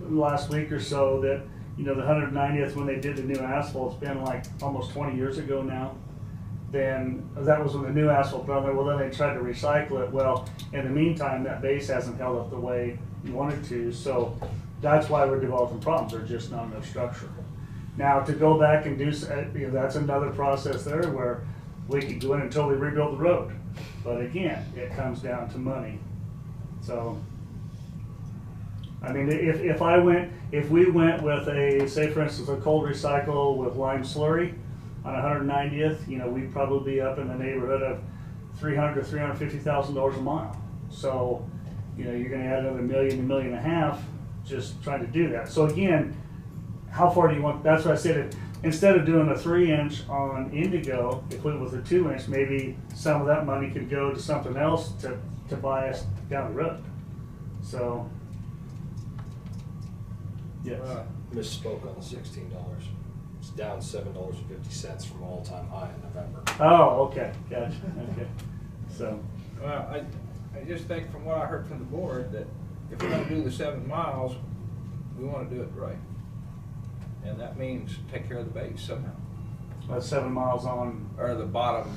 last week or so that, the 190th, when they did the new asphalt, it's been like almost 20 years ago now. Then that was when the new asphalt put on there. Well, then they tried to recycle it. Well, in the meantime, that base hasn't held up the way you wanted to. So that's why we're developing problems. There's just not enough structure. Now, to go back and do, that's another process there where we could go in and totally rebuild the road. But again, it comes down to money. So, I mean, if we went with a, say for instance, a cold recycle with lime slurry on 190th, we'd probably be up in the neighborhood of $300,000 to $350,000 a mile. So, you're going to add another $1 million, $1.5 million just trying to do that. So again, how far do you want? That's what I said. Instead of doing a 3-inch on Indigo, if we went with a 2-inch, maybe some of that money could go to something else to buy us down the road. So, yes. Misspoke on the $16. It's down $7.50 from all-time high in November. Oh, okay, gotcha. Okay, so. Well, I just think from what I heard from the board that if we're going to do the 7 miles, we want to do it right. And that means take care of the base somehow. That's 7 miles on. Or the bottom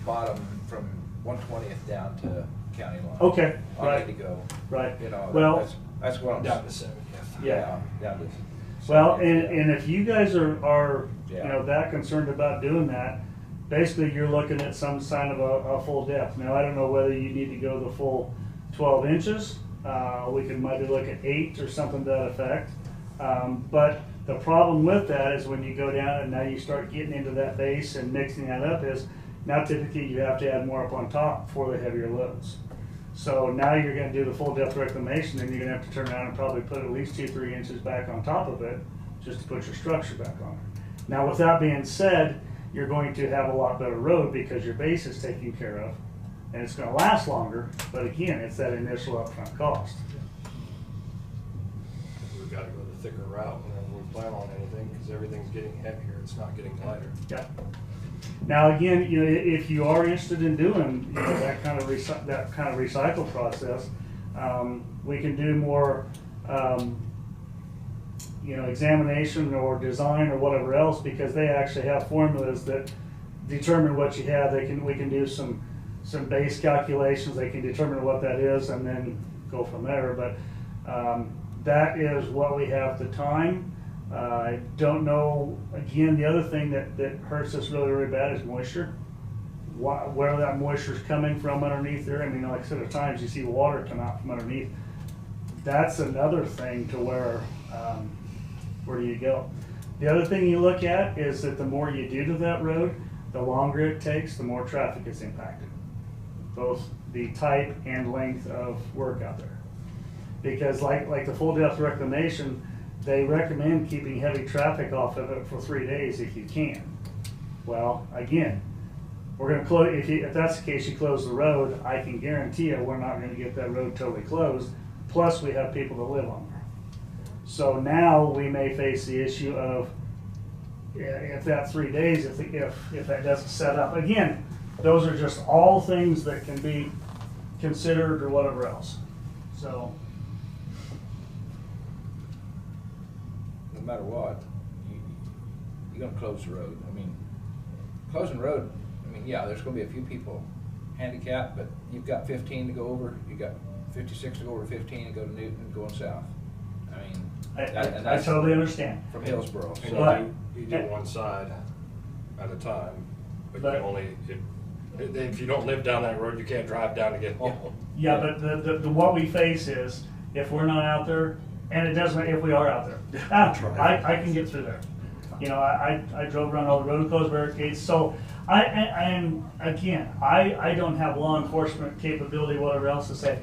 from 120th down to county line. Okay, On right. Indigo. Right. Well, that's what I'm. Down to 70th. Yeah. Down to. Well, and if you guys are Yeah. that concerned about doing that, basically you're looking at some sign of a full depth. Now, I don't know whether you need to go the full 12 inches. We can maybe look at 8 or something to that effect. But the problem with that is when you go down and now you start getting into that base and mixing that up is now typically you have to add more up on top for the heavier loads. So now you're going to do the full depth reclamation, and you're going to have to turn around and probably put at least 2-3 inches back on top of it just to put your structure back on it. Now, with that being said, you're going to have a lot better road because your base is taken care of, and it's going to last longer. But again, it's that initial upfront cost. gotta go the thicker route when we plan on anything, because everything's getting heavier, it's not getting lighter. Yeah. Now, again, you know, if you are interested in doing, you know, that kind of recycle process, we can do more, you know, examination or design or whatever else, because they actually have formulas that determine what you have. We can do some base calculations. They can determine what that is and then go from there. But that is what we have the time. I don't know, again, the other thing that hurts us really, really bad is moisture. Where that moisture is coming from underneath there. I mean, like I said, at times you see water come out from underneath. That's another thing to where do you go? The other thing you look at is that the more you do to that road, the longer it takes, the more traffic is impacted. Both the type and length of work out there. Because like the full depth reclamation, they recommend keeping heavy traffic off of it for 3 days if you can. Well, again, we're going to close. If that's the case, you close the road. I can guarantee you, we're not going to get that road totally closed. Plus, we have people that live on there. So now we may face the issue of if that 3 days, if that doesn't set up again. Those are just all things that can be considered or whatever else. So. No matter what, you're gonna close the road. I mean, closing the road, I mean, yeah, there's gonna be a few people handicapped, but you've got 15 to go over, you've got 56 to go over 15 and go to Newton going south. I mean, I totally understand. From Hillsborough. And So you do one side at a time, but you only, if you don't live down that road, you can't drive down to get home. Yeah, but what we face is, if we're not out there, and it doesn't, if we are out there, I can get through there. You know, I drove around all the road closed barricades, so I don't have law enforcement capability, whatever else to say.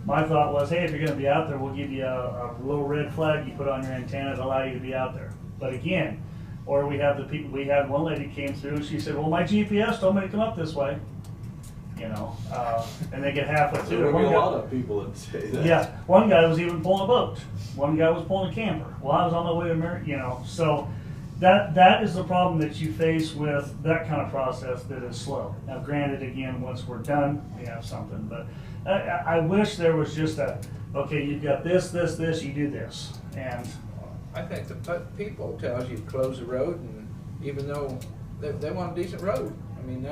My thought was, hey, if you're gonna be out there, we'll give you a little red flag you put on your antenna to allow you to be out there. But again, or we have the people, we had one lady came through and she said, well, my GPS told me to come up this way. You know, and they get halfway through. There will be a lot of people that say that. Yeah, one guy was even pulling a boat. One guy was pulling a camper. Well, I was on my way to America, you know. So that is the problem that you face with that kind of process that is slow. Now, granted, again, once we're done, we have something. But I wish there was just okay, you've got this, you do this. And I think the people tells you close the road, and even though they want a decent road, I mean,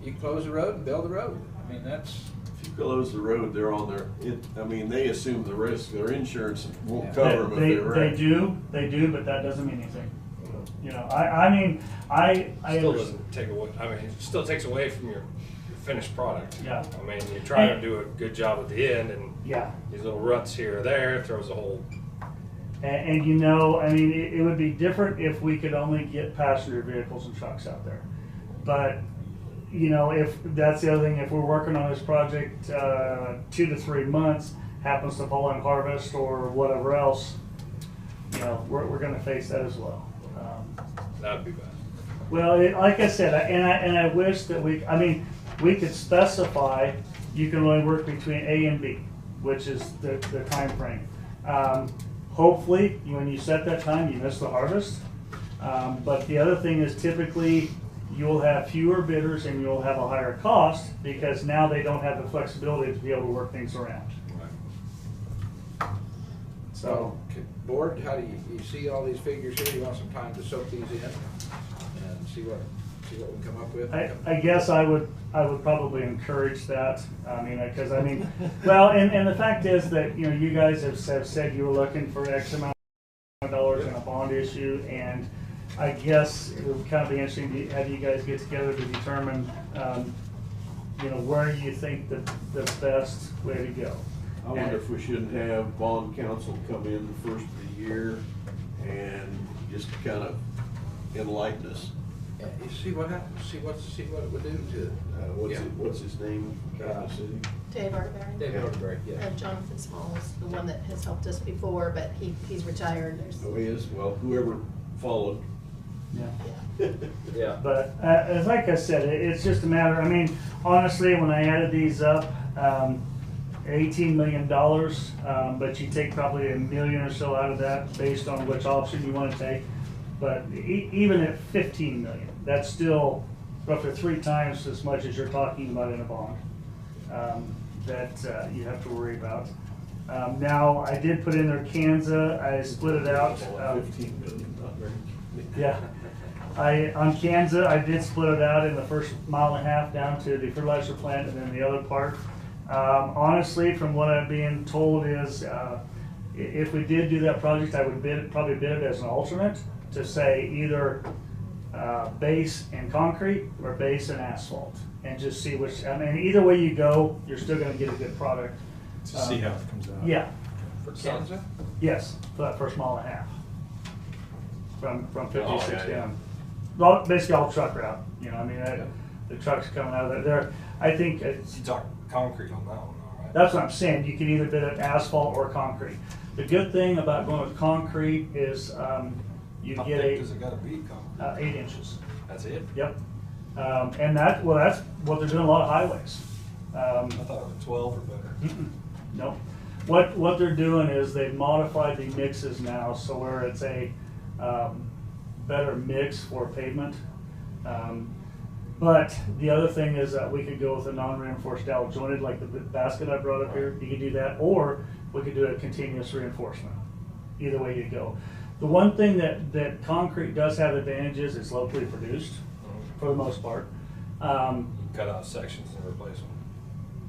you close the road and build the road. I mean, that's. If you close the road, they're on their, I mean, they assume the risk. Their insurance won't cover them if they're wrecked. They do, but that doesn't mean anything. You know, I mean, I still doesn't take away, I mean, it still takes away from your finished product. Yeah. I mean, you try to do a good job at the end, and yeah, these little ruts here or there throws a whole. And you know, I mean, it would be different if we could only get passenger vehicles and trucks out there. But, you know, if that's the other thing, if we're working on this project 2 to 3 months, happens to fall in harvest or whatever else, you know, we're going to face that as well. That'd be bad. Well, like I said, and I wish that we could specify you can only work between A and B, which is the time frame. Hopefully, when you set that time, you miss the harvest. But the other thing is typically you'll have fewer bidders and you'll have a higher cost because now they don't have the flexibility to be able to work things around. Right. So, Board, how do you see all these figures here? You want some time to soak these in and see what we can come up with? I guess I would probably encourage that. I mean, because well, and the fact is that, you know, you guys have said you were looking for X amount of dollars in a bond issue, and I guess it would kind of be interesting to have you guys get together to determine, you know, where you think the best way to go. I wonder if we shouldn't have bond counsel come in the first of the year and just kind of enlighten us. Yeah, you see what happens. See what it would do to. What's his name? Dave Arterberry. David Arterberry, yeah. And Jonathan Small is the one that has helped us before, but he's retired. Oh, he is? Well, whoever followed. Yeah. Yeah. But like I said, it's just a matter. I mean, honestly, when I added these up, $18 million, but you take probably $1 million or so out of that based on which option you want to take. But even at 15 million, that's still roughly 3 times as much as you're talking about in a bond that you have to worry about. Now, I did put in there Kansas. I split it out. 15 million, not very. Yeah. On Kansas, I did split it out in the first 1.5 miles down to the fertilizer plant and then the other part. Honestly, from what I'm being told is, if we did do that project, I would probably bid it as an alternate to say either base and concrete or base and asphalt, and just see which. I mean, either way you go, you're still going to get a good product. To see how it comes out. Yeah. For Kansas? Yes, for that first 1.5 miles from 56 yeah. down. Well, basically all truck route. You know, I mean, the trucks coming out of there. I think it's. You talk concrete on that one, all right? That's what I'm saying. You can either bid it asphalt or concrete. The good thing about going with concrete is you How get thick does it gotta be, concrete? 8 inches. That's it? Yep. And that's what they're doing a lot of highways. I thought it was 12 or better. Nope. What they're doing is they've modified the mixes now, so where it's a better mix for pavement. But the other thing is that we could go with a non-reinforced dowel jointed, like the basket I brought up here. You could do that, or we could do a continuous reinforcement. Either way you go. The one thing that concrete does have advantages, it's locally produced for the most part. Cut out sections and replace them.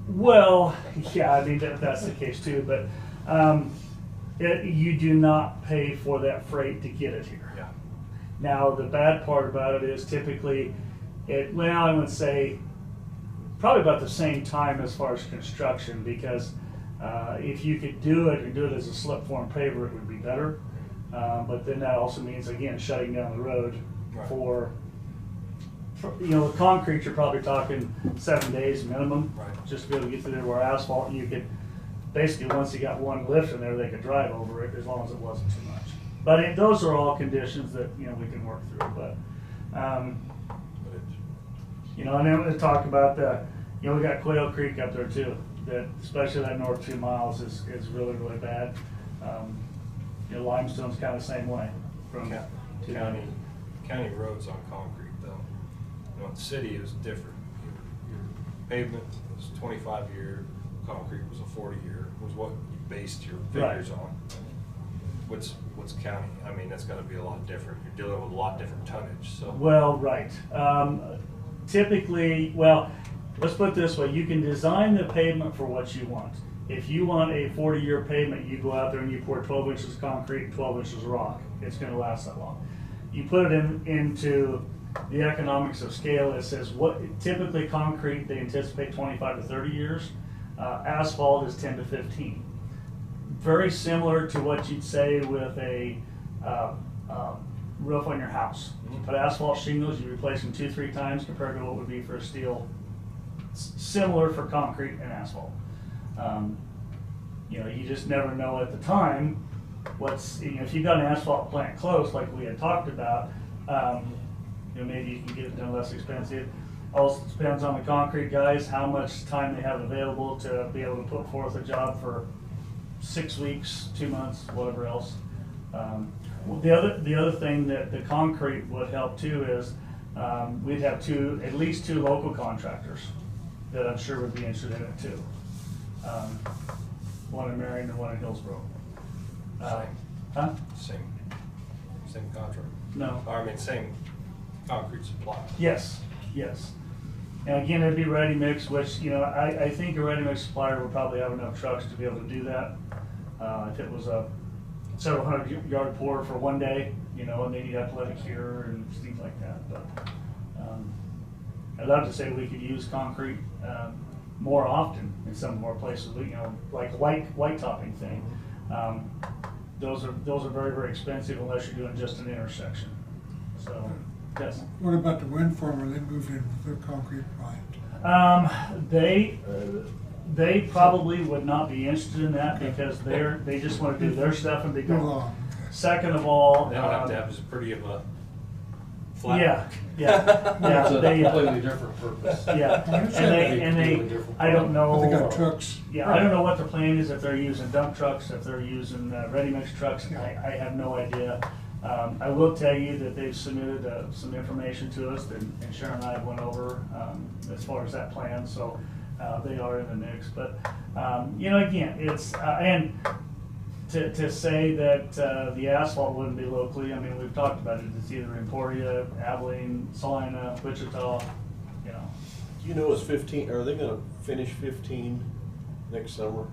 Well, yeah, I mean, that's the case too, but you do not pay for that freight to get it here. Yeah. Now, the bad part about it is typically, I would say probably about the same time as far as construction, because if you could do it and do it as a slip form paver, it would be better. But then that also means, again, shutting down the road for with concrete, you're probably talking 7 days minimum, just to be able to get through there. Where asphalt, you could basically, once you got one lift in there, they could drive over it as long as it wasn't too much. But those are all conditions that we can work through. But and then we talk about we got Quail Creek up there too. That especially that north 2 miles is really really bad. Limestone's kind of the same way from county roads on concrete though. In the city is different. Your pavement was 25-year, concrete was a 40-year, was what you based your figures on. What's county? I mean, that's got to be a lot different. You're dealing with a lot different tonnage. So well, right. Typically, let's put it this way: you can design the pavement for what you want. If you want a 40-year pavement, you go out there and you pour 12 inches of concrete and 12 inches of rock. It's going to last that long. You put it into the economics of scale. It says typically concrete, they anticipate 25 to 30 years. Asphalt is 10 to 15. Very similar to what you'd say with a roof on your house. You put asphalt shingles, you replace them 2-3 times compared to what would be for a steel. Similar for concrete and asphalt. You just never know at the time if you've got an asphalt plant close, like we had talked about, maybe you can get it done less expensive. Also depends on the concrete guys, how much time they have available to be able to put forth a job for 6 weeks, 2 months, whatever else. The other thing that the concrete would help too is we'd have at least two local contractors that I'm sure would be interested in it too. One in Marion and one in Hillsborough. Same contract? No. I mean, same concrete supply? Yes. And again, it'd be ready mix, which, I think a ready mix supplier would probably have enough trucks to be able to do that. If it was a several 100-yard pour for one day, and then you'd have to let it cure and things like that. But I'd love to say we could use concrete more often in some more places, like white topping thing. Those are very, very expensive unless you're doing just an intersection. So, yes. What about the wind farm? Are they moving their concrete plant? They probably would not be interested in that because they just want to do their stuff and be gone. Second of all, they don't have to have as pretty of a Yeah, yeah, yeah. It's a They, completely different purpose. Yeah, and they, Completely different I don't know. They got trucks. Yeah, I don't know what their plan is, if they're using dump trucks, if they're using ready-mix trucks, I have no idea. I will tell you that they've submitted some information to us, and Sharon and I went over as far as that plan, so they are in the mix. But, you know, again, it's, and to say that the asphalt wouldn't be locally, I mean, we've talked about it, it's either Emporia, Abilene, Salina, Wichita, you know. Do you know is 15, are they gonna finish 15 next summer?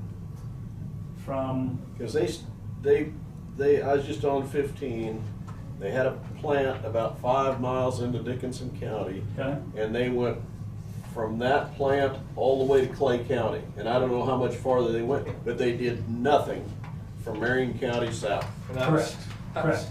From, Because I was just on 15, they had a plant about 5 miles into Dickinson County, okay, and they went from that plant all the way to Clay County. And I don't know how much farther they went, but they did nothing from Marion County south. And that correct, correct.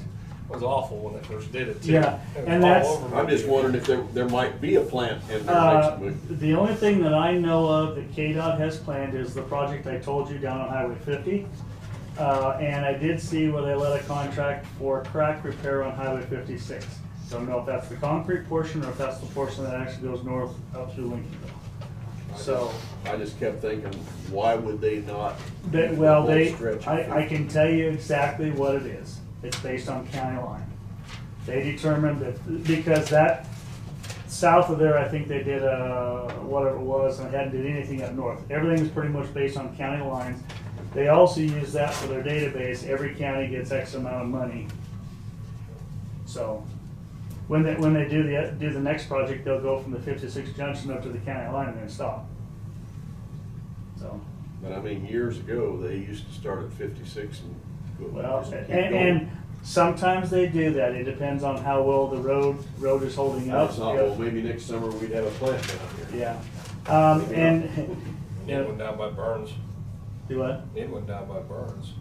was awful when they first did it too. Yeah, It was and all that's- over I'm just me. wondering if there might be a plant in there next week. The only thing that I know of that KDOT has planned is the project I told you down on Highway 50. And I did see where they let a contract for crack repair on Highway 56. Don't know if that's the concrete portion or if that's the portion that actually goes north up through Lincolnville. So, I just kept thinking, why would they not? well, the whole stretch of I can tell you exactly what it is. It's based on county line. They determined that, because that, south of there, I think they did whatever it was, and hadn't did anything up north. Everything is pretty much based on county lines. They also use that for their database. Every county gets X amount of money. So, when they do the next project, they'll go from the 56 junction up to the county line and then stop. So. But I mean, years ago, they used to start at 56 and go. Well, just keep and going. sometimes they do that. It depends on how well the road is holding I up. thought, well, maybe next summer we'd have a plant down here. Yeah. And, Need one down by Burns. do what? Need one down by Burns.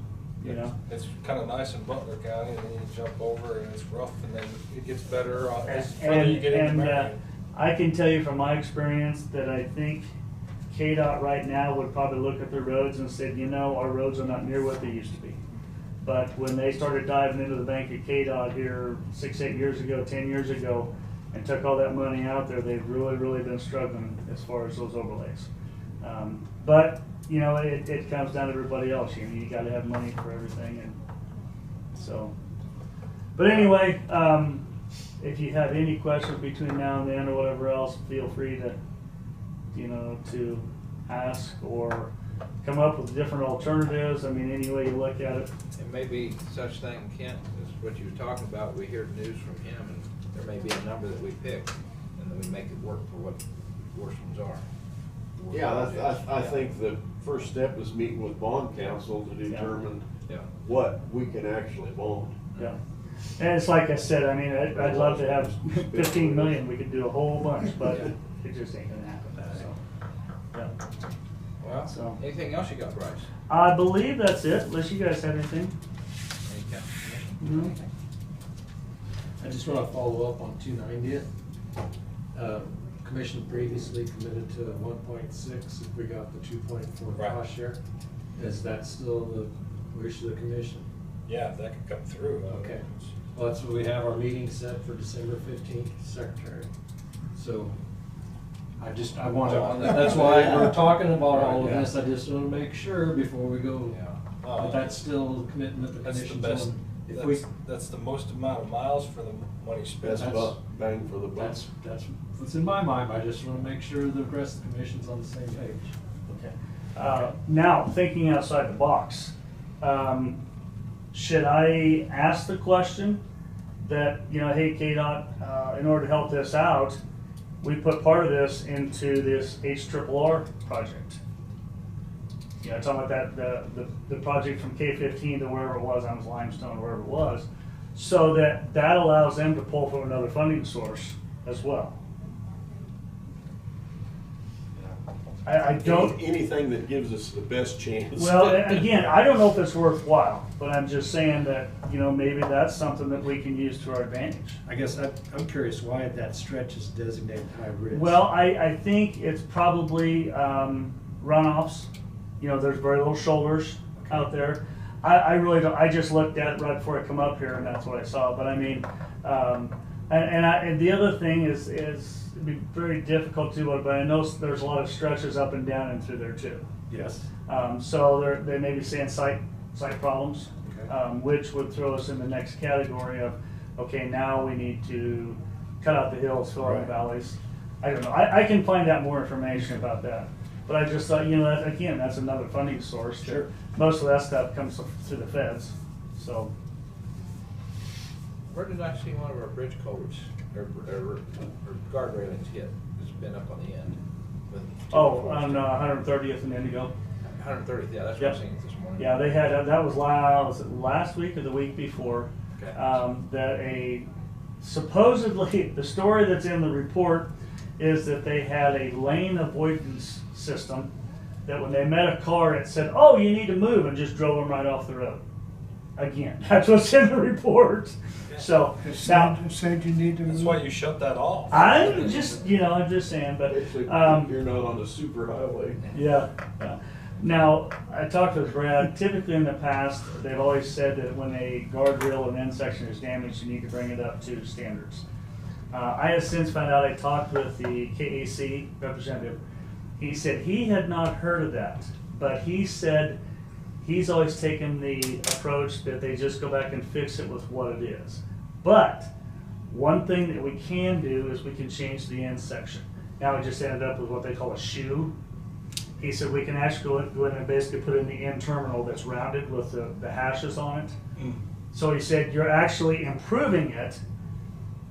You know? It's kind of nice in Butler County, and then you jump over and it's rough, and then it gets better as further you get into Marion. I can tell you from my experience that I think KDOT right now would probably look at their roads and said, you know, our roads are not near what they used to be. But when they started diving into the bank at KDOT here 6, 8 years ago, 10 years ago, and took all that money out there, they've really, really been struggling as far as those overlays. But, you know, it comes down to everybody else. You gotta have money for everything, and so. But anyway, if you have any questions between now and then or whatever else, feel free to, you know, to ask or come up with different alternatives. I mean, any way you look at it. It may be such thing, Kent, is what you were talking about. We hear news from him, and there may be a number that we pick, and then we make it work for what the worst ones are. Yeah, I think the first step is meeting with bond counsel to determine what we can actually bond. Yeah. And it's like I said, I mean, I'd love to have 15 million. We could do a whole bunch, but it just ain't gonna happen, so. Yeah. Well, So. anything else you got, Bryce? I believe that's it, unless you guys have anything. Any county commission? Mhm. I just want to follow up on 290. Commission previously committed to 1.6 if we got the 2.4 Right. cost share. Is that still the wish of the commission? Yeah, if that could come through. Okay. Well, that's what we have our meeting set for December 15th, Secretary. So I want to, that's why we're talking about all of this. I just want to make sure before we go. Yeah. But that's still the commitment the That's the commission's best, on. If we, that's the most amount of miles for the money spent. That's about bang for the buck. that's what's in my mind. I just want to make sure the rest of the commission's on the same page. Okay. Now, thinking outside the box, should I ask the question that, you know, hey, KDOT, in order to help this out, we put part of this into this HRRR project? You know, talking about that, the project from K15 to wherever it was, on Limestone, wherever it was, so that allows them to pull from another funding source as well. I don't. Anything that gives us the best chance. Well, again, I don't know if it's worthwhile, but I'm just saying that, you know, maybe that's something that we can use to our advantage. I guess I'm curious why that stretch is designated high risk. Well, I think it's probably runoffs. You know, there's very little shoulders out there. I really don't, I just looked at it right before I come up here and that's what I saw. But I mean, And the other thing is it'd be very difficult to, but I know there's a lot of stretches up and down and through there too. Yes. So they may be saying site problems, Okay. which would throw us in the next category of, okay, now we need to cut out the hills, fill out the Right. valleys. I don't know. I can find out more information about that. But I just thought, again, that's another funding source. Sure. Most of that stuff comes through the feds, so. Where did I see one of our bridge culverts, or guard railings hit? It's been up on the end. Oh, on 130th and Indigo. 130th, yeah, that's what Yep. I'm seeing this morning. Yeah, they had, that was last week or the week before, Okay. that supposedly, the story that's in the report is that they had a lane avoidance system that when they met a car, it said, oh, you need to move, and just drove them right off the road. Again, that's what's in the report. So, now, It said you need to move. That's why you shut that off. I'm just saying, but, Basically, you're not on a super highway. yeah. Now, I talked with Brad, typically in the past, they've always said that when a guardrail or an end section is damaged, you need to bring it up to standards. I have since found out, I talked with the KAC representative. He said he had not heard of that, but he said he's always taken the approach that they just go back and fix it with what it is. But one thing that we can do is we can change the end section. Now we just ended up with what they call a shoe. He said we can actually go in and basically put in the end terminal that's rounded with the hashes on it. So he said you're actually improving it,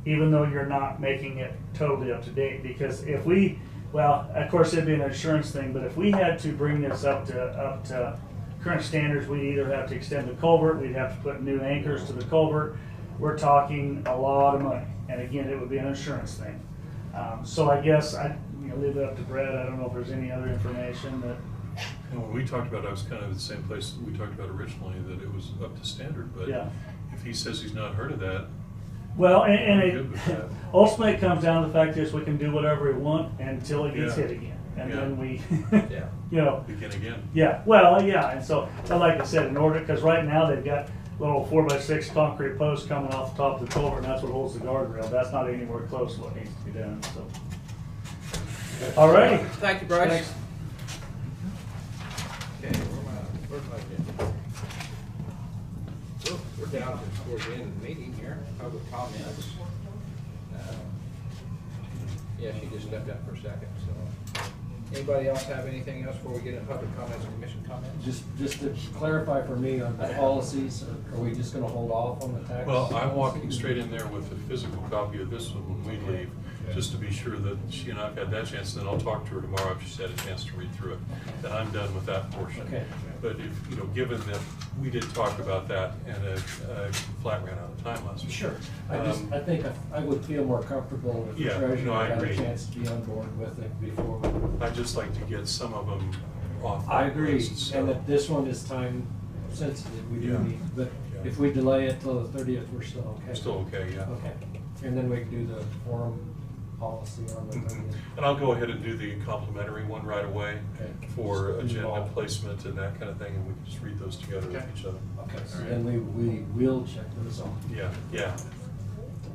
even though you're not making it totally up to date. Because if we, well, of course it'd be an insurance thing, but if we had to bring this up to current standards, we'd either have to extend the culvert, we'd have to put new anchors to the culvert. We're talking a lot of money, and again, it would be an insurance thing. So I guess I leave it up to Brad. I don't know if there's any other information that. And when we talked about it, I was kind of at the same place that we talked about originally, that it was up to standard, but Yeah. if he says he's not heard of that, Well, I'm and good with that. ultimately it comes down to the fact is we can do whatever we want until it gets Yeah. hit again, and Yeah. then we, Yeah. begin again. Yeah, well, yeah, and so, but like I said, in order, because right now they've got little 4x6 concrete posts coming off the top of the culvert, and that's what holds the guardrail. That's not anywhere close to what needs to be done, so. All righty. Thank you, Bryce. Thanks. Okay, where's my agenda? We're down towards the end of the meeting here, public comments. Yeah, she just stepped out for a second, so. Anybody else have anything else before we get into public comments and commission comments? Just to clarify for me on the policies, are we just gonna hold off on the tax? Well, I'm walking straight in there with a physical copy of this one when we leave, just to be sure that she and I've had that chance, then I'll talk to her tomorrow if she's had a chance to read through it. Then I'm done with that portion. Okay. But if, given that we did talk about that and flat ran out of time last week. Sure. I think I would feel more comfortable if the Yeah, treasurer no, I had a agree. chance to be on board with it before. I'd just like to get some of them off. I that agree, list, so- and that this one is time sensitive, we do Yeah. need, but Yeah. if we delay it till the 30th, we're still okay. Still okay, yeah. Okay, and then we can do the forum policy on the 30th. And I'll go ahead and do the complimentary one right away Okay. for Just agenda involved. placement and that kind of thing, and we can just read those together with Okay. each other. Okay, so All right. then we will check those off. Yeah.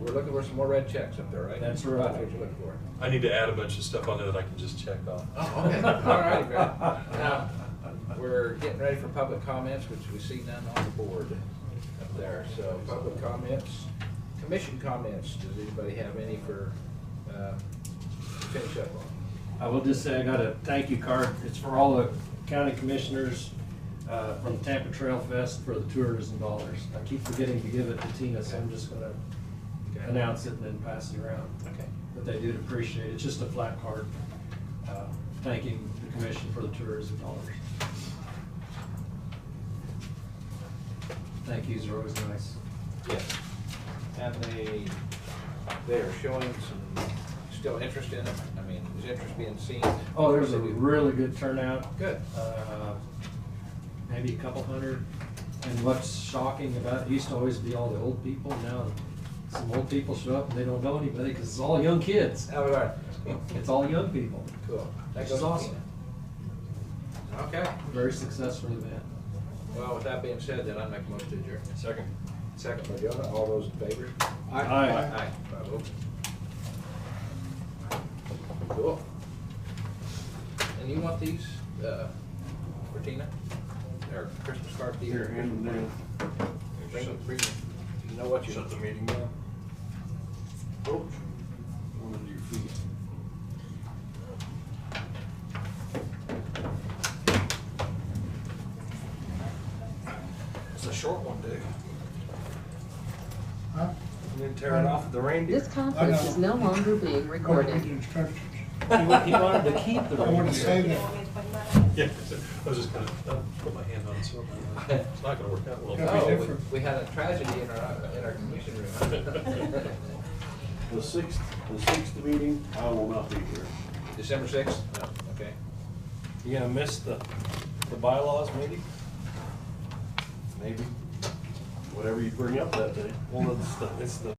We're looking for some more red checks up there, right? That's right. That's what you're looking for. I need to add a bunch of stuff on there that I can just check off. Oh, okay. All right, Brad. Now, we're getting ready for public comments, which we see none on the board up there. So public comments, commission comments. Does anybody have any for, to finish up on? I will just say I got a thank you card. It's for all the county commissioners from Tampa Trail Fest for the tourism dollars. I keep forgetting to give it to Tina, so I'm just gonna announce it and then pass it around. Okay. But they do appreciate it. It's just a flat card thanking the commission for the tourism dollars. Thank yous are always nice. Yes. And they are showing some still interest in it. I mean, is interest being seen? Oh, there's a really good turnout. Good. Maybe a couple hundred. And what's shocking about it, used to always be all the old people. Now some old people show up and they don't know anybody because it's all young kids. Oh, right. It's all young people. Cool. That Which goes is awesome. Okay. Very successful event. Well, with that being said, then I make a motion to adjourn. Second. Second by Jonah, all those in favor? Aye. Aye. 5-0. Cool. And you want these, for Tina? Or Christmas card to you? Here, hand them down. Bring, you know what you. Shut the meeting down. Oops. One of your feet. It's a short one, Dick. Huh? You didn't tear it off at the reindeer. This conference is no longer being According to recorded. the instructions. He wanted to keep the I want to say that. Yeah, I was just gonna put my hand on something. It's not gonna work out well. Gotta be Oh, different. we had a tragedy in our commission room. The sixth meeting, I will not be here. December 6th? No, okay. You gonna miss the bylaws maybe? Maybe. Whatever you bring up that day. Well, it's the